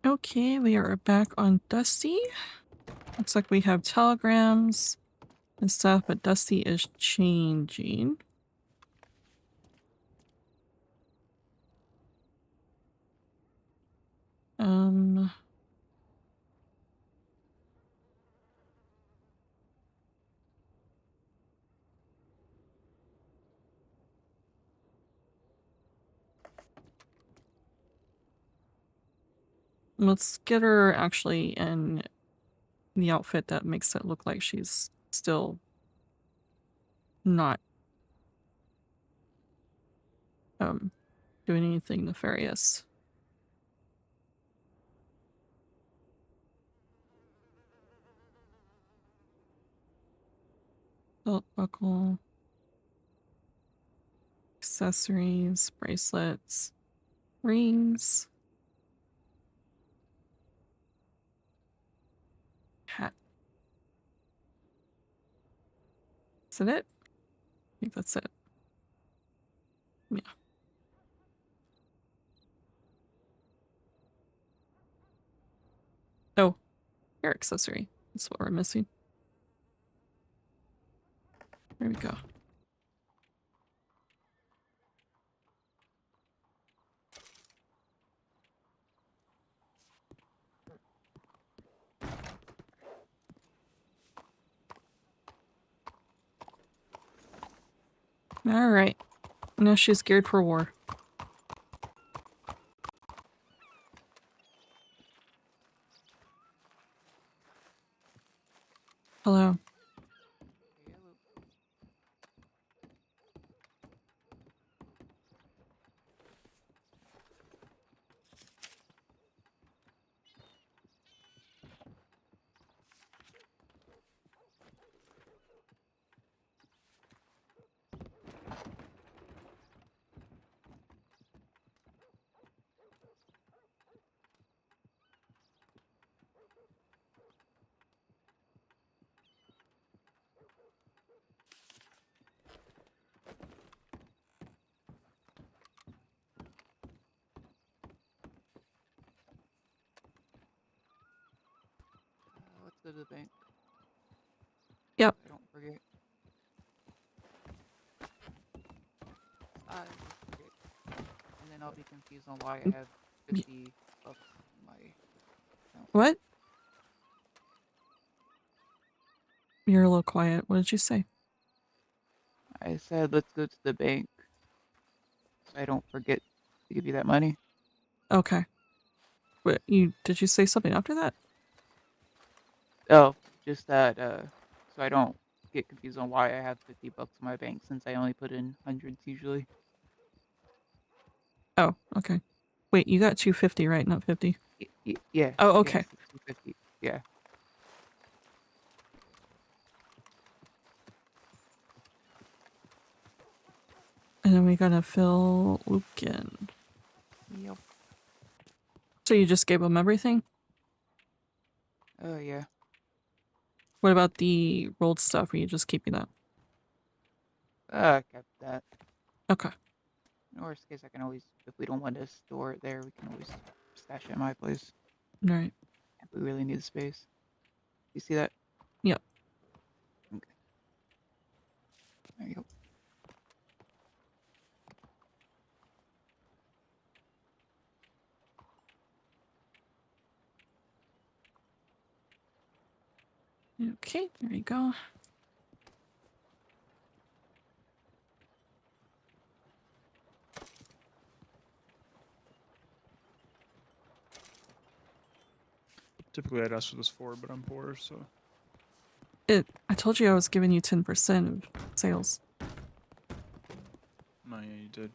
Speaker 1: Okay, we are back on Dusty. Looks like we have telegrams and stuff, but Dusty is changing. Let's get her actually in the outfit that makes it look like she's still not doing anything nefarious. Belt buckle, accessories, bracelets, rings, hat. Is that it? I think that's it. Yeah. Oh, hair accessory. That's what we're missing. There we go. Alright. Now she's geared for war.
Speaker 10: to the bank.
Speaker 1: Yep.
Speaker 10: I don't forget. I will forget. And then I'll be confused on why I have 50 bucks in my account.
Speaker 1: What? You're a little quiet. What did you say?
Speaker 10: I said, let's go to the bank so I don't forget to give you that money.
Speaker 1: Okay. But did you say something after that?
Speaker 10: Oh, just that, so I don't get confused on why I have 50 bucks in my bank since I only put in hundreds usually.
Speaker 1: Oh, okay. Wait, you got 250, right? Not 50.
Speaker 10: Yeah.
Speaker 1: Oh, okay.
Speaker 10: Yes, 250. Yeah.
Speaker 1: And then we gotta fill Lucan.
Speaker 10: Yep.
Speaker 1: So you just gave him everything?
Speaker 10: Oh, yeah.
Speaker 1: What about the rolled stuff? Are you just keeping that?
Speaker 10: I kept that.
Speaker 1: Okay.
Speaker 10: In worst case, I can always, if we don't want to store it there, we can always stash it at my place.
Speaker 1: Alright.
Speaker 10: If we really need the space. You see that?
Speaker 1: Yep.
Speaker 10: Okay. There you go.
Speaker 1: Okay, there you go.
Speaker 3: Typically, I'd ask for this 4, but I'm poor, so.
Speaker 1: I told you I was giving you 10% of sales.
Speaker 3: No, yeah, you did.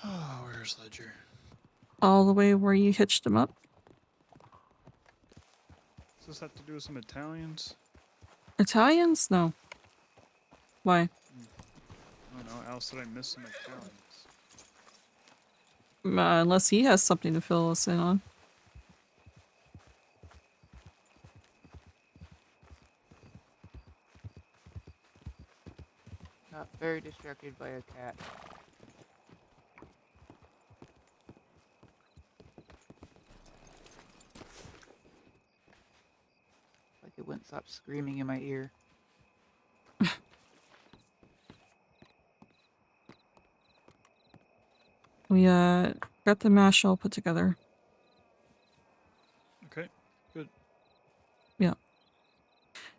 Speaker 3: Oh, where's Ledger?
Speaker 1: All the way where you hitched him up?
Speaker 3: Does this have to do with some Italians?
Speaker 1: Italians? No. Why?
Speaker 3: I don't know. Al said I missed some Italians.
Speaker 1: Unless he has something to fill us in on.
Speaker 10: Got very distracted by a cat. Like it wouldn't stop screaming in my ear.
Speaker 1: We got the mash all put together.
Speaker 3: Okay, good.
Speaker 1: Yeah.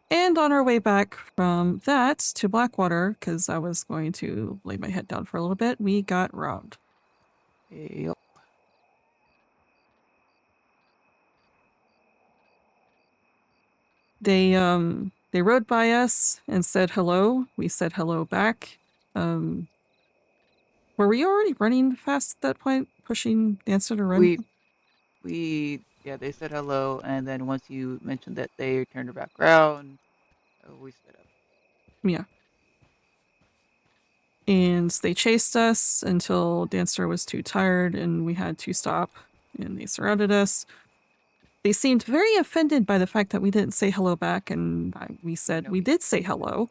Speaker 1: And on our way back from that to Blackwater, because I was going to lay my head down for a little bit, we got robbed.
Speaker 10: Yep.
Speaker 1: They rode by us and said hello. We said hello back. Were we already running fast at that point, pushing Dancer to run?
Speaker 10: Yeah, they said hello, and then once you mentioned that they turned back around, we sped up.
Speaker 1: Yeah. And they chased us until Dancer was too tired and we had to stop, and they surrounded us. They seemed very offended by the fact that we didn't say hello back, and we said we did say hello.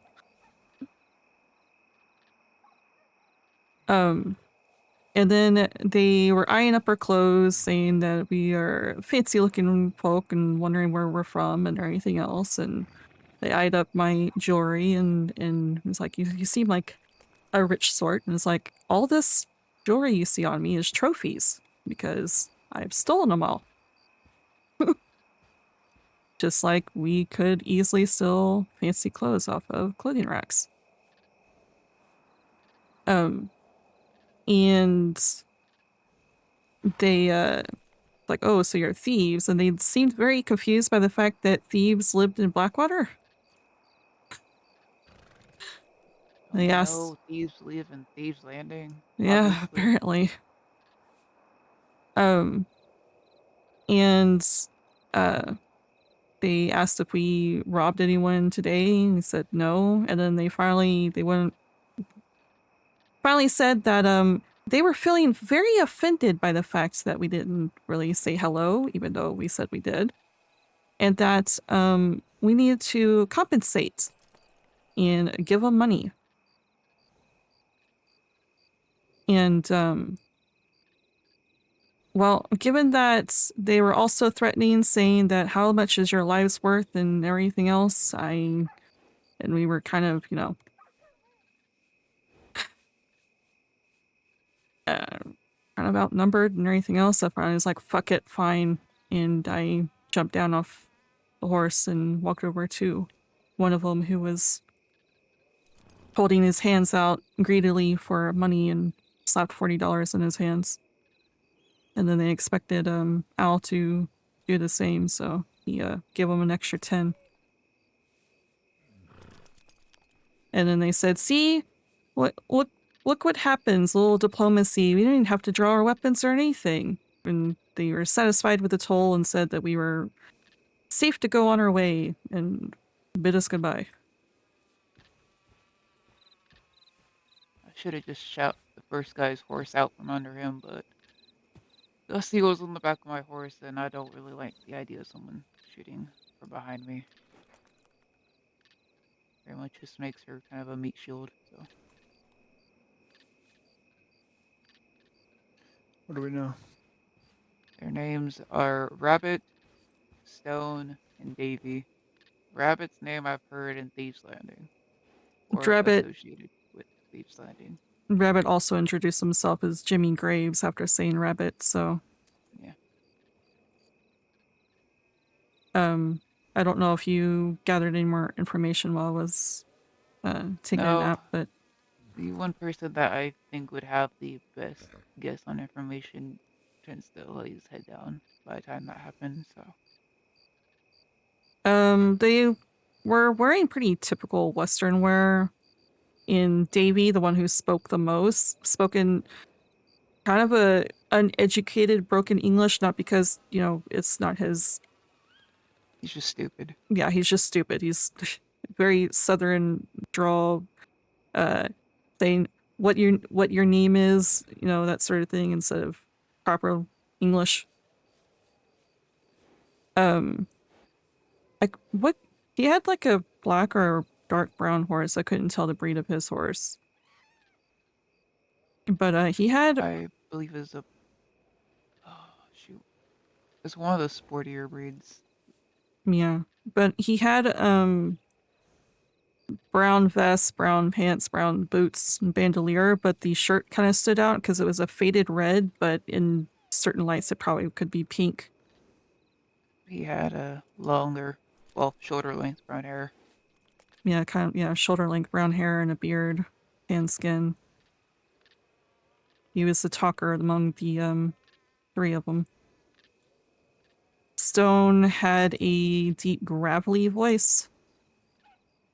Speaker 1: And then they were eyeing up our clothes, saying that we are fancy looking folk and wondering where we're from and everything else. And they eyed up my jewelry and it was like, you seem like a rich sort. And it's like, all this jewelry you see on me is trophies because I've stolen them all. Just like we could easily steal fancy clothes off of clothing racks. And they like, oh, so you're thieves, and they seemed very confused by the fact that thieves lived in Blackwater. They asked,
Speaker 10: no, thieves live in Thieves Landing.
Speaker 1: yeah,
Speaker 10: Obviously.
Speaker 1: apparently. And they asked if we robbed anyone today, and we said no. And then they finally said that they were feeling very offended by the fact that we didn't really say hello, even though we said we did. And that we needed to compensate and give them money. And Well, given that they were also threatening, saying that how much is your lives worth and everything else, and we were kind of, you know, kind of outnumbered and everything else. So I was like, fuck it, fine. And I jumped down off the horse and walked over to one of them who was holding his hands out greedily for money and slapped $40 in his hands. And then they expected Al to do the same, so he gave him an extra 10. And then they said, see, look what happens, a little diplomacy. We didn't have to draw our weapons or anything. And they were satisfied with the toll and said that we were safe to go on our way and bid us goodbye.
Speaker 10: I should have just shot the first guy's horse out from under him, but Dusty was on the back of my horse, and I don't really like the idea of someone shooting from behind me. Very much just makes her kind of a meat shield, so.
Speaker 3: What do we know?
Speaker 10: Their names are Rabbit, Stone, and Davy. Rabbit's name I've heard in Thieves Landing, or
Speaker 1: Rabbit.
Speaker 10: associated with Thieves Landing.
Speaker 1: Rabbit also introduced himself as Jimmy Graves after saying Rabbit, so.
Speaker 10: Yeah.
Speaker 1: I don't know if you gathered any more information while I was taking a nap, but
Speaker 10: the one person that I think would have the best guess on information tends to lay his head down by the time that happens, so.
Speaker 1: They were wearing pretty typical Western wear. In Davy, the one who spoke the most, spoke in kind of a uneducated, broken English, not because, you know, it's not his...
Speaker 10: He's just stupid.
Speaker 1: Yeah, he's just stupid. He's very southern drawl, saying what your name is, you know, that sort of thing, instead of proper English. Like, what... He had like a black or dark brown horse. I couldn't tell the breed of his horse. But he had...
Speaker 10: I believe it's a... Oh, shoot. It's one of the sportier breeds.
Speaker 1: Yeah. But he had brown vest, brown pants, brown boots, and bandolier, but the shirt kind of stood out because it was a faded red, but in certain lights it probably could be pink.
Speaker 10: He had a longer, well, shoulder length brown hair.
Speaker 1: Yeah, kind of, yeah, shoulder length brown hair and a beard, tan skin. He was the talker among the three of them. Stone had a deep gravelly voice.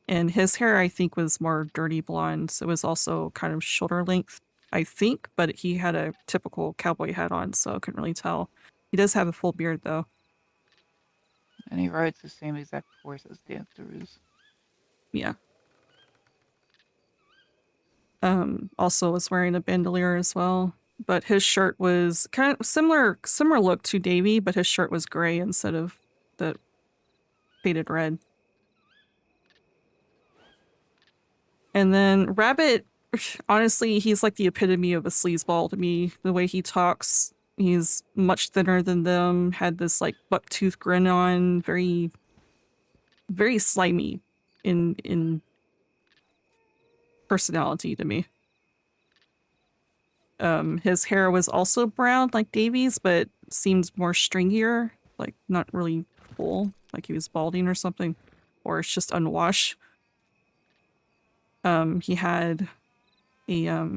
Speaker 1: And his hair, I think, was more dirty blonde. So it was also kind of shoulder length, I think, but he had a typical cowboy hat on, so I couldn't really tell. He does have a full beard, though.
Speaker 10: And he rides the same exact horse as Dancer's.
Speaker 1: Yeah. Also was wearing a bandolier as well, but his shirt was kind of similar look to Davy, but his shirt was gray instead of the faded red. And then Rabbit, honestly, he's like the epitome of a sleazeball to me. The way he talks, he's much thinner than them, had this like buck-tooth grin on, very, very slimy in personality to me. His hair was also brown like Davy's, but seemed more stringier, like not really full, like he was balding or something, or it's just unwashed. He had a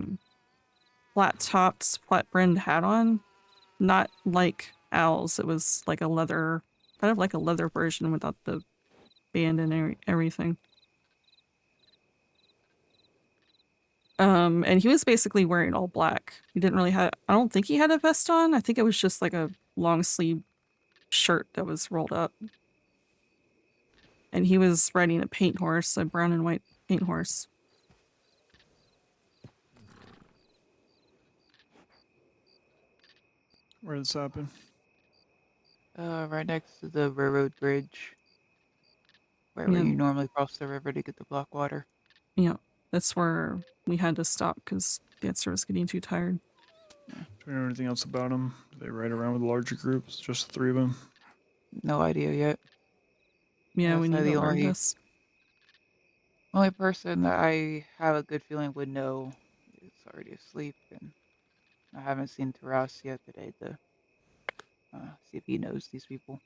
Speaker 1: flat-topped, flat-brimmed hat on, not like Al's. It was like a leather, kind of like a leather version without the band and everything. And he was basically wearing all black. He didn't really have, I don't think he had a vest on. I think it was just like a long sleeve shirt that was rolled up. And he was riding a paint horse, a brown and white paint horse.
Speaker 3: Where did this happen?
Speaker 10: Right next to the railroad bridge. Where
Speaker 1: Yeah.
Speaker 10: you normally cross the river to get the block water.
Speaker 1: Yeah, that's where we had to stop because Dancer was getting too tired.
Speaker 3: Do we know anything else about them? Do they ride around with larger groups? Just the 3 of them?
Speaker 10: No idea yet.
Speaker 1: Yeah, we
Speaker 10: That's
Speaker 1: need
Speaker 10: the
Speaker 1: to learn
Speaker 10: only
Speaker 1: this.
Speaker 10: only person that I have a good feeling would know is already asleep, and I haven't seen Taras yet today to see if he knows these people.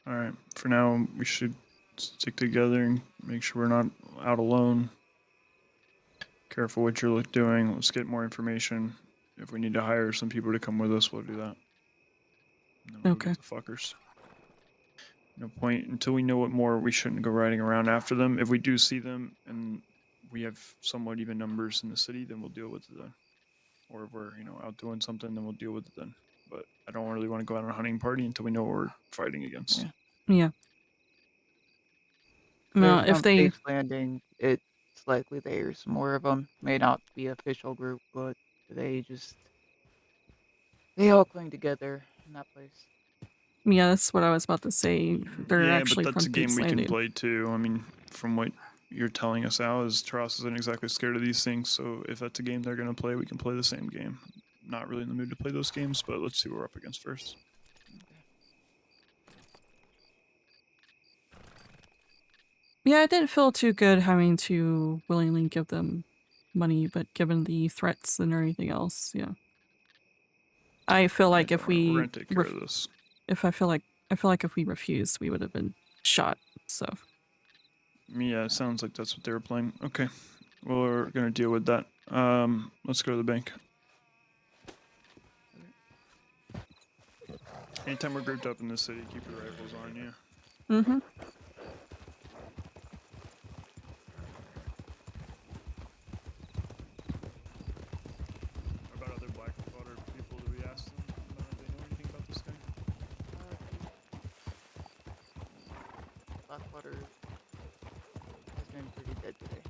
Speaker 3: Alright, for now, we should stick together and make sure we're not out alone. Careful what you're doing. Let's get more information. If we need to hire some people to come with us, we'll do that. And then we'll
Speaker 1: Okay.
Speaker 3: get the fuckers. No point until we know what more. We shouldn't go riding around after them. If we do see them and we have somewhat even numbers in the city, then we'll deal with it then. Or if we're out doing something, then we'll deal with it then. But I don't really want to go out on a hunting party until we know what we're fighting against.
Speaker 1: Yeah.
Speaker 10: No,
Speaker 1: No, if they
Speaker 10: base landing, it's likely there's more of them. May not be official group, but they all cling together in that place.
Speaker 1: Yeah, that's what I was about to say. They're
Speaker 3: Yeah,
Speaker 1: actually
Speaker 3: but that's a
Speaker 1: from
Speaker 3: game
Speaker 1: Pete's
Speaker 3: we can
Speaker 1: Landing.
Speaker 3: play too. I mean, from what you're telling us, Al, is Taras isn't exactly scared of these things. So if that's a game they're going to play, we can play the same game. Not really in the mood to play those games, but let's see what we're up against first.
Speaker 1: Yeah, I didn't feel too good having to willingly give them money, but given the threats and everything else, yeah. I feel like
Speaker 3: Yeah,
Speaker 1: if
Speaker 3: we're
Speaker 1: we
Speaker 3: gonna take care of this.
Speaker 1: I feel like if we refused, we would have been shot. So
Speaker 3: Yeah, it sounds like that's what they were playing. Okay, well, we're gonna deal with that. Let's go to the bank. Anytime we're grouped up in the city, keep your rifles on you.
Speaker 1: Mm-hmm.
Speaker 3: What about other Blackwater people? Do we ask them? Do they know anything about this guy?
Speaker 10: Blackwater has been pretty dead today.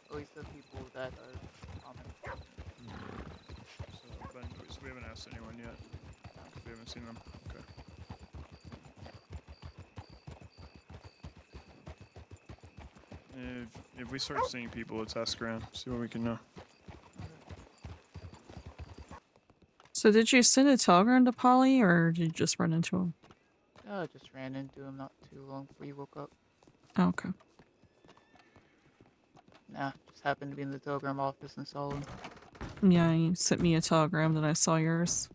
Speaker 10: At least the people that are common.
Speaker 3: So we haven't asked anyone yet. We haven't seen them. Okay. If we start seeing people, let's ask around. See what we can know.
Speaker 1: So did you send a telegram to Polly, or did you just run into him?
Speaker 10: I just ran into him not too long before you woke up.
Speaker 1: Oh, okay.
Speaker 10: Nah, just happened to be in the telegram office and saw him.
Speaker 1: Yeah, you sent me a telegram that I saw yours.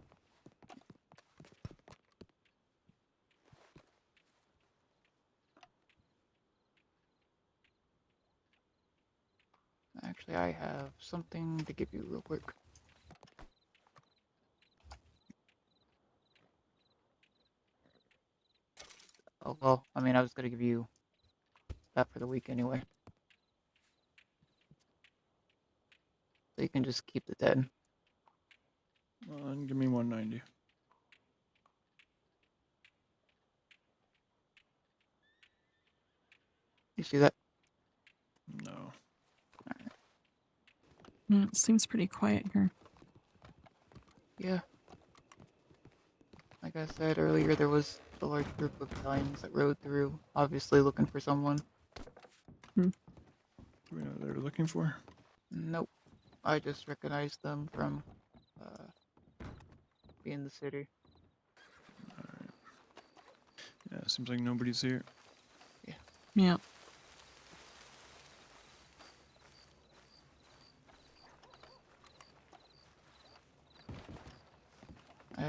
Speaker 10: Actually, I have something to give you real quick. Oh, well, I mean, I was gonna give you that for the week anyway. So you can just keep the 10.
Speaker 3: Give me 190.
Speaker 10: You see that?
Speaker 3: No.
Speaker 1: Yeah, it seems pretty quiet here.
Speaker 10: Yeah. Like I said earlier, there was a large group of Italians that rode through, obviously looking for someone.
Speaker 3: Do we know what they were looking for?
Speaker 10: Nope. I just recognized them from being the city.
Speaker 3: Alright. Yeah, seems like nobody's here.
Speaker 10: Yeah.
Speaker 1: Yeah.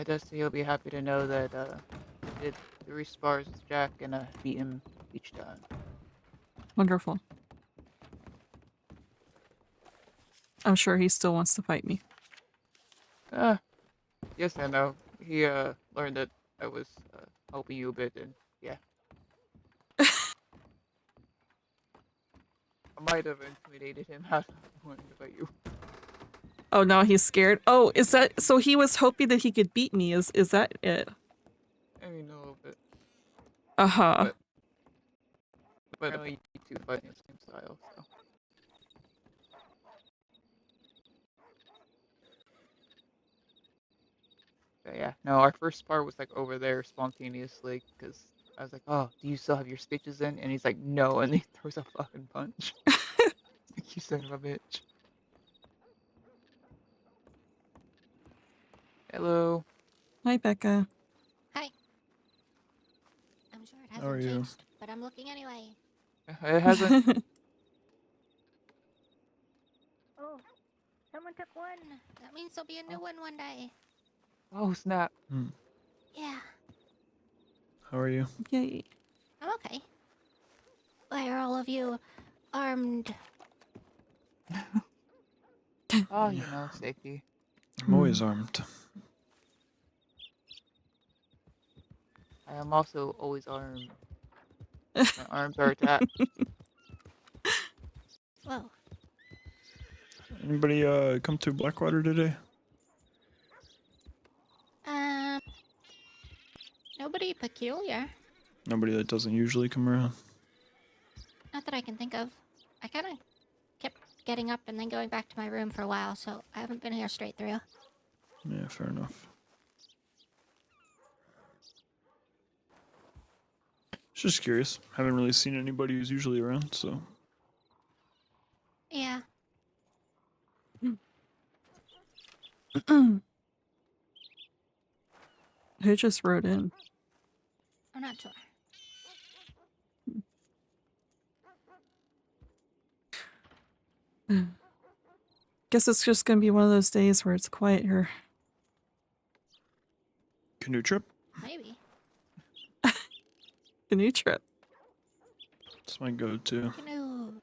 Speaker 10: Dusty, you'll be happy to know that I did 3 spars with Jack and beat him each time.
Speaker 1: Wonderful. I'm sure he still wants to fight me.
Speaker 10: Yes and no. He learned that I was helping you a bit, and yeah. I might have intimidated him out of wanting to fight you.
Speaker 1: Oh, now he's scared. Oh, is that so? He was hoping that he could beat me. Is that it?
Speaker 10: I mean, a little bit.
Speaker 1: Uh-huh.
Speaker 10: But apparently you two fight in the same style, so. But yeah, no, our first spar was like over there spontaneously, because I was like, oh, do you still have your stitches in? And he's like, no, and he throws a fucking punch. You son of a bitch. Hello.
Speaker 1: Hi, Becca.
Speaker 2: Hi. I'm sure it
Speaker 3: How are
Speaker 2: hasn't
Speaker 3: you?
Speaker 2: changed, but I'm looking anyway.
Speaker 10: It hasn't.
Speaker 2: Oh, someone took one. That means there'll be a new one day.
Speaker 10: Oh snap.
Speaker 3: Hmm.
Speaker 2: Yeah,
Speaker 3: How are you?
Speaker 1: Yay.
Speaker 2: I'm okay. Why are all of you armed?
Speaker 10: Oh, you know, safety.
Speaker 3: I'm always armed.
Speaker 10: I am also always armed. My arms are attached.
Speaker 2: Whoa.
Speaker 3: Anybody come to Blackwater today?
Speaker 2: Um, nobody peculiar.
Speaker 3: Nobody that doesn't usually come around.
Speaker 2: Not that I can think of. I kind of kept getting up and then going back to my room for a while, so I haven't been here straight through.
Speaker 3: Yeah, fair enough. Just curious. Haven't really seen anybody who's usually around, so.
Speaker 2: Yeah.
Speaker 1: Who just wrote in?
Speaker 2: I'm not sure.
Speaker 1: Guess it's just gonna be one of those days where it's quiet here.
Speaker 3: Canoe trip?
Speaker 2: Maybe.
Speaker 1: Canoe trip.
Speaker 3: That's my go-to.
Speaker 2: Canoe.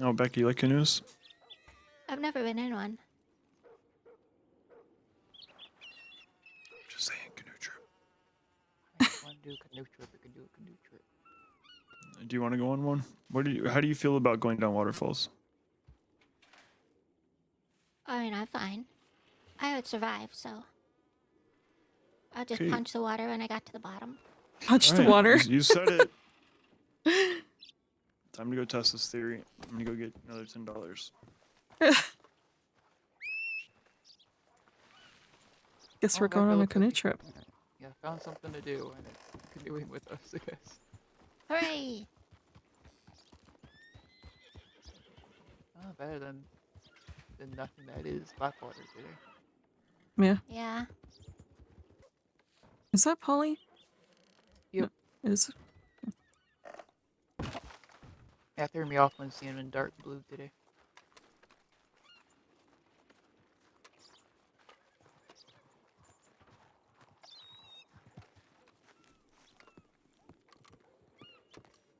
Speaker 3: Oh, Becky, you like canoes?
Speaker 2: I've never been in one.
Speaker 3: Just saying, canoe trip.
Speaker 10: I want to do a canoe trip. We can do a canoe trip.
Speaker 3: Do you want to go on one? How do you feel about going down waterfalls?
Speaker 2: I mean, I'm fine. I would survive, so I'll just
Speaker 3: Okay.
Speaker 2: punch the water when I got to the bottom.
Speaker 1: Punch the
Speaker 3: Alright,
Speaker 1: water.
Speaker 3: You said it. Time to go test this theory. I'm gonna go get another $10.
Speaker 1: Guess we're
Speaker 10: Oh,
Speaker 1: going
Speaker 10: Becca
Speaker 1: on a
Speaker 10: looks
Speaker 1: canoe
Speaker 10: like
Speaker 1: trip.
Speaker 10: Yeah, found something to do, and it's canoeing with us, I guess.
Speaker 2: Hooray!
Speaker 10: Oh, better than nothing that is Blackwater today.
Speaker 1: Yeah.
Speaker 2: Yeah.
Speaker 1: Is that Polly?
Speaker 10: Yep.
Speaker 1: No, it is.
Speaker 10: Yeah, threw me off when seeing him in dark blue today.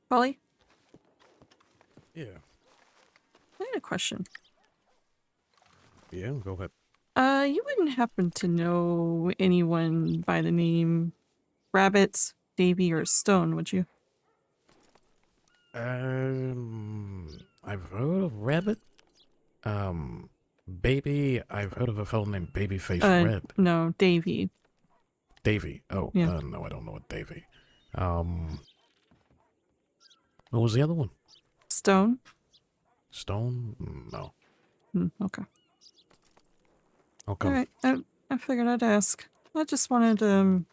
Speaker 1: Polly?
Speaker 13: Yeah.
Speaker 1: I had a question.
Speaker 13: Yeah, go ahead.
Speaker 1: You wouldn't happen to know anyone by the name Rabbit, Davy, or Stone, would you?
Speaker 13: I've heard of Rabbit. Baby, I've heard of a fellow named Babyface Red.
Speaker 1: No, Davy.
Speaker 13: Davy. Oh,
Speaker 1: yeah.
Speaker 13: No, I don't know what Davy. What was the other one?
Speaker 1: Stone?
Speaker 13: Stone? No.
Speaker 1: Okay.
Speaker 13: Okay.
Speaker 1: Alright, I figured I'd ask. I just wanted, to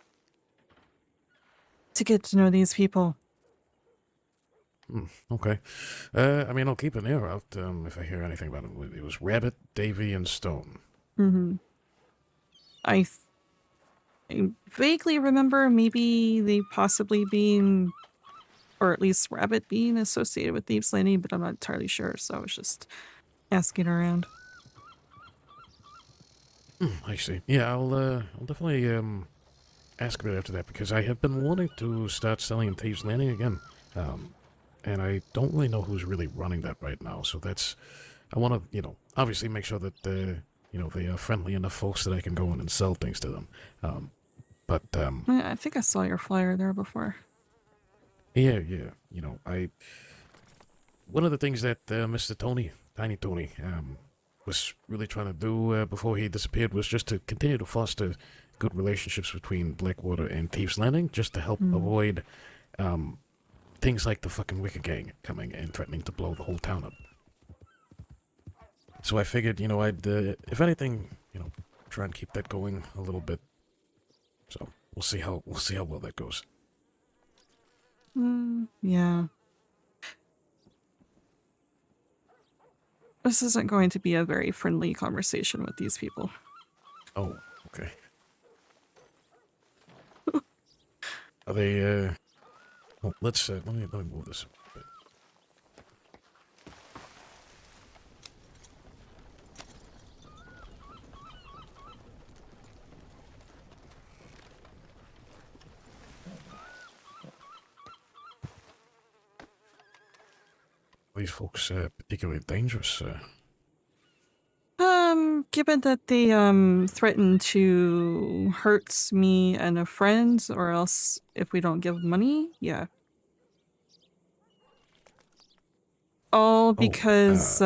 Speaker 1: get to know these people.
Speaker 13: Okay. I mean, I'll keep an ear out, if I hear anything about them. It was Rabbit, Davy, and Stone.
Speaker 1: Mm-hmm. I vaguely remember maybe they possibly being, or at least Rabbit being associated with Thieves Landing, but I'm not entirely sure, so I was just asking around.
Speaker 13: I see. Yeah, I'll definitely, ask a bit after that, because I have been wanting to start selling in Thieves Landing again. And I don't really know who's really running that right now, so I want to, obviously make sure that, they are friendly enough folks that I can go in and sell things to them.
Speaker 1: I think I saw your flyer there before.
Speaker 13: Yeah, one of the things that Mr. Tiny Tony, was really trying to do before he disappeared was just to continue to foster good relationships between Blackwater and Thieves Landing, just to help avoid things like the fucking Wicked Gang coming and threatening to blow the whole town up. So I figured, I'd, if anything, try and keep that going a little bit. So we'll see how well that goes.
Speaker 1: Yeah. This isn't going to be a very friendly conversation with these people.
Speaker 13: Oh, okay. Are they, well, let me move this a bit. Are these folks particularly dangerous?
Speaker 1: Given that they threatened to hurt me and a friend, or else if we don't give money, yeah. All because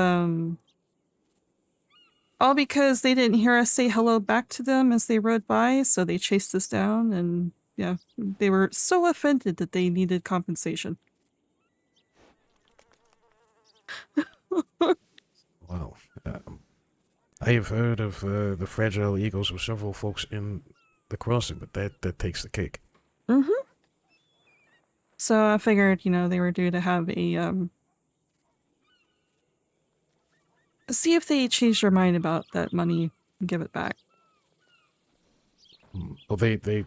Speaker 1: they didn't hear us say hello back to them as they rode by, so they chased us down, and yeah, they were so offended that they needed compensation.
Speaker 13: Wow. I have heard of the fragile egos of several folks in the crossing, but that takes the cake.
Speaker 1: Mm-hmm. So I figured, you know, they were due to have a see if they changed their mind about that money and give it back.
Speaker 13: Well, they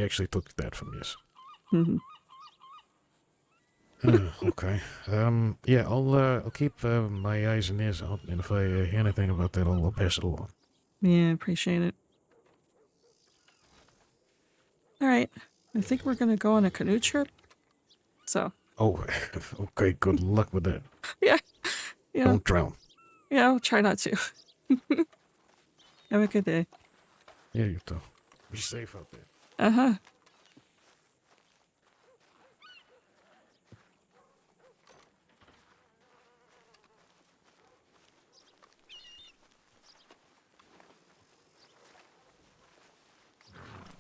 Speaker 13: actually took that from us.
Speaker 1: Mm-hmm.
Speaker 13: Okay. Yeah, I'll keep my eyes and ears out, and if I hear anything about that, I'll pass it along.
Speaker 1: Yeah, appreciate it. All right, I think we're gonna go on a canoe trip. So.
Speaker 13: Oh, okay. Good luck with that.
Speaker 1: Yeah. Yeah.
Speaker 13: Don't drown.
Speaker 1: Yeah, I'll try not to. Have a good day.
Speaker 13: Yeah, you too. Be safe out there.
Speaker 1: Uh-huh.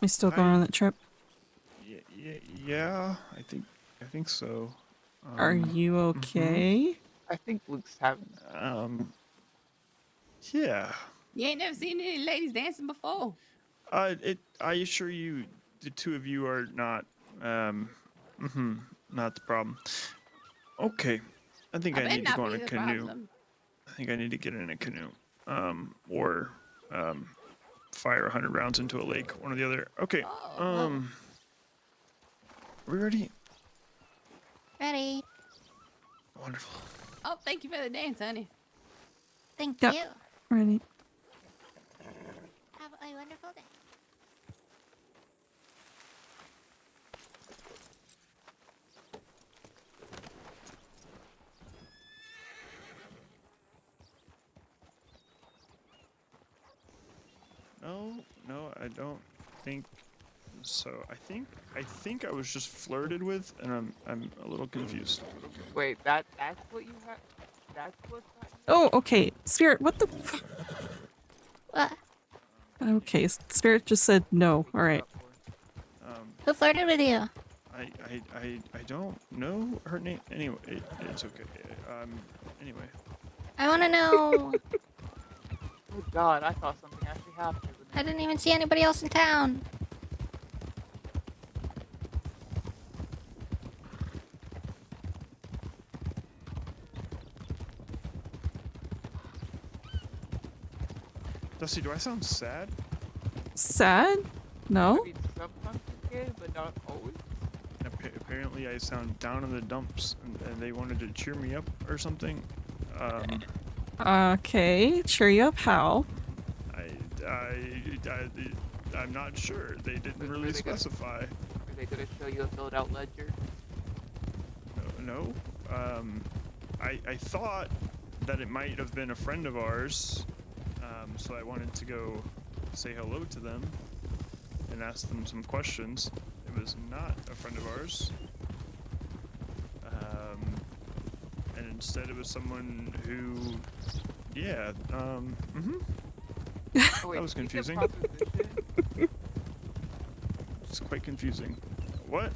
Speaker 1: We still going on that trip?
Speaker 3: Yeah, I think so.
Speaker 1: Are you okay?
Speaker 10: I think Luke's having.
Speaker 3: Yeah.
Speaker 14: You ain't never seen any ladies dancing before.
Speaker 3: I assure you, the two of you are not, not the problem. Okay, I think I need to go on a canoe. I think I need to get in a canoe, or fire 100 rounds into a lake, one or the other. Okay, are we ready?
Speaker 2: Ready.
Speaker 3: Wonderful.
Speaker 14: Oh, thank you for the dance, honey.
Speaker 2: Thank
Speaker 1: Yep.
Speaker 2: you.
Speaker 1: Ready.
Speaker 2: Have a wonderful day.
Speaker 3: No, I don't think so. I think I was just flirted with, and I'm a little confused.
Speaker 10: Wait, that's what you have? That's what.
Speaker 1: Oh, okay. Spirit, what the fuck?
Speaker 2: What?
Speaker 1: Okay, Spirit just said no. All right.
Speaker 2: Who flirted with you?
Speaker 3: I don't know her name. Anyway, it's okay. Anyway.
Speaker 2: I want to know.
Speaker 10: Oh God, I thought something actually happened.
Speaker 2: I didn't even see anybody else in town.
Speaker 3: Dusty, do I sound sad?
Speaker 1: Sad? No?
Speaker 10: I mean, sometimes you can, but not always.
Speaker 3: Apparently, I sound down in the dumps, and they wanted to cheer me up or something.
Speaker 1: Okay, cheer you up how?
Speaker 3: I'm not sure. They didn't really specify.
Speaker 10: Are they gonna show you a filled out ledger?
Speaker 3: No. I thought that it might have been a friend of ours, so I wanted to go say hello to them and ask them some questions. It was not a friend of ours. And instead it was someone who, yeah,
Speaker 10: Oh, wait,
Speaker 3: that was confusing. It's quite confusing. What?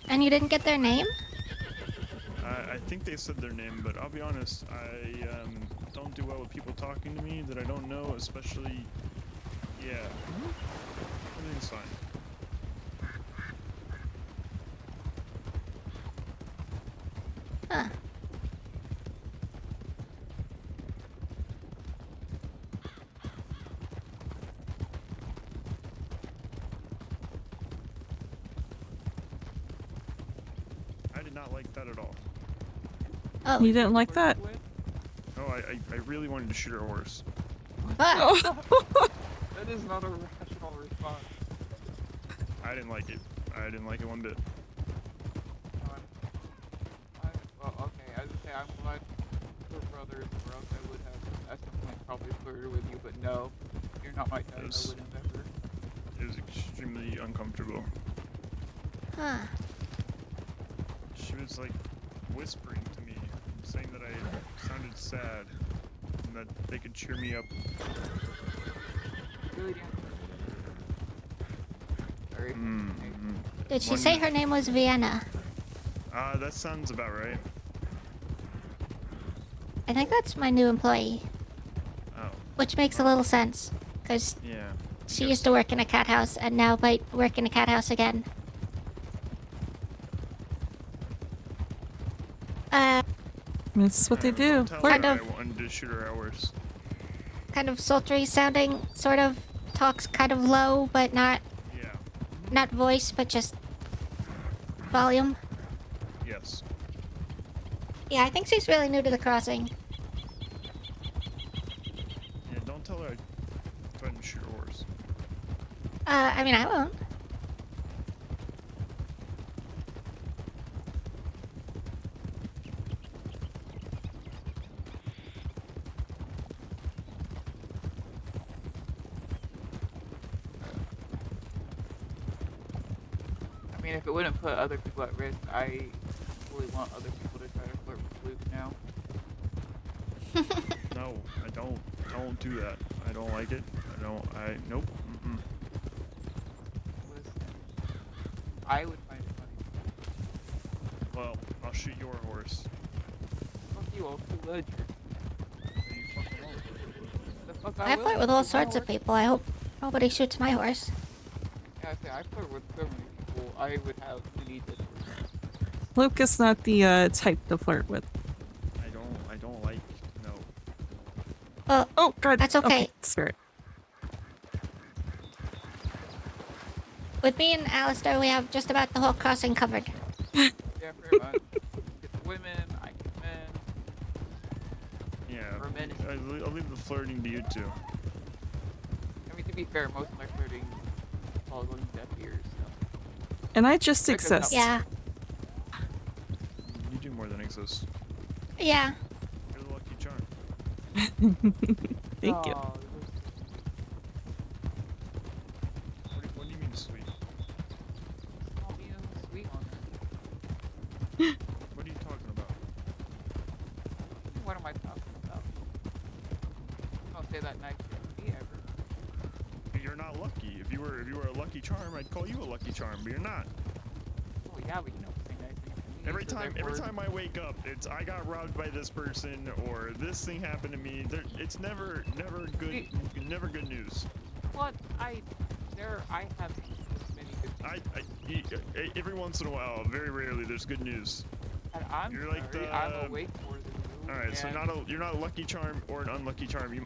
Speaker 2: And you didn't get their name?
Speaker 3: I think they said their name, but I'll be honest, I don't do well with people talking to me that I don't know, especially, yeah. Everything's fine.
Speaker 2: Huh.
Speaker 3: not like that at all.
Speaker 2: Oh.
Speaker 1: You didn't like that?
Speaker 3: No, I really wanted to shoot her horse.
Speaker 2: What?
Speaker 10: That is not a rational response.
Speaker 3: I didn't like it. I didn't like it one bit.
Speaker 10: Well, okay, I was gonna say, I'm glad we're brothers, or else I would have at some point probably flirted with you, but no, you're not my type, I wouldn't have ever.
Speaker 3: It was extremely uncomfortable.
Speaker 2: Huh.
Speaker 3: She was like whispering to me, saying that I sounded sad, and that they could cheer me up.
Speaker 10: Really? Sorry.
Speaker 2: Did she say her name was Vienna?
Speaker 3: That sounds about right.
Speaker 2: I think that's my new employee.
Speaker 3: Oh.
Speaker 2: Which makes a little sense, because
Speaker 3: Yeah.
Speaker 2: she used to work in a cat house and now might work in a cat house again.
Speaker 1: That's what they do.
Speaker 3: Tell
Speaker 2: Kind
Speaker 3: her
Speaker 2: of.
Speaker 3: I wanted to shoot her hours.
Speaker 2: Kind of sultry sounding, sort of. Talks kind of low, but not...
Speaker 3: Yeah.
Speaker 2: Not voice, but just... volume.
Speaker 3: Yes.
Speaker 2: Yeah, I think she's really new to the crossing.
Speaker 3: Yeah, don't tell her I threatened to shoot her horse.
Speaker 2: I mean, I won't.
Speaker 10: I mean, if it wouldn't put other people at risk, I really want other people to try to flirt with Luke now.
Speaker 3: No, I don't. Don't do that. I don't like it. Nope. Mm-mm.
Speaker 10: Listen, I would find it funny.
Speaker 3: Well, I'll shoot your horse.
Speaker 10: Fuck you, I'll shoot Ledger. The fuck
Speaker 2: I
Speaker 10: will.
Speaker 2: flirt with all
Speaker 10: Shoot my
Speaker 2: sorts of
Speaker 10: horse.
Speaker 2: people. I hope nobody shoots my horse.
Speaker 10: Yeah, I flirt with so many people. I would have to need this.
Speaker 1: Luke is not the type to flirt with.
Speaker 3: I don't like, no.
Speaker 1: Oh, God.
Speaker 2: That's okay.
Speaker 1: Spirit.
Speaker 2: With me and Alistair, we have just about the whole crossing covered.
Speaker 10: Yeah, pretty much. Get the women, I get men.
Speaker 3: Yeah.
Speaker 10: Or men.
Speaker 3: I'll leave the flirting to you two.
Speaker 10: I mean, to be fair, most of my flirting falls on deaf ears, so.
Speaker 1: And I just
Speaker 10: That goes
Speaker 1: exist.
Speaker 10: up.
Speaker 2: Yeah.
Speaker 3: You do more than exist.
Speaker 2: Yeah.
Speaker 3: You're the lucky charm.
Speaker 1: Thank you.
Speaker 10: Oh,
Speaker 3: What do you mean sweet?
Speaker 10: I'll be sweet on
Speaker 3: What are you talking about?
Speaker 10: What am I talking about? Don't say that nice to me ever.
Speaker 3: You're not lucky. If you were a lucky charm, I'd call you a lucky charm, but you're not.
Speaker 10: Oh yeah, but you don't say nice things to me.
Speaker 3: Every
Speaker 10: so
Speaker 3: time
Speaker 10: therefore-
Speaker 3: I wake up, it's I got robbed by this person or this thing happened to me. It's never good news.
Speaker 10: What? I have many good news.
Speaker 3: Every once in a while, very rarely, there's good news.
Speaker 10: And I'm
Speaker 3: You're
Speaker 10: sorry,
Speaker 3: like the.
Speaker 10: I'm awake more than you.
Speaker 3: All right, so
Speaker 10: and-
Speaker 3: you're not a lucky charm or an unlucky charm.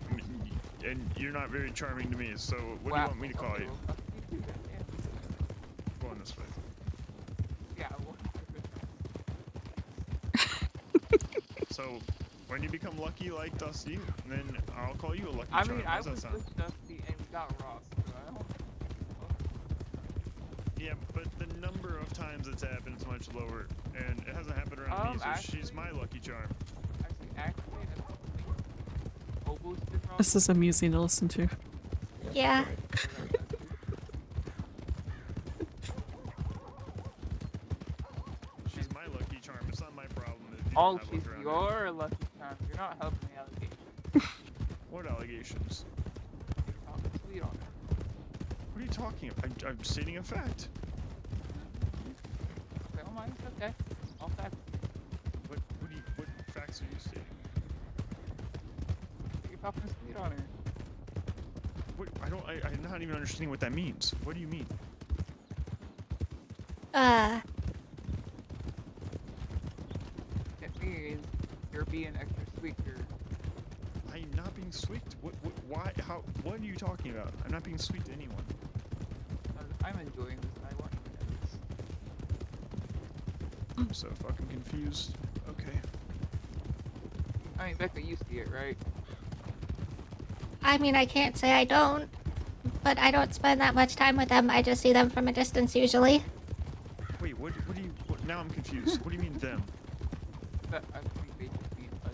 Speaker 3: And you're not very charming to me. So what do you want me to call you?
Speaker 10: well, fuck you too, goddamn.
Speaker 3: Go on this way.
Speaker 10: Yeah, well,
Speaker 3: So when you become lucky like Dusty, then I'll call you a lucky
Speaker 10: I
Speaker 3: charm.
Speaker 10: mean, I
Speaker 3: How's that
Speaker 10: was
Speaker 3: sound?
Speaker 10: with Dusty and we got Ross, so I don't...
Speaker 3: Yeah, but the number of times it's happened is much lower, and it hasn't happened around me, so she's my lucky charm.
Speaker 10: Actually, Obel's been wrong.
Speaker 1: This is amusing to listen to.
Speaker 2: Yeah.
Speaker 3: She's my lucky charm. It's not my problem if you
Speaker 10: Oh,
Speaker 3: don't have
Speaker 10: she's
Speaker 3: luck around her.
Speaker 10: your lucky charm. You're not helping the allegation.
Speaker 3: What allegations?
Speaker 10: You're talking sweet on her.
Speaker 3: What are you talking about? I'm stating a fact.
Speaker 10: Okay, oh my, it's okay. All facts.
Speaker 3: What facts are you stating?
Speaker 10: You're talking sweet on her.
Speaker 3: What, I'm not even understanding what that means. What do you mean?
Speaker 10: It means you're being extra sweet here.
Speaker 3: I'm not being sweet. Why? How? What are you talking about? I'm not being sweet to anyone.
Speaker 10: I'm enjoying this. I want you to know
Speaker 3: I'm so fucking confused. Okay.
Speaker 10: I mean, Becca, you see it, right?
Speaker 2: I mean, I can't say I don't, but I don't spend that much time with them. I just see them from a distance usually.
Speaker 3: Wait, what do you... now I'm confused. What do you mean them?
Speaker 10: But I think they just mean us.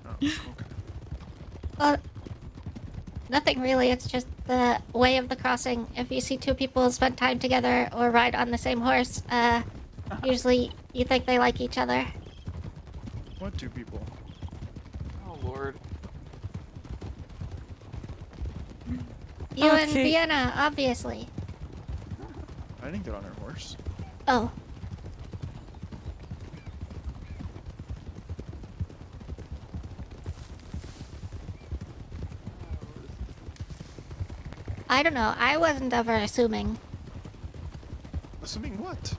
Speaker 3: Oh, okay.
Speaker 2: Well, nothing really. It's just the way of the crossing. If you see two people spend time together or ride on the same horse, usually you think they like each other.
Speaker 3: What two people?
Speaker 10: Oh, Lord.
Speaker 2: You and
Speaker 1: Okay.
Speaker 2: Vienna, obviously.
Speaker 3: I didn't get on her horse.
Speaker 2: Oh. I don't know. I wasn't ever assuming.
Speaker 3: Assuming what?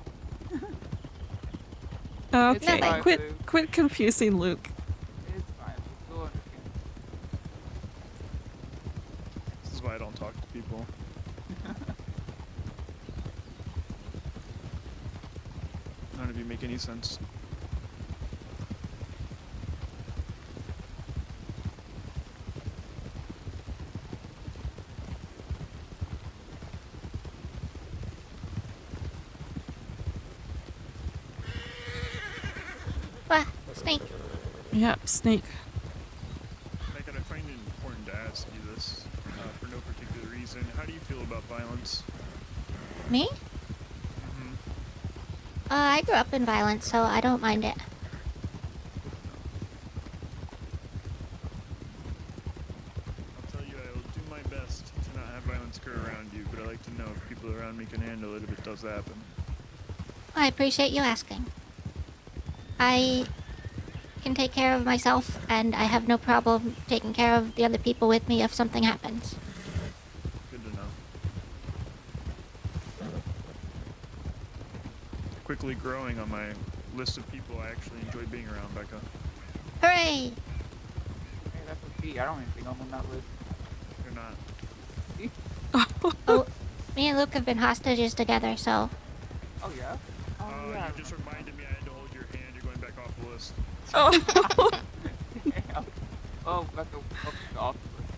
Speaker 1: Okay,
Speaker 2: Nothing.
Speaker 1: quit confusing Luke.
Speaker 10: It's fine. We still understand.
Speaker 3: This is why I don't talk to people. None of you make any sense.
Speaker 2: Bah, snake.
Speaker 1: Yeah, snake.
Speaker 3: Megan, I find it important to ask you this, for no particular reason. How do you feel about violence?
Speaker 2: Me?
Speaker 3: Mm-hmm.
Speaker 2: I grew up in violence, so I don't mind it.
Speaker 3: I'll tell you, I will do my best to not have violence occur around you, but I like to know if people around me can handle it if it does happen.
Speaker 2: I appreciate you asking. I can take care of myself, and I have no problem taking care of the other people with me if something happens.
Speaker 3: Good to know. Quickly growing on my list of people I actually enjoy being around, Becca.
Speaker 2: Hooray!
Speaker 10: Hey, that's a B. I don't even think I'm on that list.
Speaker 3: You're not.
Speaker 2: Oh, me and Luke have been hostages together, so...
Speaker 10: Oh, yeah? Oh, yeah.
Speaker 3: You just reminded me I had to hold your hand. You're going back off the list.
Speaker 1: Oh.
Speaker 10: Damn. Oh, Becca, off the list.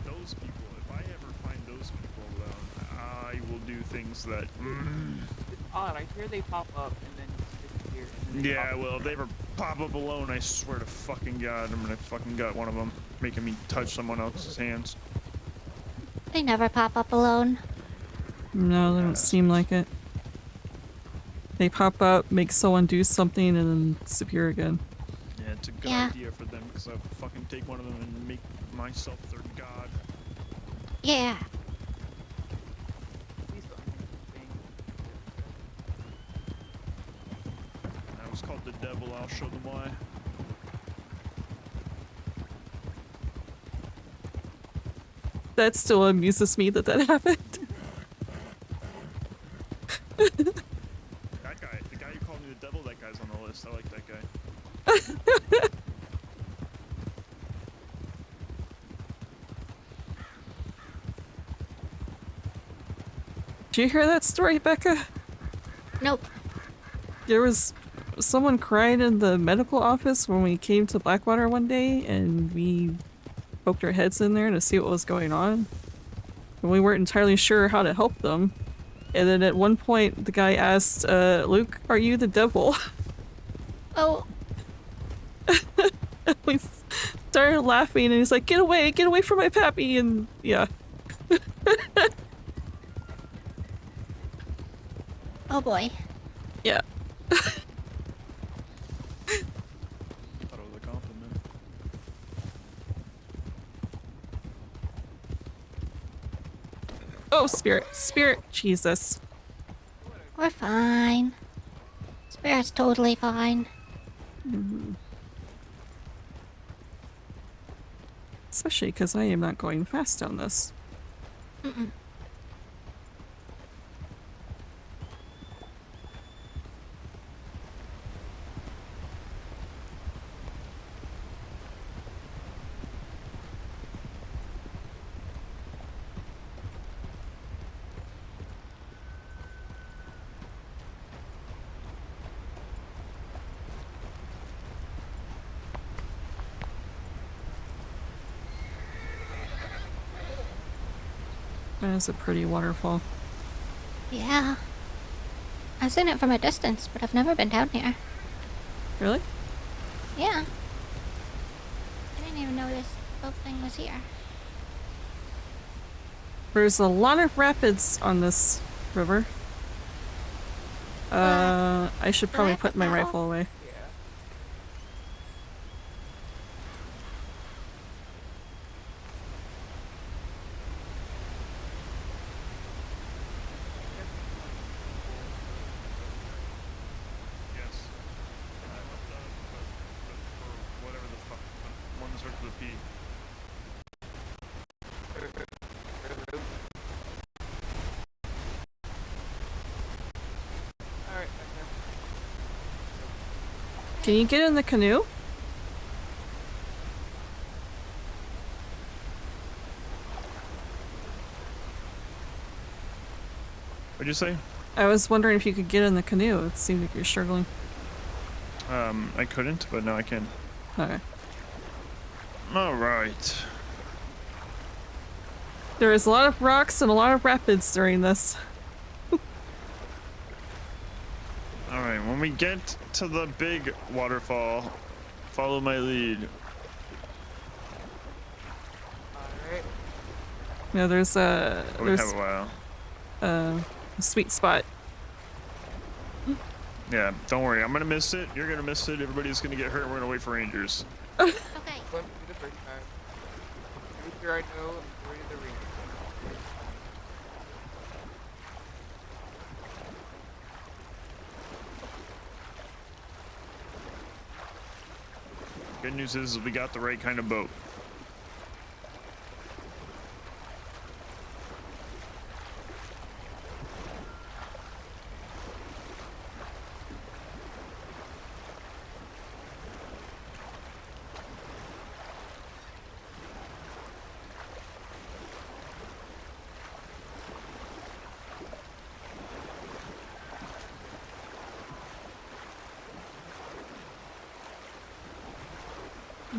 Speaker 3: Those people. If I ever find those people alone, I will do things that...
Speaker 10: It's odd. I hear they pop up and then disappear. And then they
Speaker 3: Yeah,
Speaker 10: pop
Speaker 3: well, if they ever pop up alone, I swear to fucking God, I'm gonna fucking gut one of them, making me touch someone else's hands.
Speaker 2: They never pop up alone.
Speaker 1: No, they don't seem like it. They pop up, make someone do something, and then disappear again.
Speaker 3: Yeah, it's a good
Speaker 2: Yeah.
Speaker 3: idea for them, because I'll fucking take one of them and make myself their god.
Speaker 2: Yeah.
Speaker 10: Please don't do anything.
Speaker 3: I was called the devil, I'll show them why.
Speaker 1: That still amuses me that happened.
Speaker 3: That guy, the guy who called me the devil, that guy's on the list. I like that guy.
Speaker 1: Did you hear that story, Becca?
Speaker 2: Nope.
Speaker 1: There was someone cried in the medical office when we came to Blackwater one day, and we poked our heads in there to see what was going on. And we weren't entirely sure how to help them. And then at one point, the guy asked, Luke, are you the devil?
Speaker 2: Oh.
Speaker 1: We started laughing, and he's like, get away from my pappy, and yeah.
Speaker 2: Oh boy.
Speaker 1: Yeah.
Speaker 3: Thought it was a compliment.
Speaker 1: Oh, Spirit, Jesus.
Speaker 2: We're fine. Spirit's totally fine.
Speaker 1: Mm-hmm. Especially because I am not going fast on this.
Speaker 2: Mm-mm.
Speaker 1: That is a pretty waterfall.
Speaker 2: Yeah. I've seen it from a distance, but I've never been down here.
Speaker 1: Really?
Speaker 2: Yeah. I didn't even know this boat thing was here.
Speaker 1: There's a lot of rapids on this river. I should probably put my rifle away.
Speaker 3: Yes. For whatever the fuck. One that starts with a P.
Speaker 10: Alright,
Speaker 1: Can you get in the canoe?
Speaker 3: What'd you say?
Speaker 1: I was wondering if you could get in the canoe. It seemed like you're struggling.
Speaker 3: I couldn't, but now I can.
Speaker 1: Okay.
Speaker 3: Alright.
Speaker 1: There is a lot of rocks and a lot of rapids during this.
Speaker 3: Alright, when we get to the big waterfall, follow my lead.
Speaker 10: Alright.
Speaker 1: No, there's a
Speaker 3: We have a while.
Speaker 1: a sweet spot.
Speaker 3: Yeah, don't worry. I'm gonna miss it. You're gonna miss it. Everybody's gonna get hurt. We're gonna wait for rangers.
Speaker 2: Okay.
Speaker 10: Let me do the first time. Make sure I know I'm ready to read.
Speaker 3: Good news is we got the right kind of boat.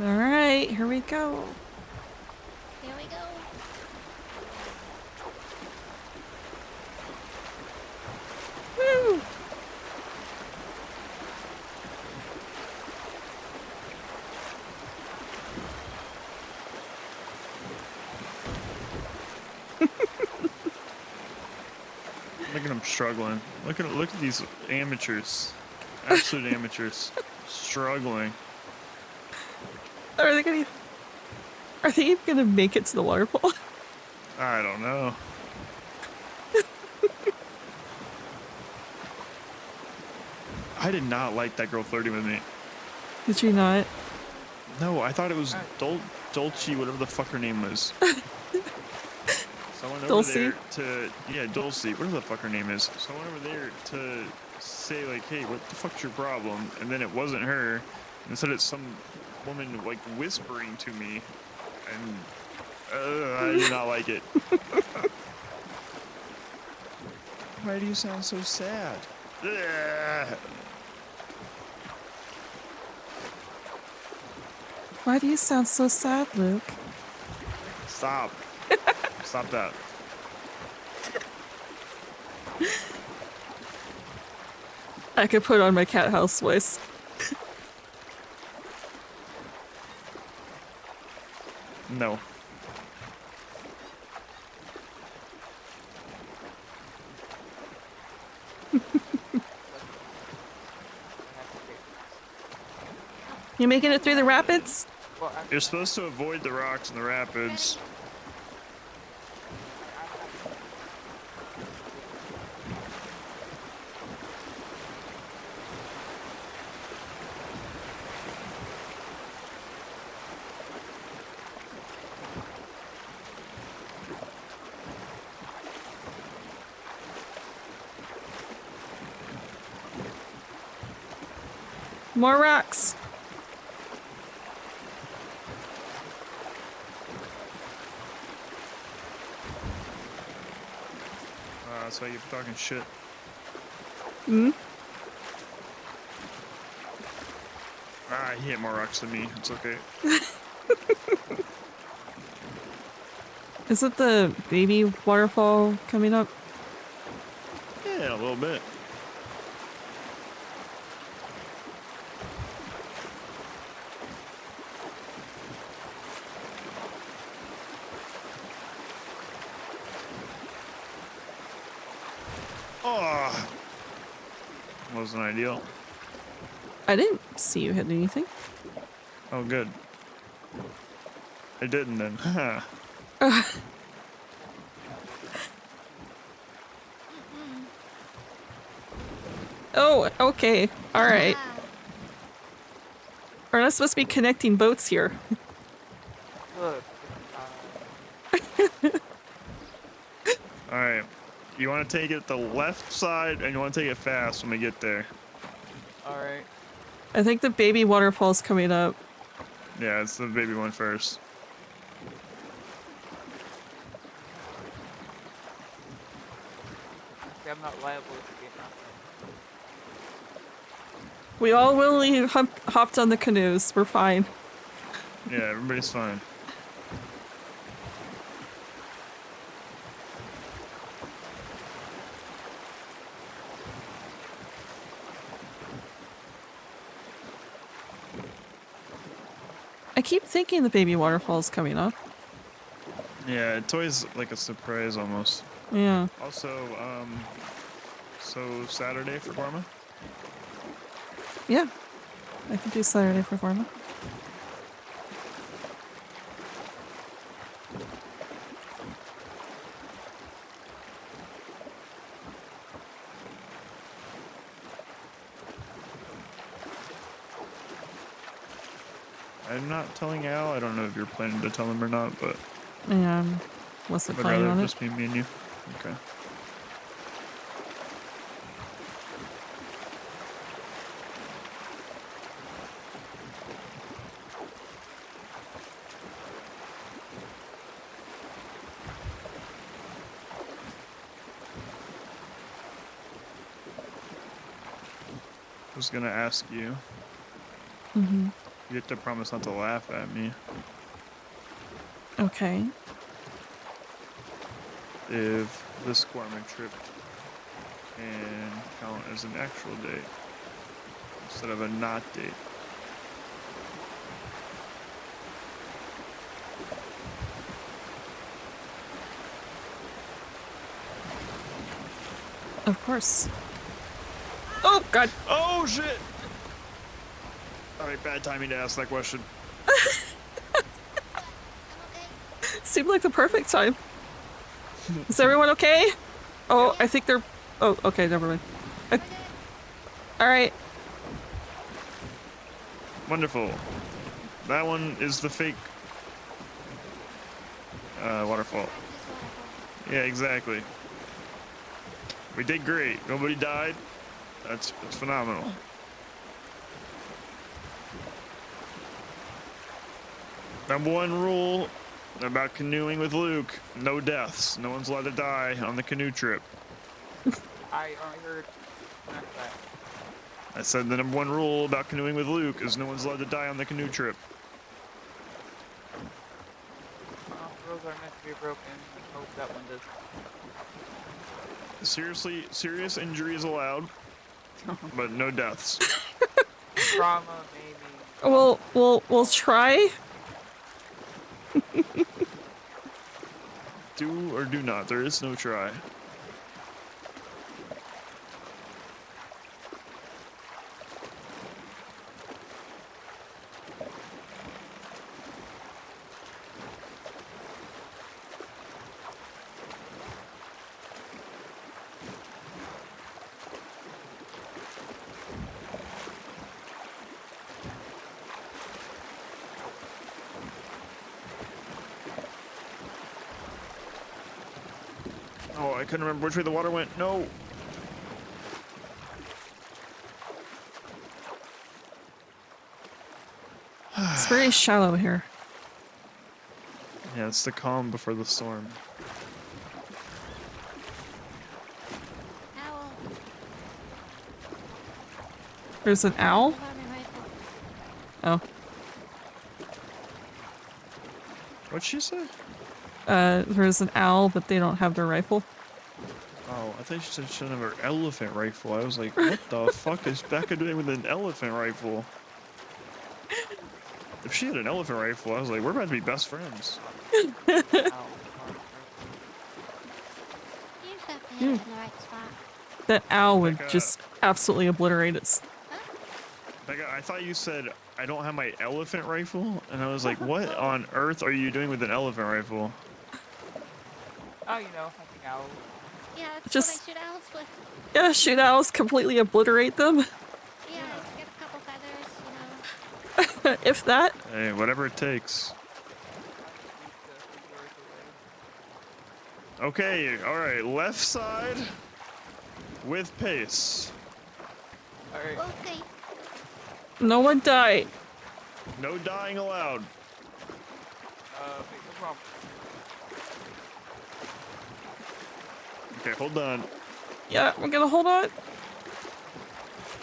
Speaker 1: Alright, here we go.
Speaker 2: Here we go.
Speaker 1: Woo!
Speaker 3: Look at them struggling. Look at these amateurs. Absolute amateurs. Struggling.
Speaker 1: Are they even gonna make it to the waterfall?
Speaker 3: I don't know. I did not like that girl flirting with me.
Speaker 1: Did you not?
Speaker 3: No, I thought it was Dolce, whatever the fuck her name was. Someone over
Speaker 1: Dulcie?
Speaker 3: there to, yeah, Dulcie, whatever the fuck her name is. Someone over there to say like, hey, what the fuck's your problem? And then it wasn't her. Instead it's some woman like whispering to me. And I do not like it. Why do you sound so sad? Ugh.
Speaker 1: Why do you sound so sad, Luke?
Speaker 3: Stop. Stop that.
Speaker 1: I could put on my cat house voice.
Speaker 3: No.
Speaker 1: You making it through the rapids?
Speaker 3: You're supposed to avoid the rocks and the rapids.
Speaker 1: More rocks.
Speaker 3: That's why you're talking shit.
Speaker 1: Hmm?
Speaker 3: He hit more rocks than me. It's okay.
Speaker 1: Is it the baby waterfall coming up?
Speaker 3: Yeah, a little bit. Oh, wasn't ideal.
Speaker 1: I didn't see you hit anything.
Speaker 3: Oh, good. I didn't then.
Speaker 1: Oh, okay. Alright. We're not supposed to be connecting boats here.
Speaker 10: Look.
Speaker 3: Alright. You want to take it the left side, and you want to take it fast when we get there.
Speaker 10: Alright.
Speaker 1: I think the baby waterfall's coming up.
Speaker 3: Yeah, it's the baby one first.
Speaker 10: See, I'm not liable if you get knocked.
Speaker 1: We all willingly hopped on the canoes. We're fine.
Speaker 3: Yeah, everybody's fine.
Speaker 1: I keep thinking the baby waterfall's coming up.
Speaker 3: Yeah, it's always like a surprise almost.
Speaker 1: Yeah.
Speaker 3: Also, so Saturday for Gorma?
Speaker 1: Yeah. I can do Saturday for Gorma.
Speaker 3: I'm not telling Al. I don't know if you're planning to tell him or not, but
Speaker 1: Yeah, I wasn't
Speaker 3: would
Speaker 1: planning
Speaker 3: rather
Speaker 1: on it.
Speaker 3: just be me and you. Okay. I was gonna ask you.
Speaker 1: Mm-hmm.
Speaker 3: You have to promise not to laugh at me.
Speaker 1: Okay.
Speaker 3: If this Gorman trip can count as an actual date instead of a not date.
Speaker 1: Of course. Oh, God.
Speaker 3: Oh, shit! Alright, bad timing to ask that question.
Speaker 1: Seemed like the perfect time. Is everyone okay? Oh, I think they're... Oh, okay, never mind. Alright.
Speaker 3: Wonderful. That one is the fake waterfall. Yeah, exactly. We did great. Nobody died. That's phenomenal. Number one rule about canoeing with Luke: no deaths. No one's allowed to die on the canoe trip.
Speaker 10: I heard that.
Speaker 3: I said the number one rule about canoeing with Luke is no one's allowed to die on the canoe trip.
Speaker 10: Rules are meant to be broken. I hope that one does.
Speaker 3: Serious injury is allowed, but no deaths.
Speaker 10: Trauma, maybe.
Speaker 1: We'll try.
Speaker 3: Do or do not. There is no try. Oh, I couldn't remember which way the water went. No.
Speaker 1: It's very shallow here.
Speaker 3: Yeah, it's the calm before the storm.
Speaker 2: Owl.
Speaker 1: There's an owl?
Speaker 2: Department rifle.
Speaker 1: Oh.
Speaker 3: What'd she say?
Speaker 1: There's an owl, but they don't have their rifle.
Speaker 3: Oh, I thought you said she didn't have her elephant rifle. I was like, what the fuck is Becca doing with an elephant rifle? If she had an elephant rifle, I was like, we're about to be best friends.
Speaker 2: Use that to hit it in the right spot.
Speaker 1: That owl would
Speaker 3: Becca,
Speaker 1: just absolutely obliterate it.
Speaker 3: Becca, I thought you said I don't have my elephant rifle, and I was like, what on earth are you doing with an elephant rifle?
Speaker 10: Oh, you know, hunting owls.
Speaker 2: Yeah, that's
Speaker 1: Just-
Speaker 2: what I shoot owls with.
Speaker 1: Yeah, shoot owls, completely obliterate them.
Speaker 2: Yeah, I get a couple feathers, you know.
Speaker 1: If that.
Speaker 3: Hey, whatever it takes. Okay, alright, left side with pace.
Speaker 10: Alright.
Speaker 2: Okay.
Speaker 1: No one die.
Speaker 3: No dying allowed.
Speaker 10: Wait, no problem.
Speaker 3: Okay, hold on.
Speaker 1: Yeah, we're gonna hold on.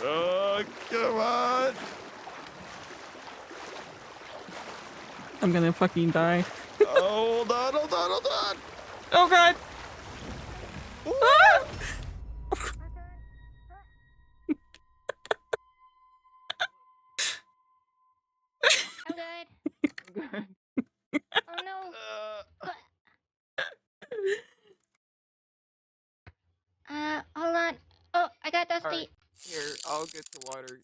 Speaker 3: Oh, come on.
Speaker 1: I'm gonna fucking die.
Speaker 3: Oh, hold on, hold on, hold on.
Speaker 1: Oh god. Ah!
Speaker 2: I'm good. Oh no. Hold on. Oh, I got Dusty.
Speaker 10: Alright, here, I'll get the water.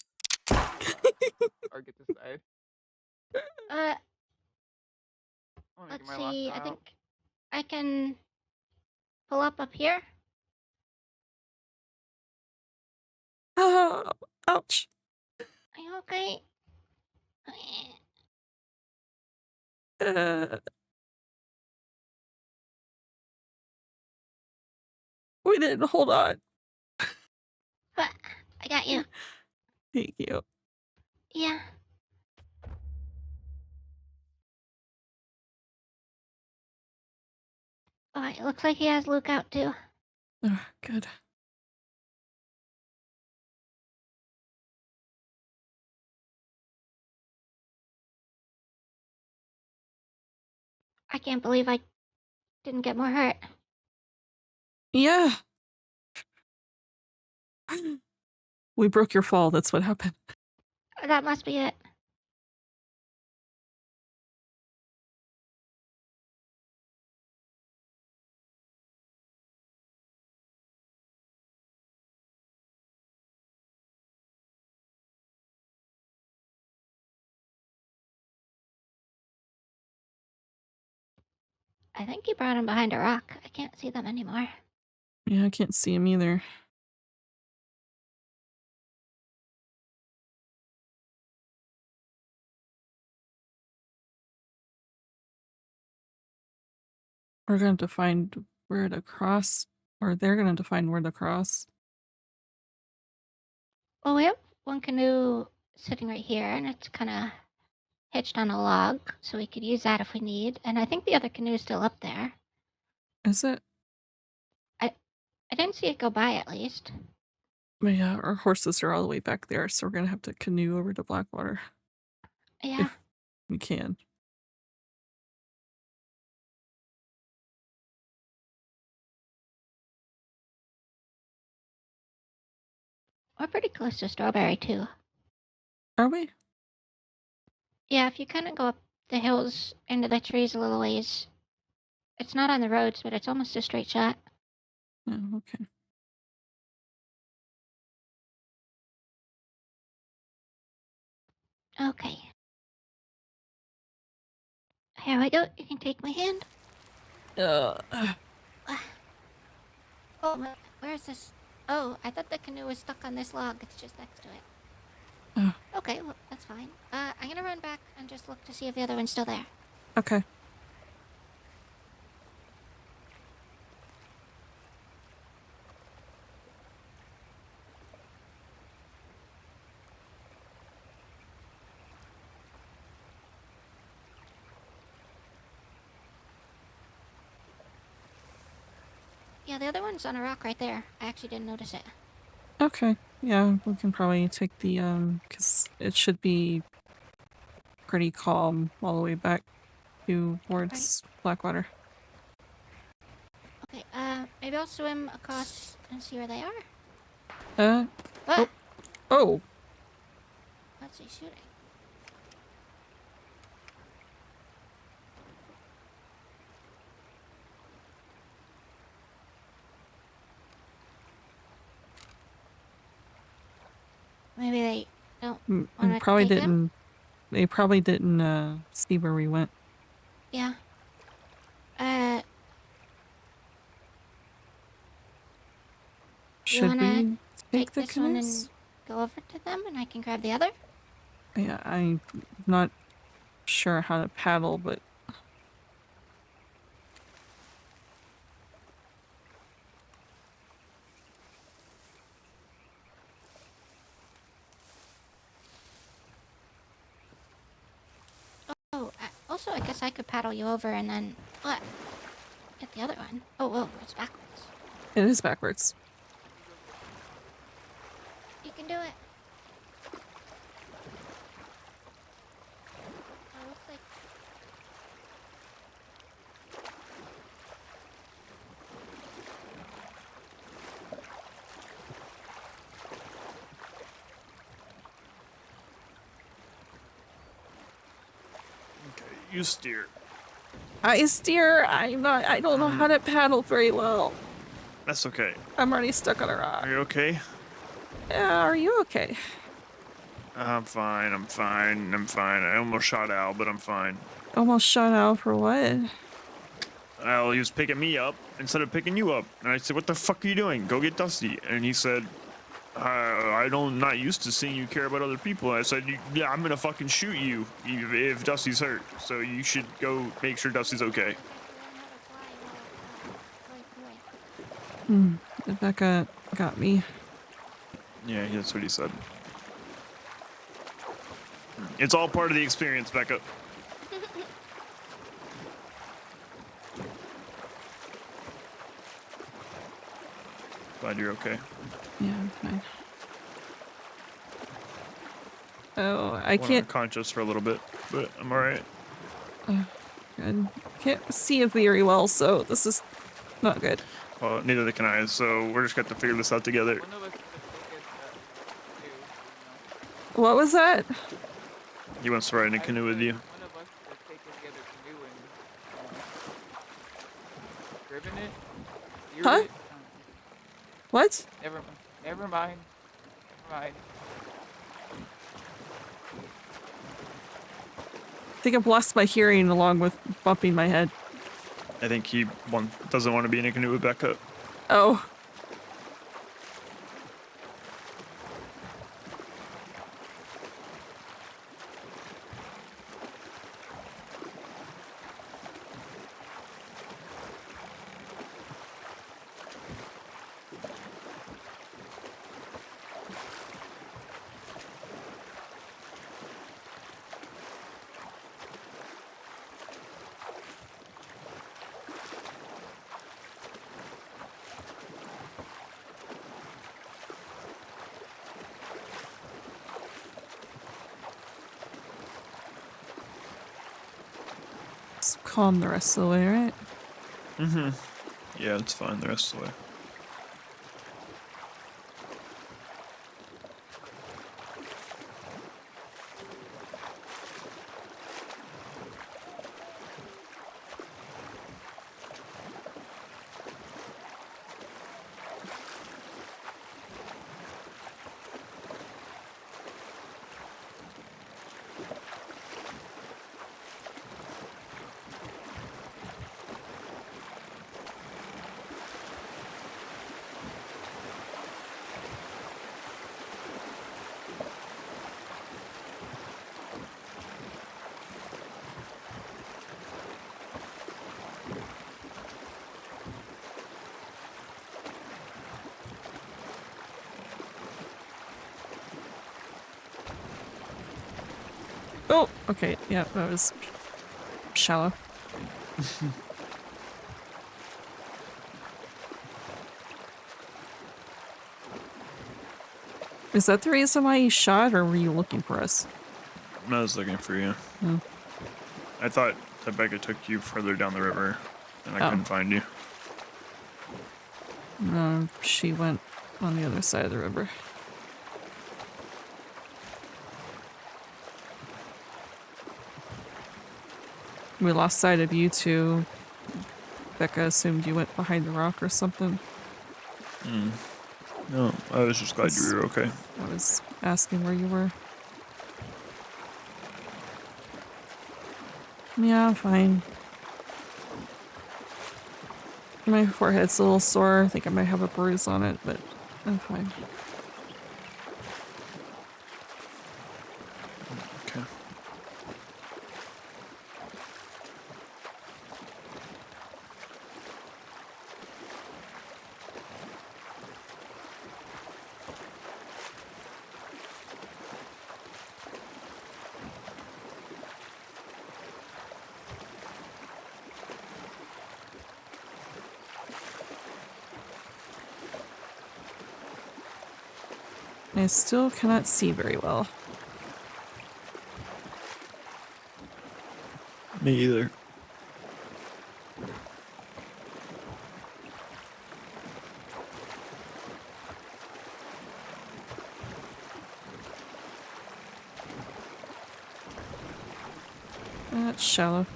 Speaker 10: Or get the side. I'm gonna get
Speaker 2: Let's
Speaker 10: my
Speaker 2: see.
Speaker 10: lasso
Speaker 2: I
Speaker 10: out.
Speaker 2: think I can pull up here.
Speaker 1: Oh, ouch.
Speaker 2: Are you okay?
Speaker 1: We didn't hold on.
Speaker 2: But I got you.
Speaker 1: Thank you.
Speaker 2: Yeah. Alright, looks like he has Luke out too.
Speaker 1: Oh, good.
Speaker 2: I can't believe I didn't get more hurt.
Speaker 1: Yeah. We broke your fall, that's what happened.
Speaker 2: That must be it. I think he brought him behind a rock. I can't see them anymore.
Speaker 1: Yeah, I can't see him either. We're going to find where to cross, or they're going to find where to cross.
Speaker 2: Well, we have one canoe sitting right here, and it's kind of hitched on a log, so we could use that if we need. And I think the other canoe is still up there.
Speaker 1: Is it?
Speaker 2: I didn't see it go by, at least.
Speaker 1: But yeah, our horses are all the way back there, so we're going to have to canoe over to Blackwater.
Speaker 2: Yeah.
Speaker 1: If we can.
Speaker 2: We're pretty close to Strawberry, too.
Speaker 1: Are we?
Speaker 2: Yeah, if you kind of go up the hills into the trees a little ways, it's not on the roads, but it's almost a straight shot.
Speaker 1: Oh, okay.
Speaker 2: Okay. Here we go. You can take my hand. Oh, where's this? Oh, I thought the canoe was stuck on this log. It's just next to it.
Speaker 1: Oh.
Speaker 2: Okay, well, that's fine. I'm gonna run back and just look to see if the other one's still there.
Speaker 1: Okay.
Speaker 2: Yeah, the other one's on a rock right there. I actually didn't notice it.
Speaker 1: Okay. Yeah, we can probably take the, because it should be pretty calm all the way back towards Blackwater.
Speaker 2: Maybe I'll swim across and see where they are.
Speaker 1: Oh. Oh.
Speaker 2: What's he shooting? Maybe they don't want to
Speaker 1: Probably
Speaker 2: take him?
Speaker 1: didn't. They probably didn't see where we went.
Speaker 2: Yeah. You
Speaker 1: Should
Speaker 2: wanna
Speaker 1: we
Speaker 2: take
Speaker 1: take the
Speaker 2: this one and
Speaker 1: canoes?
Speaker 2: go over to them, and I can grab the other?
Speaker 1: Yeah, I'm not sure how to paddle, but
Speaker 2: Oh, also, I guess I could paddle you over and then what? Get the other one. Oh, whoa, it's backwards.
Speaker 1: it is backwards.
Speaker 2: You can do it. Oh, looks like.
Speaker 3: You steer.
Speaker 1: I steer. I don't know how to paddle very well.
Speaker 3: That's okay.
Speaker 1: I'm already stuck on a rock.
Speaker 3: Are you okay?
Speaker 1: Yeah, are you okay?
Speaker 3: I'm fine. I'm fine. I'm fine. I almost shot Al, but I'm fine.
Speaker 1: Almost shot out for what?
Speaker 3: Al, he was picking me up instead of picking you up. And I said, what the fuck are you doing? Go get Dusty. And he said, not used to seeing you care about other people. I said, yeah, I'm gonna fucking shoot you if Dusty's hurt. So you should go make sure Dusty's okay.
Speaker 1: Rebecca got me.
Speaker 3: Yeah, that's what he said. It's all part of the experience, Becca. Glad you're okay.
Speaker 1: Yeah, I'm fine. Oh, I can't.
Speaker 3: Unconscious for a little bit, but I'm alright.
Speaker 1: Good. Can't see it very well, so this is not good.
Speaker 3: Well, neither can I, so we're just gonna have to figure this out together.
Speaker 1: What was that?
Speaker 3: He wants to ride in a canoe with you.
Speaker 10: One of us has taken the other canoe and driven it. Steered
Speaker 1: Huh?
Speaker 10: it.
Speaker 1: What?
Speaker 10: Never mind.
Speaker 1: I think I've lost my hearing along with bumping my head.
Speaker 3: I think he doesn't want to be in a canoe with Becca.
Speaker 1: Oh. It's calm the rest of the way, right?
Speaker 3: Mm-hmm. Yeah, it's fine the rest of the way.
Speaker 1: Oh, okay. Yeah, that was shallow. Is that the reason why you shot, or were you looking for us?
Speaker 3: I was looking for you.
Speaker 1: Oh.
Speaker 3: I thought that Becca took you further down the river, and I couldn't find you.
Speaker 1: She went on the other side of the river. We lost sight of you two. Becca assumed you went behind the rock or something.
Speaker 3: No, I was just glad you were okay.
Speaker 1: I was asking where you were. Yeah, I'm fine. My forehead's a little sore. I think I might have a bruise on it, but I'm fine.
Speaker 3: Okay.
Speaker 1: I still cannot see very well.
Speaker 3: Me either.
Speaker 1: That's shallow.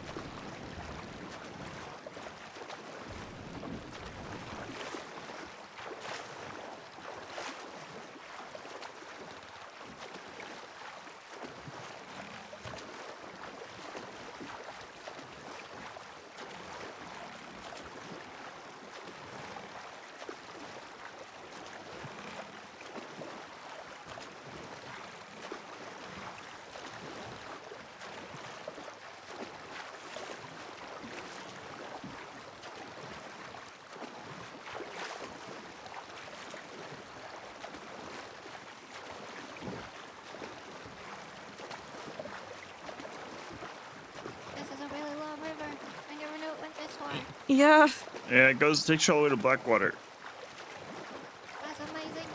Speaker 2: This is a really long river. I never knew it went this far.
Speaker 1: Yeah.
Speaker 3: Yeah, it takes you all the way to Blackwater.
Speaker 2: That's amazing.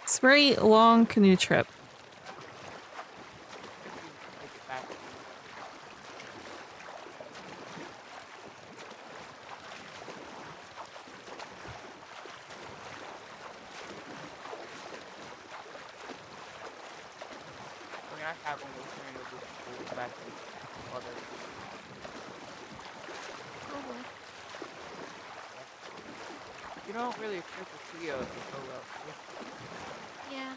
Speaker 1: It's a very long canoe trip.
Speaker 10: I mean, I have almost turned over school back to other.
Speaker 2: Oh boy.
Speaker 10: You don't really expect to see a boat out here.
Speaker 2: Yeah.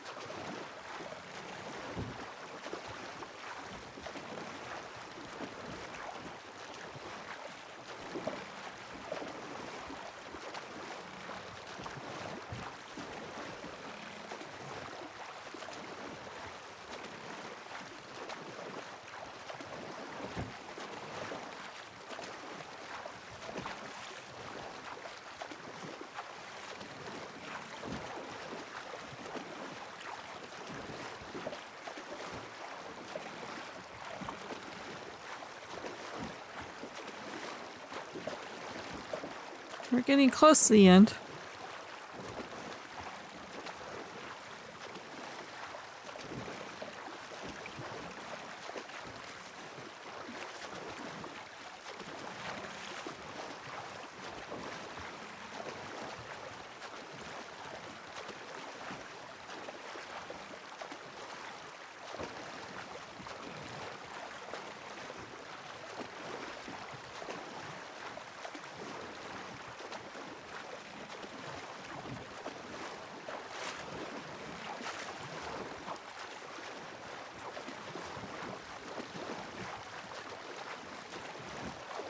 Speaker 1: We're getting close to the end.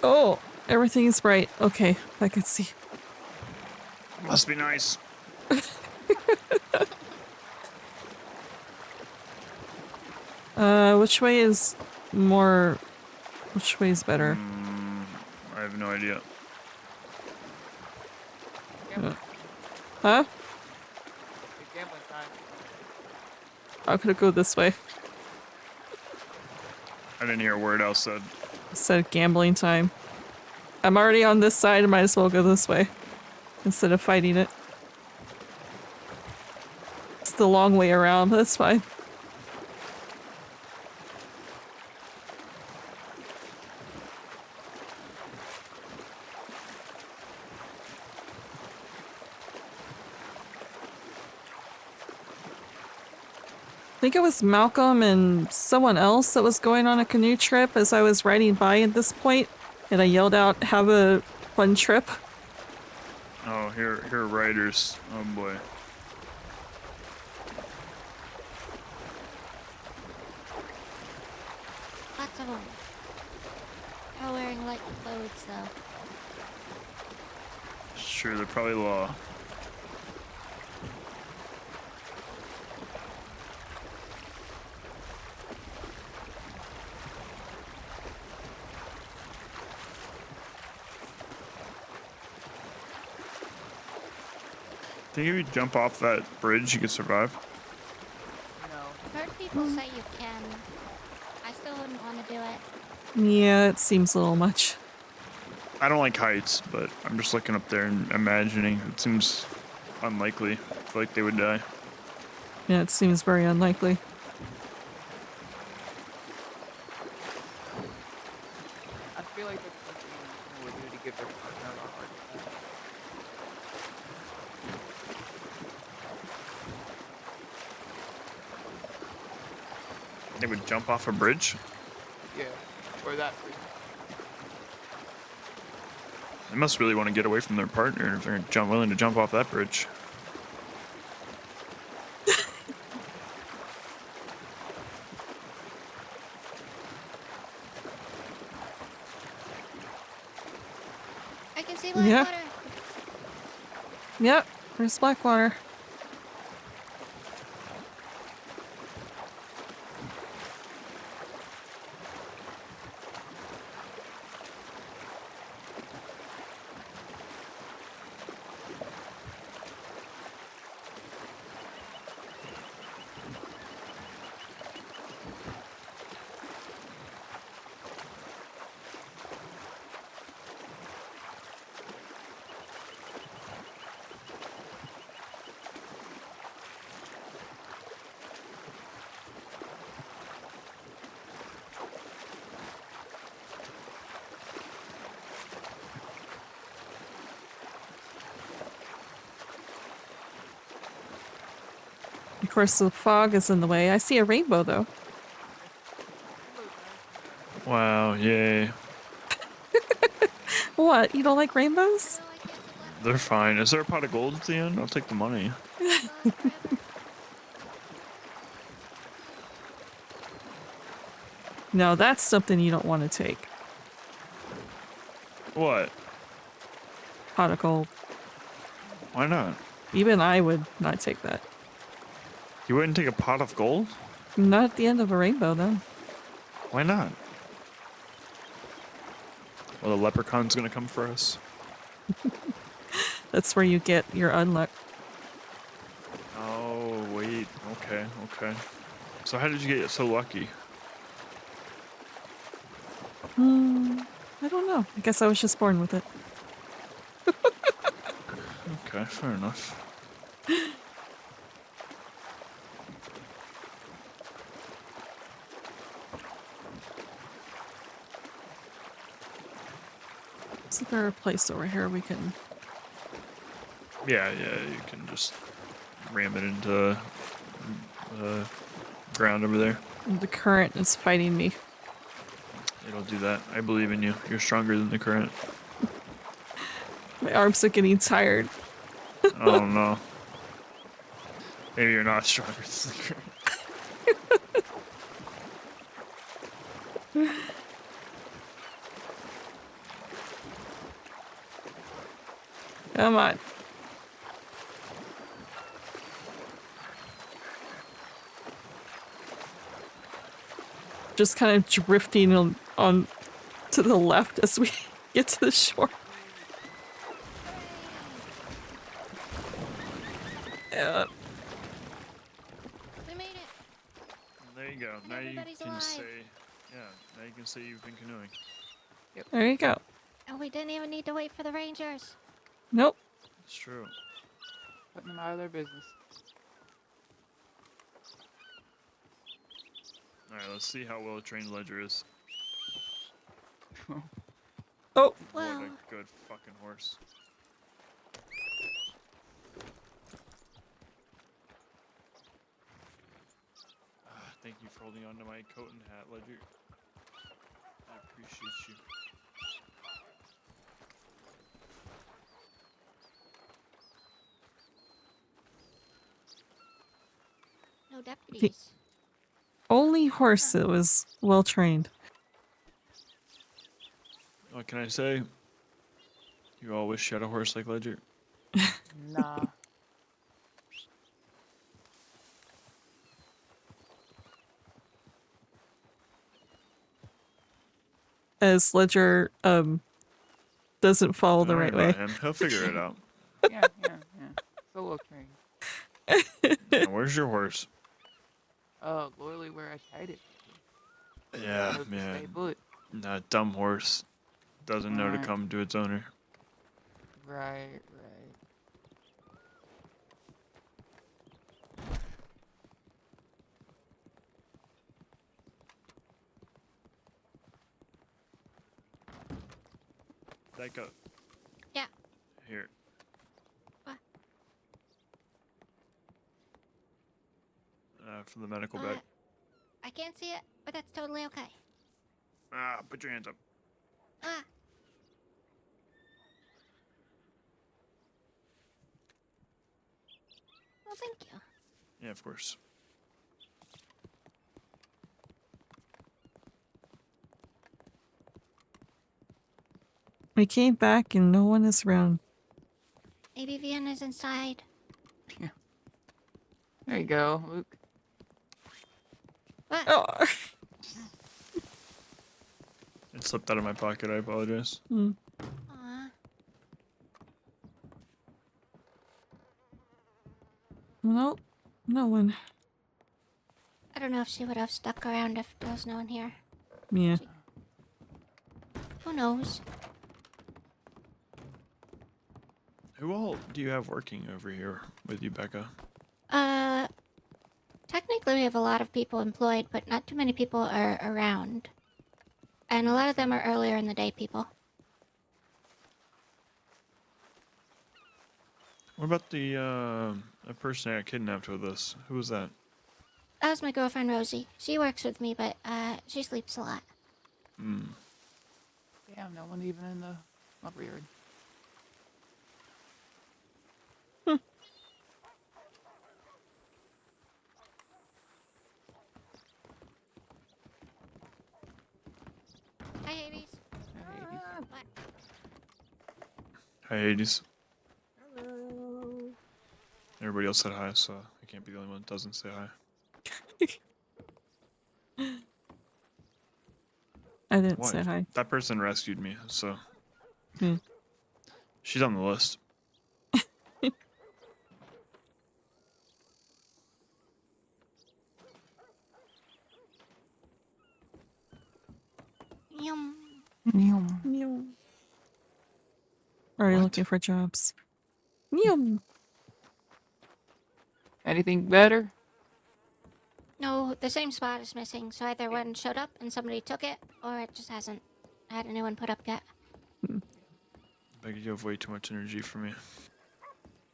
Speaker 1: Oh, everything is bright. Okay, I can see.
Speaker 3: Must be nice.
Speaker 1: Which way is more... Which way is better?
Speaker 3: I have no idea.
Speaker 1: Huh?
Speaker 10: It's gambling time.
Speaker 1: I could go this way.
Speaker 3: I didn't hear a word else said.
Speaker 1: It said gambling time. I'm already on this side, I might as well go this way. Instead of fighting it. It's the long way around, but that's fine. think it was Malcolm and someone else that was going on a canoe trip as I was riding by at this point, and I yelled out, "Have a fun trip."
Speaker 3: Oh, here are riders. Oh boy.
Speaker 2: Lots of them. All wearing light clothes, though.
Speaker 3: Sure, they're probably law. Think if you jump off that bridge, you could survive?
Speaker 2: I've heard people say you can. I still wouldn't want to do it.
Speaker 1: Yeah, it seems a little much.
Speaker 3: I don't like heights, but I'm just looking up there and imagining. It seems unlikely. I feel like they would die.
Speaker 1: Yeah, it seems very unlikely.
Speaker 10: I feel like that's something people would do to give their partner a heart attack.
Speaker 3: They would jump off a bridge?
Speaker 10: Yeah, or that.
Speaker 3: They must really want to get away from their partner if they're willing to jump off that bridge.
Speaker 2: I can see
Speaker 1: Yeah.
Speaker 2: Blackwater.
Speaker 1: Yep, there's Blackwater. Of course, the fog is in the way. I see a rainbow, though.
Speaker 3: Wow, yay.
Speaker 1: What? You don't like rainbows?
Speaker 3: They're fine. Is there a pot of gold at the end? I'll take the money.
Speaker 1: No, that's something you don't want to take.
Speaker 3: What?
Speaker 1: Pot of gold.
Speaker 3: Why not?
Speaker 1: Even I would not take that.
Speaker 3: You wouldn't take a pot of gold?
Speaker 1: Not at the end of a rainbow, though.
Speaker 3: Why not? Well, the leprechaun's gonna come for us.
Speaker 1: That's where you get your unluck.
Speaker 3: Oh, wait. Okay, okay. So how did you get so lucky?
Speaker 1: I don't know. I guess I was just born with it.
Speaker 3: Okay, fair enough.
Speaker 1: Is there a place over here we can...
Speaker 3: Yeah, you can just ram it into the ground over there.
Speaker 1: The current is fighting me.
Speaker 3: It'll do that. I believe in you. You're stronger than the current.
Speaker 1: My arms are getting tired.
Speaker 3: Oh no. Maybe you're not stronger than the current.
Speaker 1: Come on. Just kind of drifting on to the left as we get to the shore. Yeah.
Speaker 2: We made it.
Speaker 3: There you go. Now you
Speaker 2: Everybody's
Speaker 3: can
Speaker 2: alive.
Speaker 3: say, yeah. Now you can say you've been canoeing.
Speaker 1: There you go.
Speaker 2: And we didn't even need to wait for the Rangers.
Speaker 1: Nope.
Speaker 3: It's true.
Speaker 10: Putting them out of their business.
Speaker 3: All right, let's see how well trained Ledger is.
Speaker 1: Oh.
Speaker 3: What a good fucking horse. Thank you for holding on to my coat and hat, Ledger. I appreciate you.
Speaker 2: No deputies.
Speaker 1: Only horse that was well trained.
Speaker 3: What can I say? You all wish you had a horse like Ledger.
Speaker 10: Nah.
Speaker 1: As Ledger doesn't follow the
Speaker 3: Don't worry
Speaker 1: right way.
Speaker 3: about him. He'll figure it out.
Speaker 10: Yeah. Solo train.
Speaker 3: Now, where's your horse?
Speaker 10: Literally where I tied it.
Speaker 3: Yeah,
Speaker 10: Knows to
Speaker 3: man.
Speaker 10: stay put.
Speaker 3: That dumb horse doesn't know to
Speaker 10: Right.
Speaker 3: come to its owner.
Speaker 10: Right.
Speaker 3: Psycho.
Speaker 2: Yeah.
Speaker 3: Here.
Speaker 2: What?
Speaker 3: From the medical bag.
Speaker 2: I can't see it, but that's totally okay.
Speaker 3: Put your hands up.
Speaker 2: Ah. Well, thank you.
Speaker 3: Yeah, of course.
Speaker 1: We came back and no one is around.
Speaker 2: Maybe Vienna's inside.
Speaker 10: There you go, Luke.
Speaker 2: What?
Speaker 1: Oh.
Speaker 3: It slipped out of my pocket. I apologize.
Speaker 2: Aw.
Speaker 1: Well, no one.
Speaker 2: I don't know if she would have stuck around if there was no one here.
Speaker 1: Yeah.
Speaker 2: Who knows?
Speaker 3: Who all do you have working over here with you, Becca?
Speaker 2: Technically we have a lot of people employed, but not too many people are around. And a lot of them are earlier in the day people.
Speaker 3: What about the person that got kidnapped with us? Who was that?
Speaker 2: That was my girlfriend Rosie. She works with me, but she sleeps a lot.
Speaker 10: Damn, no one even in the lumber yard.
Speaker 2: Hi, Hades. What?
Speaker 3: Hi, Hades.
Speaker 2: Hello.
Speaker 3: Everybody else said hi, so I can't be the only one that doesn't say hi.
Speaker 1: I didn't
Speaker 3: Why?
Speaker 1: say hi.
Speaker 3: That person rescued me, so
Speaker 1: Hmm.
Speaker 3: she's on the list.
Speaker 2: Yum.
Speaker 1: Yum. Are you looking for jobs? Yum.
Speaker 10: Anything better?
Speaker 2: No, the same spot is missing, so either one showed up and somebody took it, or it just hasn't had a new one put up yet.
Speaker 3: Becca, you have way too much energy for me.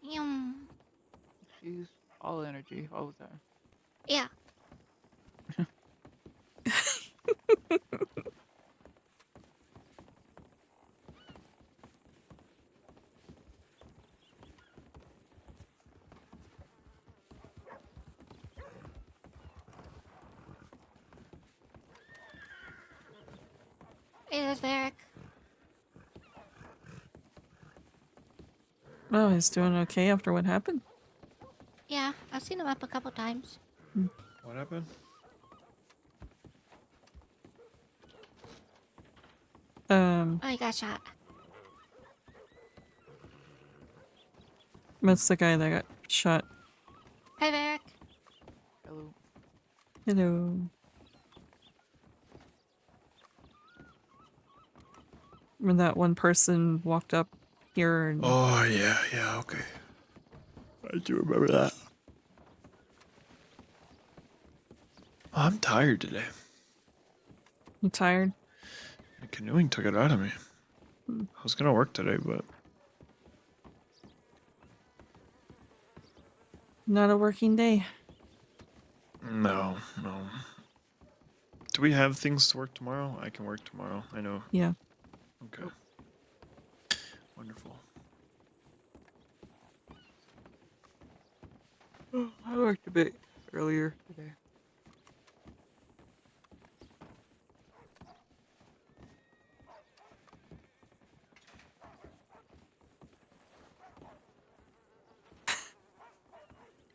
Speaker 2: Yum.
Speaker 10: She's all energy all the time.
Speaker 2: Yeah. Hey, there's Varric.
Speaker 1: Oh, he's doing okay after what happened?
Speaker 2: Yeah, I've seen him up a couple times.
Speaker 3: What happened?
Speaker 2: Oh, he got shot.
Speaker 1: That's the guy that got shot.
Speaker 2: Hi, Varric.
Speaker 10: Hello.
Speaker 1: Hello. When that one person walked up here and...
Speaker 3: Oh, yeah, okay. I do remember that. I'm tired today.
Speaker 1: You tired?
Speaker 3: The canoeing took it out of me. I was gonna work today, but
Speaker 1: Not a working day.
Speaker 3: No, no. Do we have things to work tomorrow? I can work tomorrow. I know.
Speaker 1: Yeah.
Speaker 3: Okay. Wonderful.
Speaker 10: I worked a bit earlier today.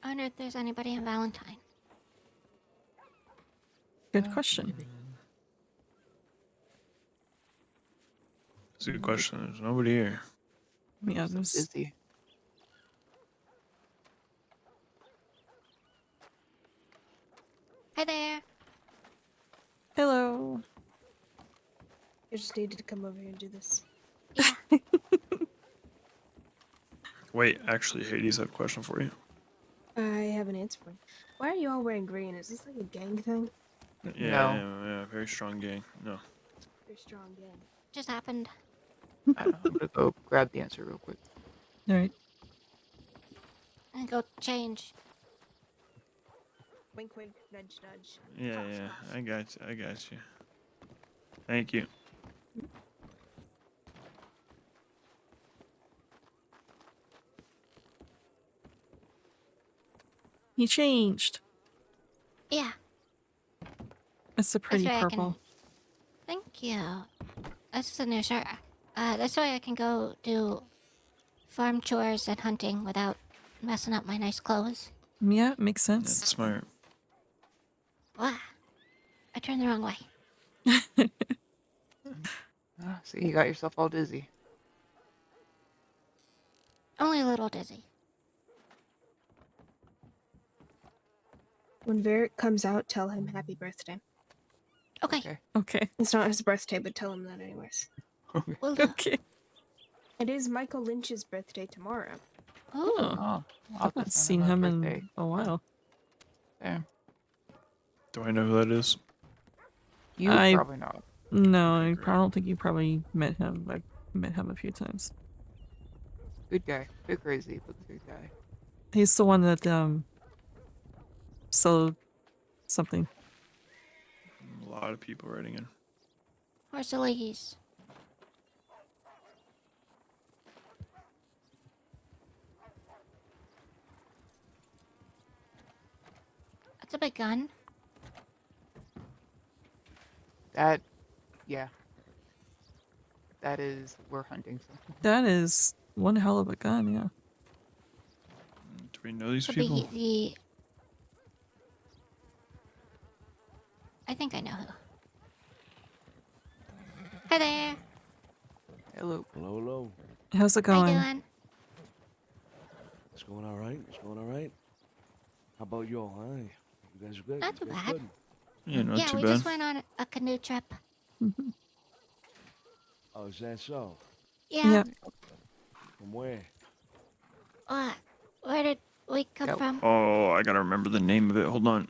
Speaker 2: I wonder if there's anybody in Valentine.
Speaker 1: Good question.
Speaker 3: It's a good question. There's nobody here.
Speaker 1: Yeah,
Speaker 10: So
Speaker 1: there's
Speaker 10: busy.
Speaker 2: Hi there.
Speaker 1: Hello.
Speaker 15: I just needed to come over here and do this.
Speaker 3: Wait, actually, Hades, I have a question for you.
Speaker 15: I have an answer for you. Why are you all wearing green? Is this like a gang thing?
Speaker 3: Yeah, yeah, very strong gang. No.
Speaker 15: Very strong gang.
Speaker 2: Just happened.
Speaker 10: I don't know, I'm gonna go grab the answer real quick.
Speaker 1: all right.
Speaker 2: And go change.
Speaker 15: Wink, wink, nudge, nudge.
Speaker 3: Yeah, yeah, I got you. I got you. Thank you.
Speaker 1: He changed.
Speaker 2: Yeah.
Speaker 1: It's a pretty
Speaker 2: way I can-
Speaker 1: purple.
Speaker 2: Thank you. This is a new shirt. This way I can go do farm chores and hunting without messing up my nice clothes.
Speaker 1: Yeah, makes sense.
Speaker 3: That's smart.
Speaker 2: Wow. I turned the wrong way.
Speaker 10: See, you got yourself all dizzy.
Speaker 2: Only a little dizzy.
Speaker 15: When Varric comes out, tell him happy birthday.
Speaker 2: Okay.
Speaker 1: Okay.
Speaker 15: It's not his birthday, but tell him that anyways.
Speaker 2: Will do.
Speaker 1: Okay.
Speaker 15: It is Michael Lynch's birthday tomorrow.
Speaker 2: Ooh.
Speaker 10: Oh,
Speaker 1: I've not seen him in a while.
Speaker 10: There.
Speaker 3: Do I know who that is?
Speaker 10: You
Speaker 1: I
Speaker 10: probably not.
Speaker 1: No, I don't think you probably met him. I've met him a few times.
Speaker 10: Good guy. Bit crazy, but good guy.
Speaker 1: He's the one that sold something.
Speaker 3: A lot of people writing in.
Speaker 2: Where's the ladies? That's a big gun.
Speaker 10: That, yeah. That is, we're hunting something.
Speaker 1: That is one hell of a gun, yeah.
Speaker 3: Do we know these
Speaker 2: Could
Speaker 3: people?
Speaker 2: be the... I think I know who. Hi there.
Speaker 10: Hello.
Speaker 8: Hello, hello.
Speaker 1: How's it
Speaker 2: How
Speaker 1: going?
Speaker 2: you doing?
Speaker 8: It's going all right. It's going all right. How about you all, huh? You guys are good?
Speaker 2: Not too
Speaker 8: You guys
Speaker 2: bad.
Speaker 8: good?
Speaker 3: Yeah, not
Speaker 2: Yeah,
Speaker 3: too
Speaker 2: we
Speaker 3: bad.
Speaker 2: just went on a canoe trip.
Speaker 8: Oh, is that so?
Speaker 2: Yeah.
Speaker 8: From where?
Speaker 2: Where did we come from?
Speaker 3: Oh, I gotta remember the name of it. Hold on.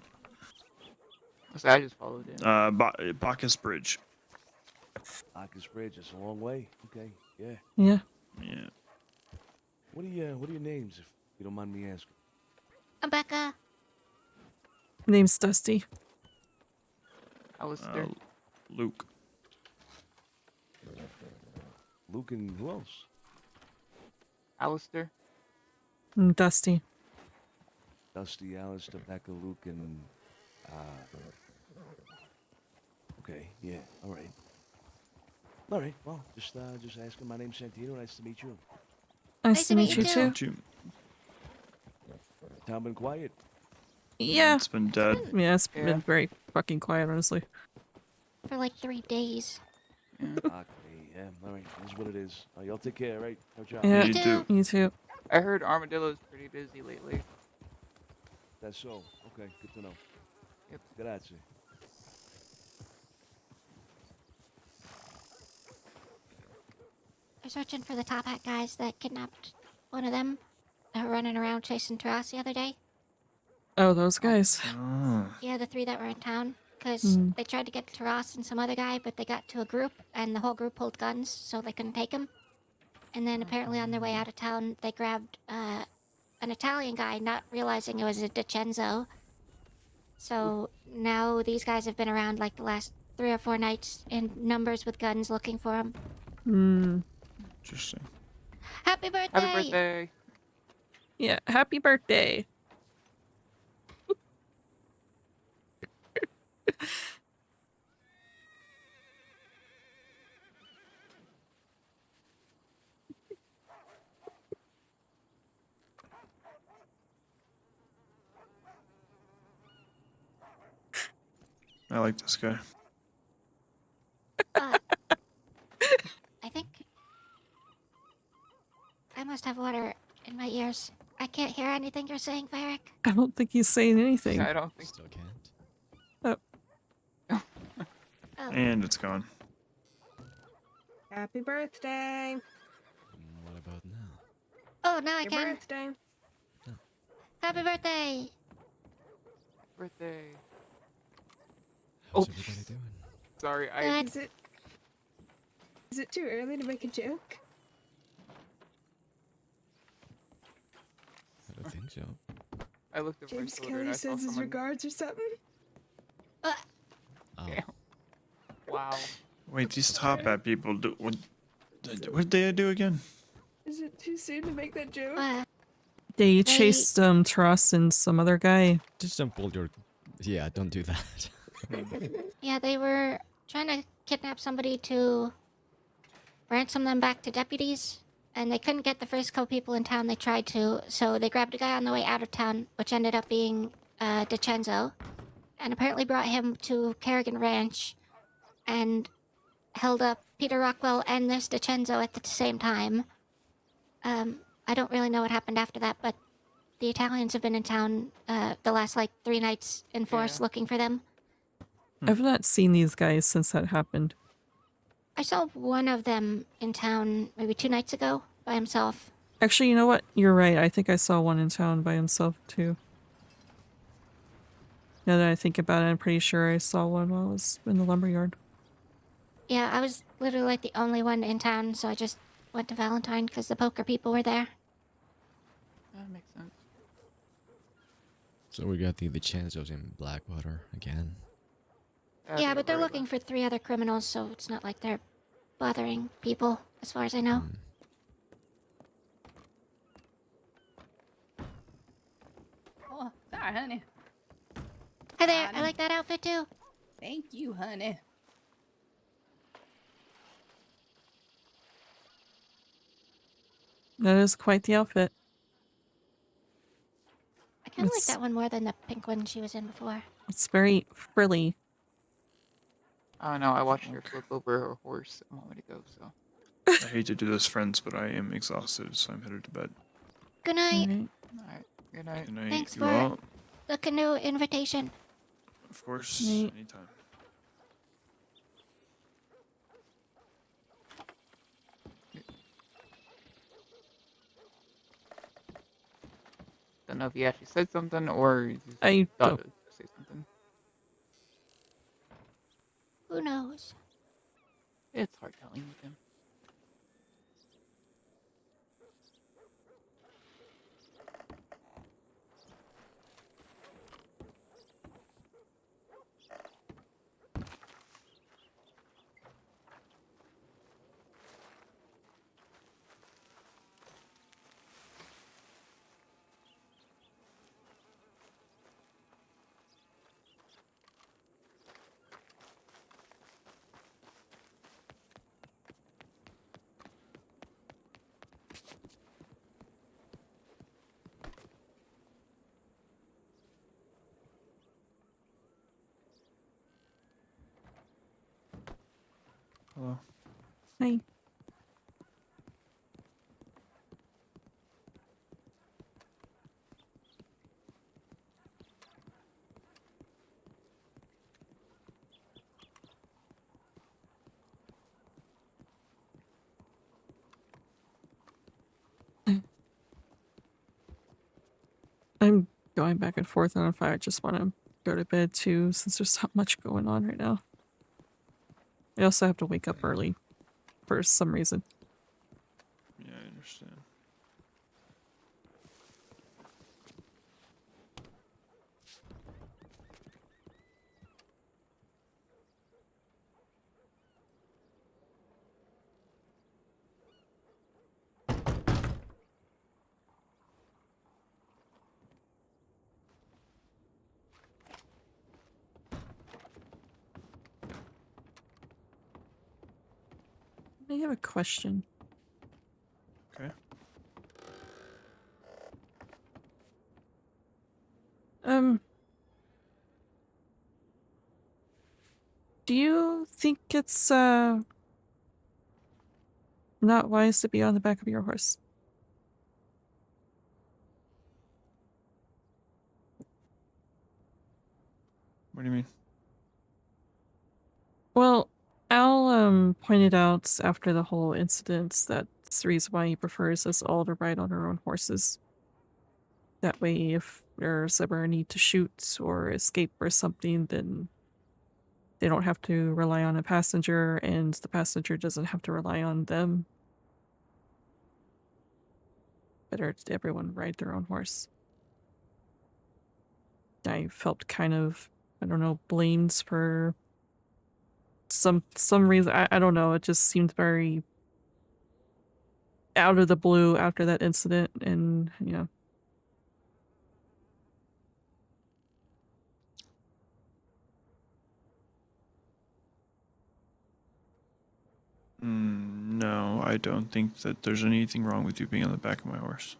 Speaker 10: So I just followed in.
Speaker 3: Bacchus Bridge.
Speaker 8: Bacchus Bridge. It's a long way. Okay. Yeah.
Speaker 1: Yeah.
Speaker 3: Yeah.
Speaker 8: What are your names, if you don't mind me asking?
Speaker 2: I'm Becca.
Speaker 1: Name's Dusty.
Speaker 10: Alistair.
Speaker 3: Luke.
Speaker 8: Luke and who else?
Speaker 10: Alistair.
Speaker 1: Dusty.
Speaker 8: Dusty, Alistair, Becca, Luke, and okay, yeah, all right. All right, well, just asking. My name's Santino. Nice to meet you.
Speaker 1: Nice to meet you too.
Speaker 8: Town been quiet.
Speaker 1: Yeah.
Speaker 3: It's been dead.
Speaker 1: Yeah, it's been very fucking quiet, honestly.
Speaker 2: For like 3 days.
Speaker 8: Okay, yeah, all right. That's what it is. Y'all take care, right? No job.
Speaker 1: Yeah,
Speaker 3: You too.
Speaker 1: You too.
Speaker 10: I heard Armadillo's pretty busy lately.
Speaker 8: That's so. Okay, good to know.
Speaker 10: Yep.
Speaker 8: Grazie.
Speaker 2: They're searching for the top hat guys that kidnapped one of them. That were running around chasing Taras the other day.
Speaker 1: Oh, those guys.
Speaker 2: Yeah, the 3 that were in town. Because they tried to get Taras and some other guy, but they got to a group, and the whole group pulled guns, so they couldn't take him. And then apparently on their way out of town, they grabbed an Italian guy, not realizing it was a DiCenzo. So now these guys have been around like the last 3 or 4 nights in numbers with guns looking for him.
Speaker 1: Hmm.
Speaker 3: Interesting.
Speaker 2: Happy birthday!
Speaker 10: Happy birthday.
Speaker 1: Yeah, happy birthday.
Speaker 3: I like this guy.
Speaker 2: I think I must have water in my ears. I can't hear anything you're saying, Varric.
Speaker 1: I don't think he's saying anything.
Speaker 10: Yeah, I don't think.
Speaker 16: Still can't.
Speaker 1: Oh.
Speaker 2: Oh.
Speaker 3: And it's gone.
Speaker 15: Happy birthday.
Speaker 16: What about now?
Speaker 2: Oh, now I
Speaker 15: Your
Speaker 2: can.
Speaker 15: birthday.
Speaker 2: Happy birthday!
Speaker 10: Birthday.
Speaker 16: How's everybody doing?
Speaker 10: Sorry, I.
Speaker 15: Is it too early to make a joke?
Speaker 16: I don't think so.
Speaker 10: I looked at my
Speaker 15: James
Speaker 10: shoulder and
Speaker 15: Kelly
Speaker 10: I saw
Speaker 15: sends his
Speaker 10: someone.
Speaker 15: regards or something?
Speaker 16: Oh.
Speaker 10: Wow.
Speaker 3: Wait, these top hat people do what did they do again?
Speaker 15: Is it too soon to make that joke?
Speaker 1: They chased Truss and some other guy.
Speaker 16: Just don't pull your. Yeah, don't do that.
Speaker 2: Yeah, they were trying to kidnap somebody to ransom them back to deputies, and they couldn't get the first couple people in town they tried to, so they grabbed a guy on the way out of town, which ended up being DiCenzo, and apparently brought him to Kerrigan Ranch and held up Peter Rockwell and this DiCenzo at the same time. I don't really know what happened after that, but the Italians have been in town the last, 3 nights in force looking for them.
Speaker 1: I've not seen these guys since that happened.
Speaker 2: I saw one of them in town maybe 2 nights ago by himself.
Speaker 1: Actually, you know what? You're right. I think I saw one in town by himself, too. Now that I think about it, I'm pretty sure I saw one while I was in the lumberyard.
Speaker 2: Yeah, I was literally the only one in town, so I just went to Valentine because the poker people were there.
Speaker 10: That makes sense.
Speaker 16: So we got the Chanzos in Blackwater again.
Speaker 2: Yeah, but they're looking for 3 other criminals, so it's not like they're bothering people, as far as I know.
Speaker 14: Oh, sorry, honey.
Speaker 2: Hi there, I like that outfit too.
Speaker 14: Thank you, honey.
Speaker 1: That is quite the outfit.
Speaker 2: I kind of like that one more than the pink one she was in before.
Speaker 1: It's very frilly.
Speaker 10: Oh no, I watched her flip over her horse a moment ago, so.
Speaker 3: I hate to do this, friends, but I am exhausted, so I'm headed to bed.
Speaker 2: Good night.
Speaker 10: Alright, good night.
Speaker 3: Good night.
Speaker 2: Thanks
Speaker 3: You
Speaker 2: for
Speaker 3: all?
Speaker 2: the canoe invitation.
Speaker 3: Of course,
Speaker 1: Night.
Speaker 3: anytime.
Speaker 10: Don't know if he actually said something or he just
Speaker 1: I
Speaker 10: thought
Speaker 1: don't-
Speaker 10: to say something.
Speaker 2: Who knows?
Speaker 10: It's hard telling with him.
Speaker 3: Hello.
Speaker 1: Hi. I'm going back and forth on if I just want to go to bed too, since there's not much going on right now. I also have to wake up early for some reason.
Speaker 3: Yeah, I understand.
Speaker 1: I have a question.
Speaker 3: Okay.
Speaker 1: Do you think it's not wise to be on the back of your horse?
Speaker 3: What do you mean?
Speaker 1: Well, Al pointed out after the whole incident that that's the reason why he prefers us all to ride on our own horses. That way, if there's ever a need to shoot or escape or something, then they don't have to rely on a passenger, and the passenger doesn't have to rely on them. Better to everyone ride their own horse. I felt kind of, I don't know, blamed for some reason. I don't know, it just seemed very out of the blue after that incident, and yeah.
Speaker 3: No, I don't think that there's anything wrong with you being on the back of my horse.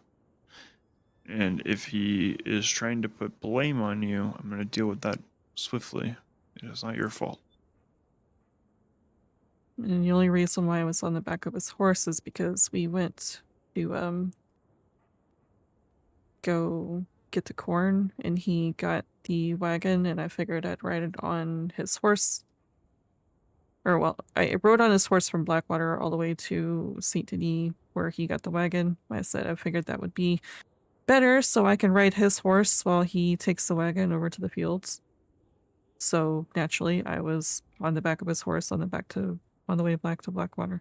Speaker 3: And if he is trying to put blame on you, I'm going to deal with that swiftly. It is not your fault.
Speaker 1: And the only reason why I was on the back of his horse is because we went to go get the corn, and he got the wagon, and I figured I'd ride it on his horse. Or well, I rode on his horse from Blackwater all the way to St. Denis where he got the wagon. I said I figured that would be better so I can ride his horse while he takes the wagon over to the fields. So naturally I was on the back of his horse on the way back to Blackwater.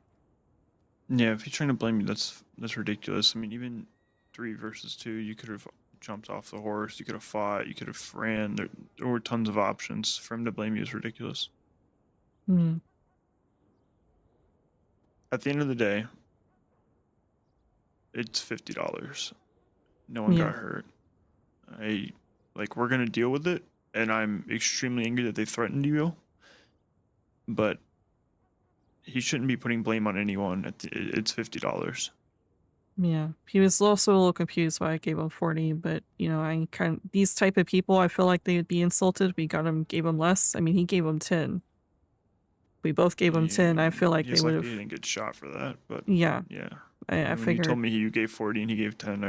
Speaker 3: Yeah, if you're trying to blame me, that's ridiculous. I mean, even 3 versus 2, you could have jumped off the horse, you could have fought, you could have ran. There were tons of options. For him to blame you is ridiculous.
Speaker 1: Hmm.
Speaker 3: At the end of the day, it's $50. No one
Speaker 1: Yeah.
Speaker 3: got hurt. We're gonna deal with it, and I'm extremely angry that they threatened you. But he shouldn't be putting blame on anyone. It's $50.
Speaker 1: Yeah, he was also a little confused why I gave him 40, but you know, these type of people, I feel like they would be insulted. We gave him less. I mean, he gave him 10. We both gave him 10. I feel like they
Speaker 3: He's
Speaker 1: would
Speaker 3: lucky
Speaker 1: have.
Speaker 3: he didn't get shot for that. But
Speaker 1: Yeah.
Speaker 3: yeah.
Speaker 1: I
Speaker 3: When
Speaker 1: figured.
Speaker 3: you told me you gave 40 and he gave 10,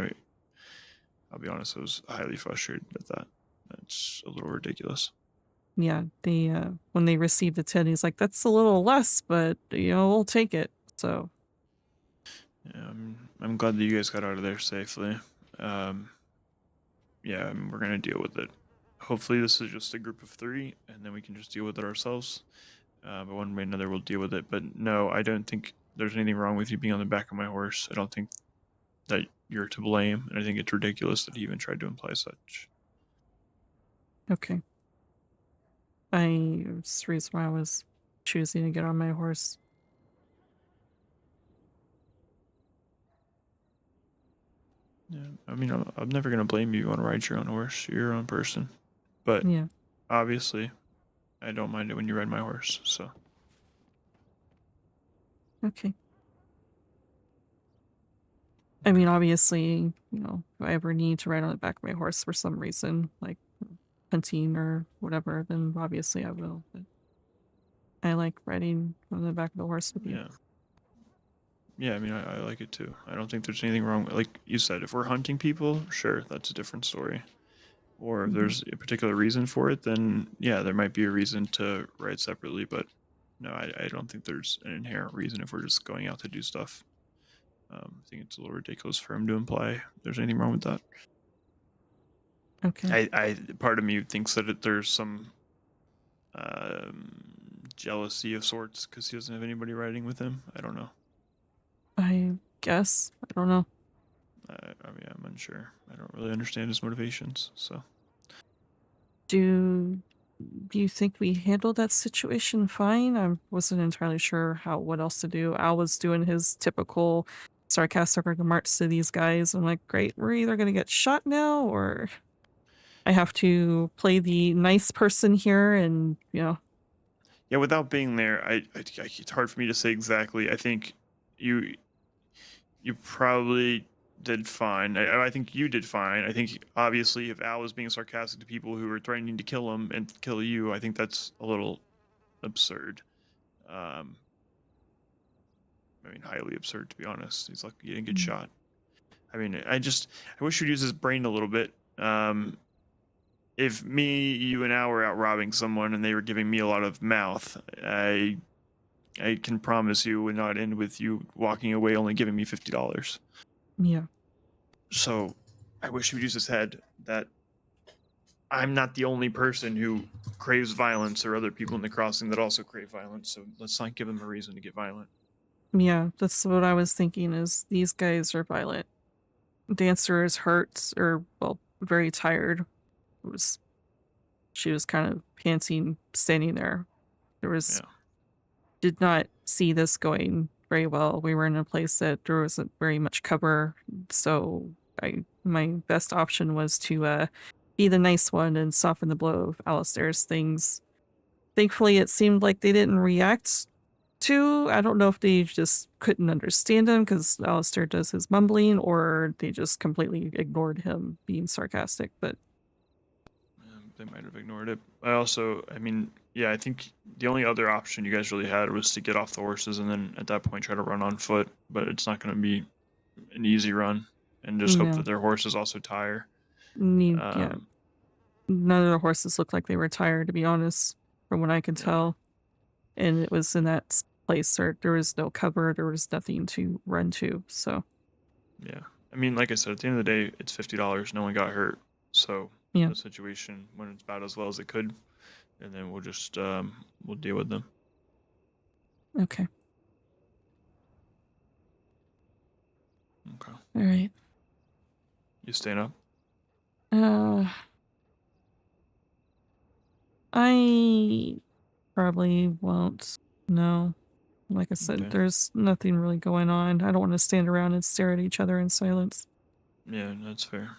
Speaker 3: I'll be honest, I was highly frustrated at that. That's a little ridiculous.
Speaker 1: Yeah, they when they received the 10, he's like, "That's a little less, but you know, we'll take it." So.
Speaker 3: Yeah, I'm glad that you guys got out of there safely. Yeah, we're gonna deal with it. Hopefully, this is just a group of 3, and then we can just deal with it ourselves. But one way or another, we'll deal with it. But no, I don't think there's anything wrong with you being on the back of my horse. I don't think that you're to blame, and I think it's ridiculous that he even tried to imply such.
Speaker 1: Okay. That's the reason why I was choosing to get on my horse.
Speaker 3: Yeah, I mean, I'm never gonna blame you. You want to ride your own horse, you're your own person. But
Speaker 1: yeah,
Speaker 3: obviously, I don't mind it when you ride my horse. So.
Speaker 1: Okay. I mean, obviously, you know, if I ever need to ride on the back of my horse for some reason, like hunting or whatever, then obviously I will. But I like riding on the back of the horse with you.
Speaker 3: Yeah. Yeah, I mean, I like it too. I don't think there's anything wrong. Like you said, if we're hunting people, sure, that's a different story. Or if there's a particular reason for it, then yeah, there might be a reason to ride separately. But no, I don't think there's an inherent reason if we're just going out to do stuff. I think it's a little ridiculous for him to imply there's anything wrong with that.
Speaker 1: Okay.
Speaker 3: I part of me thinks that there's some jealousy of sorts because he doesn't have anybody riding with him. I don't know.
Speaker 1: I guess. I don't know.
Speaker 3: I mean, I'm unsure. I don't really understand his motivations. So.
Speaker 1: Do you think we handled that situation fine? I wasn't entirely sure what else to do. Al was doing his typical sarcastic remarks to these guys. I'm like, great, we're either gonna get shot now, or I have to play the nice person here, and you know.
Speaker 3: Yeah, without being there, it's hard for me to say exactly. I think you probably did fine. I think you did fine. I think obviously if Al was being sarcastic to people who were threatening to kill him and kill you, I think that's a little absurd. I mean, highly absurd to be honest. He's lucky he didn't get shot. I mean, I wish he'd use his brain a little bit. If me, you, and Al were out robbing someone and they were giving me a lot of mouth, I can promise you it would not end with you walking away only giving me $50.
Speaker 1: Yeah.
Speaker 3: So I wish he would use his head that I'm not the only person who craves violence or other people in the crossing that also crave violence. So let's not give them a reason to get violent.
Speaker 1: Yeah, that's what I was thinking is these guys are violent. Dancer is hurt or, well, very tired. She was kind of panting, standing there. Did not see this going very well. We were in a place that there wasn't very much cover, so my best option was to be the nice one and soften the blow of Alistair's things. Thankfully, it seemed like they didn't react to. I don't know if they just couldn't understand him because Alistair does his mumbling, or they just completely ignored him being sarcastic. But
Speaker 3: they might have ignored it. I mean, yeah, I think the only other option you guys really had was to get off the horses and then at that point try to run on foot. But it's not going to be an easy run, and just hope that their horses also tire.
Speaker 1: Yeah, none of the horses looked like they were tired, to be honest, from what I could tell. And it was in that place where there was no cover, there was nothing to run to. So
Speaker 3: yeah, I mean, like I said, at the end of the day, it's $50. No one got hurt, so the situation went about as well as it could, and then we'll just we'll deal with them.
Speaker 1: Okay.
Speaker 3: Okay.
Speaker 1: All right.
Speaker 3: You staying up?
Speaker 1: I probably won't. No. Like I said, there's nothing really going on. I don't want to stand around and stare at each other in silence.
Speaker 3: Yeah, that's fair.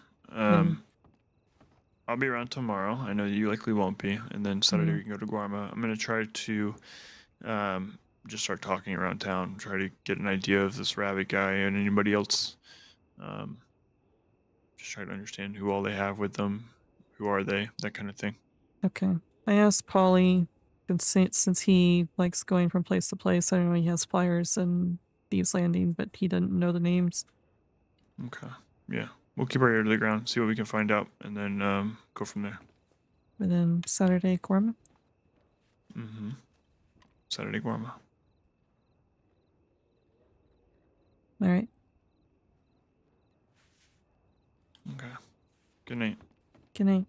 Speaker 3: I'll be around tomorrow. I know you likely won't be. And then Saturday we can go to Guarma. I'm going to try to just start talking around town, try to get an idea of this rabbit guy and anybody else. Just try to understand who all they have with them, who are they, that kind of thing.
Speaker 1: Okay. I asked Polly, since he likes going from place to place, I know he has flyers in Thieves Landing, but he didn't know the names.
Speaker 3: Okay. Yeah. We'll keep our ear to the ground, see what we can find out, and then go from there.
Speaker 1: And then Saturday, Guarma?
Speaker 3: Mm-hmm. Saturday, Guarma.
Speaker 1: All right.
Speaker 3: Okay. Good night.
Speaker 1: Good night.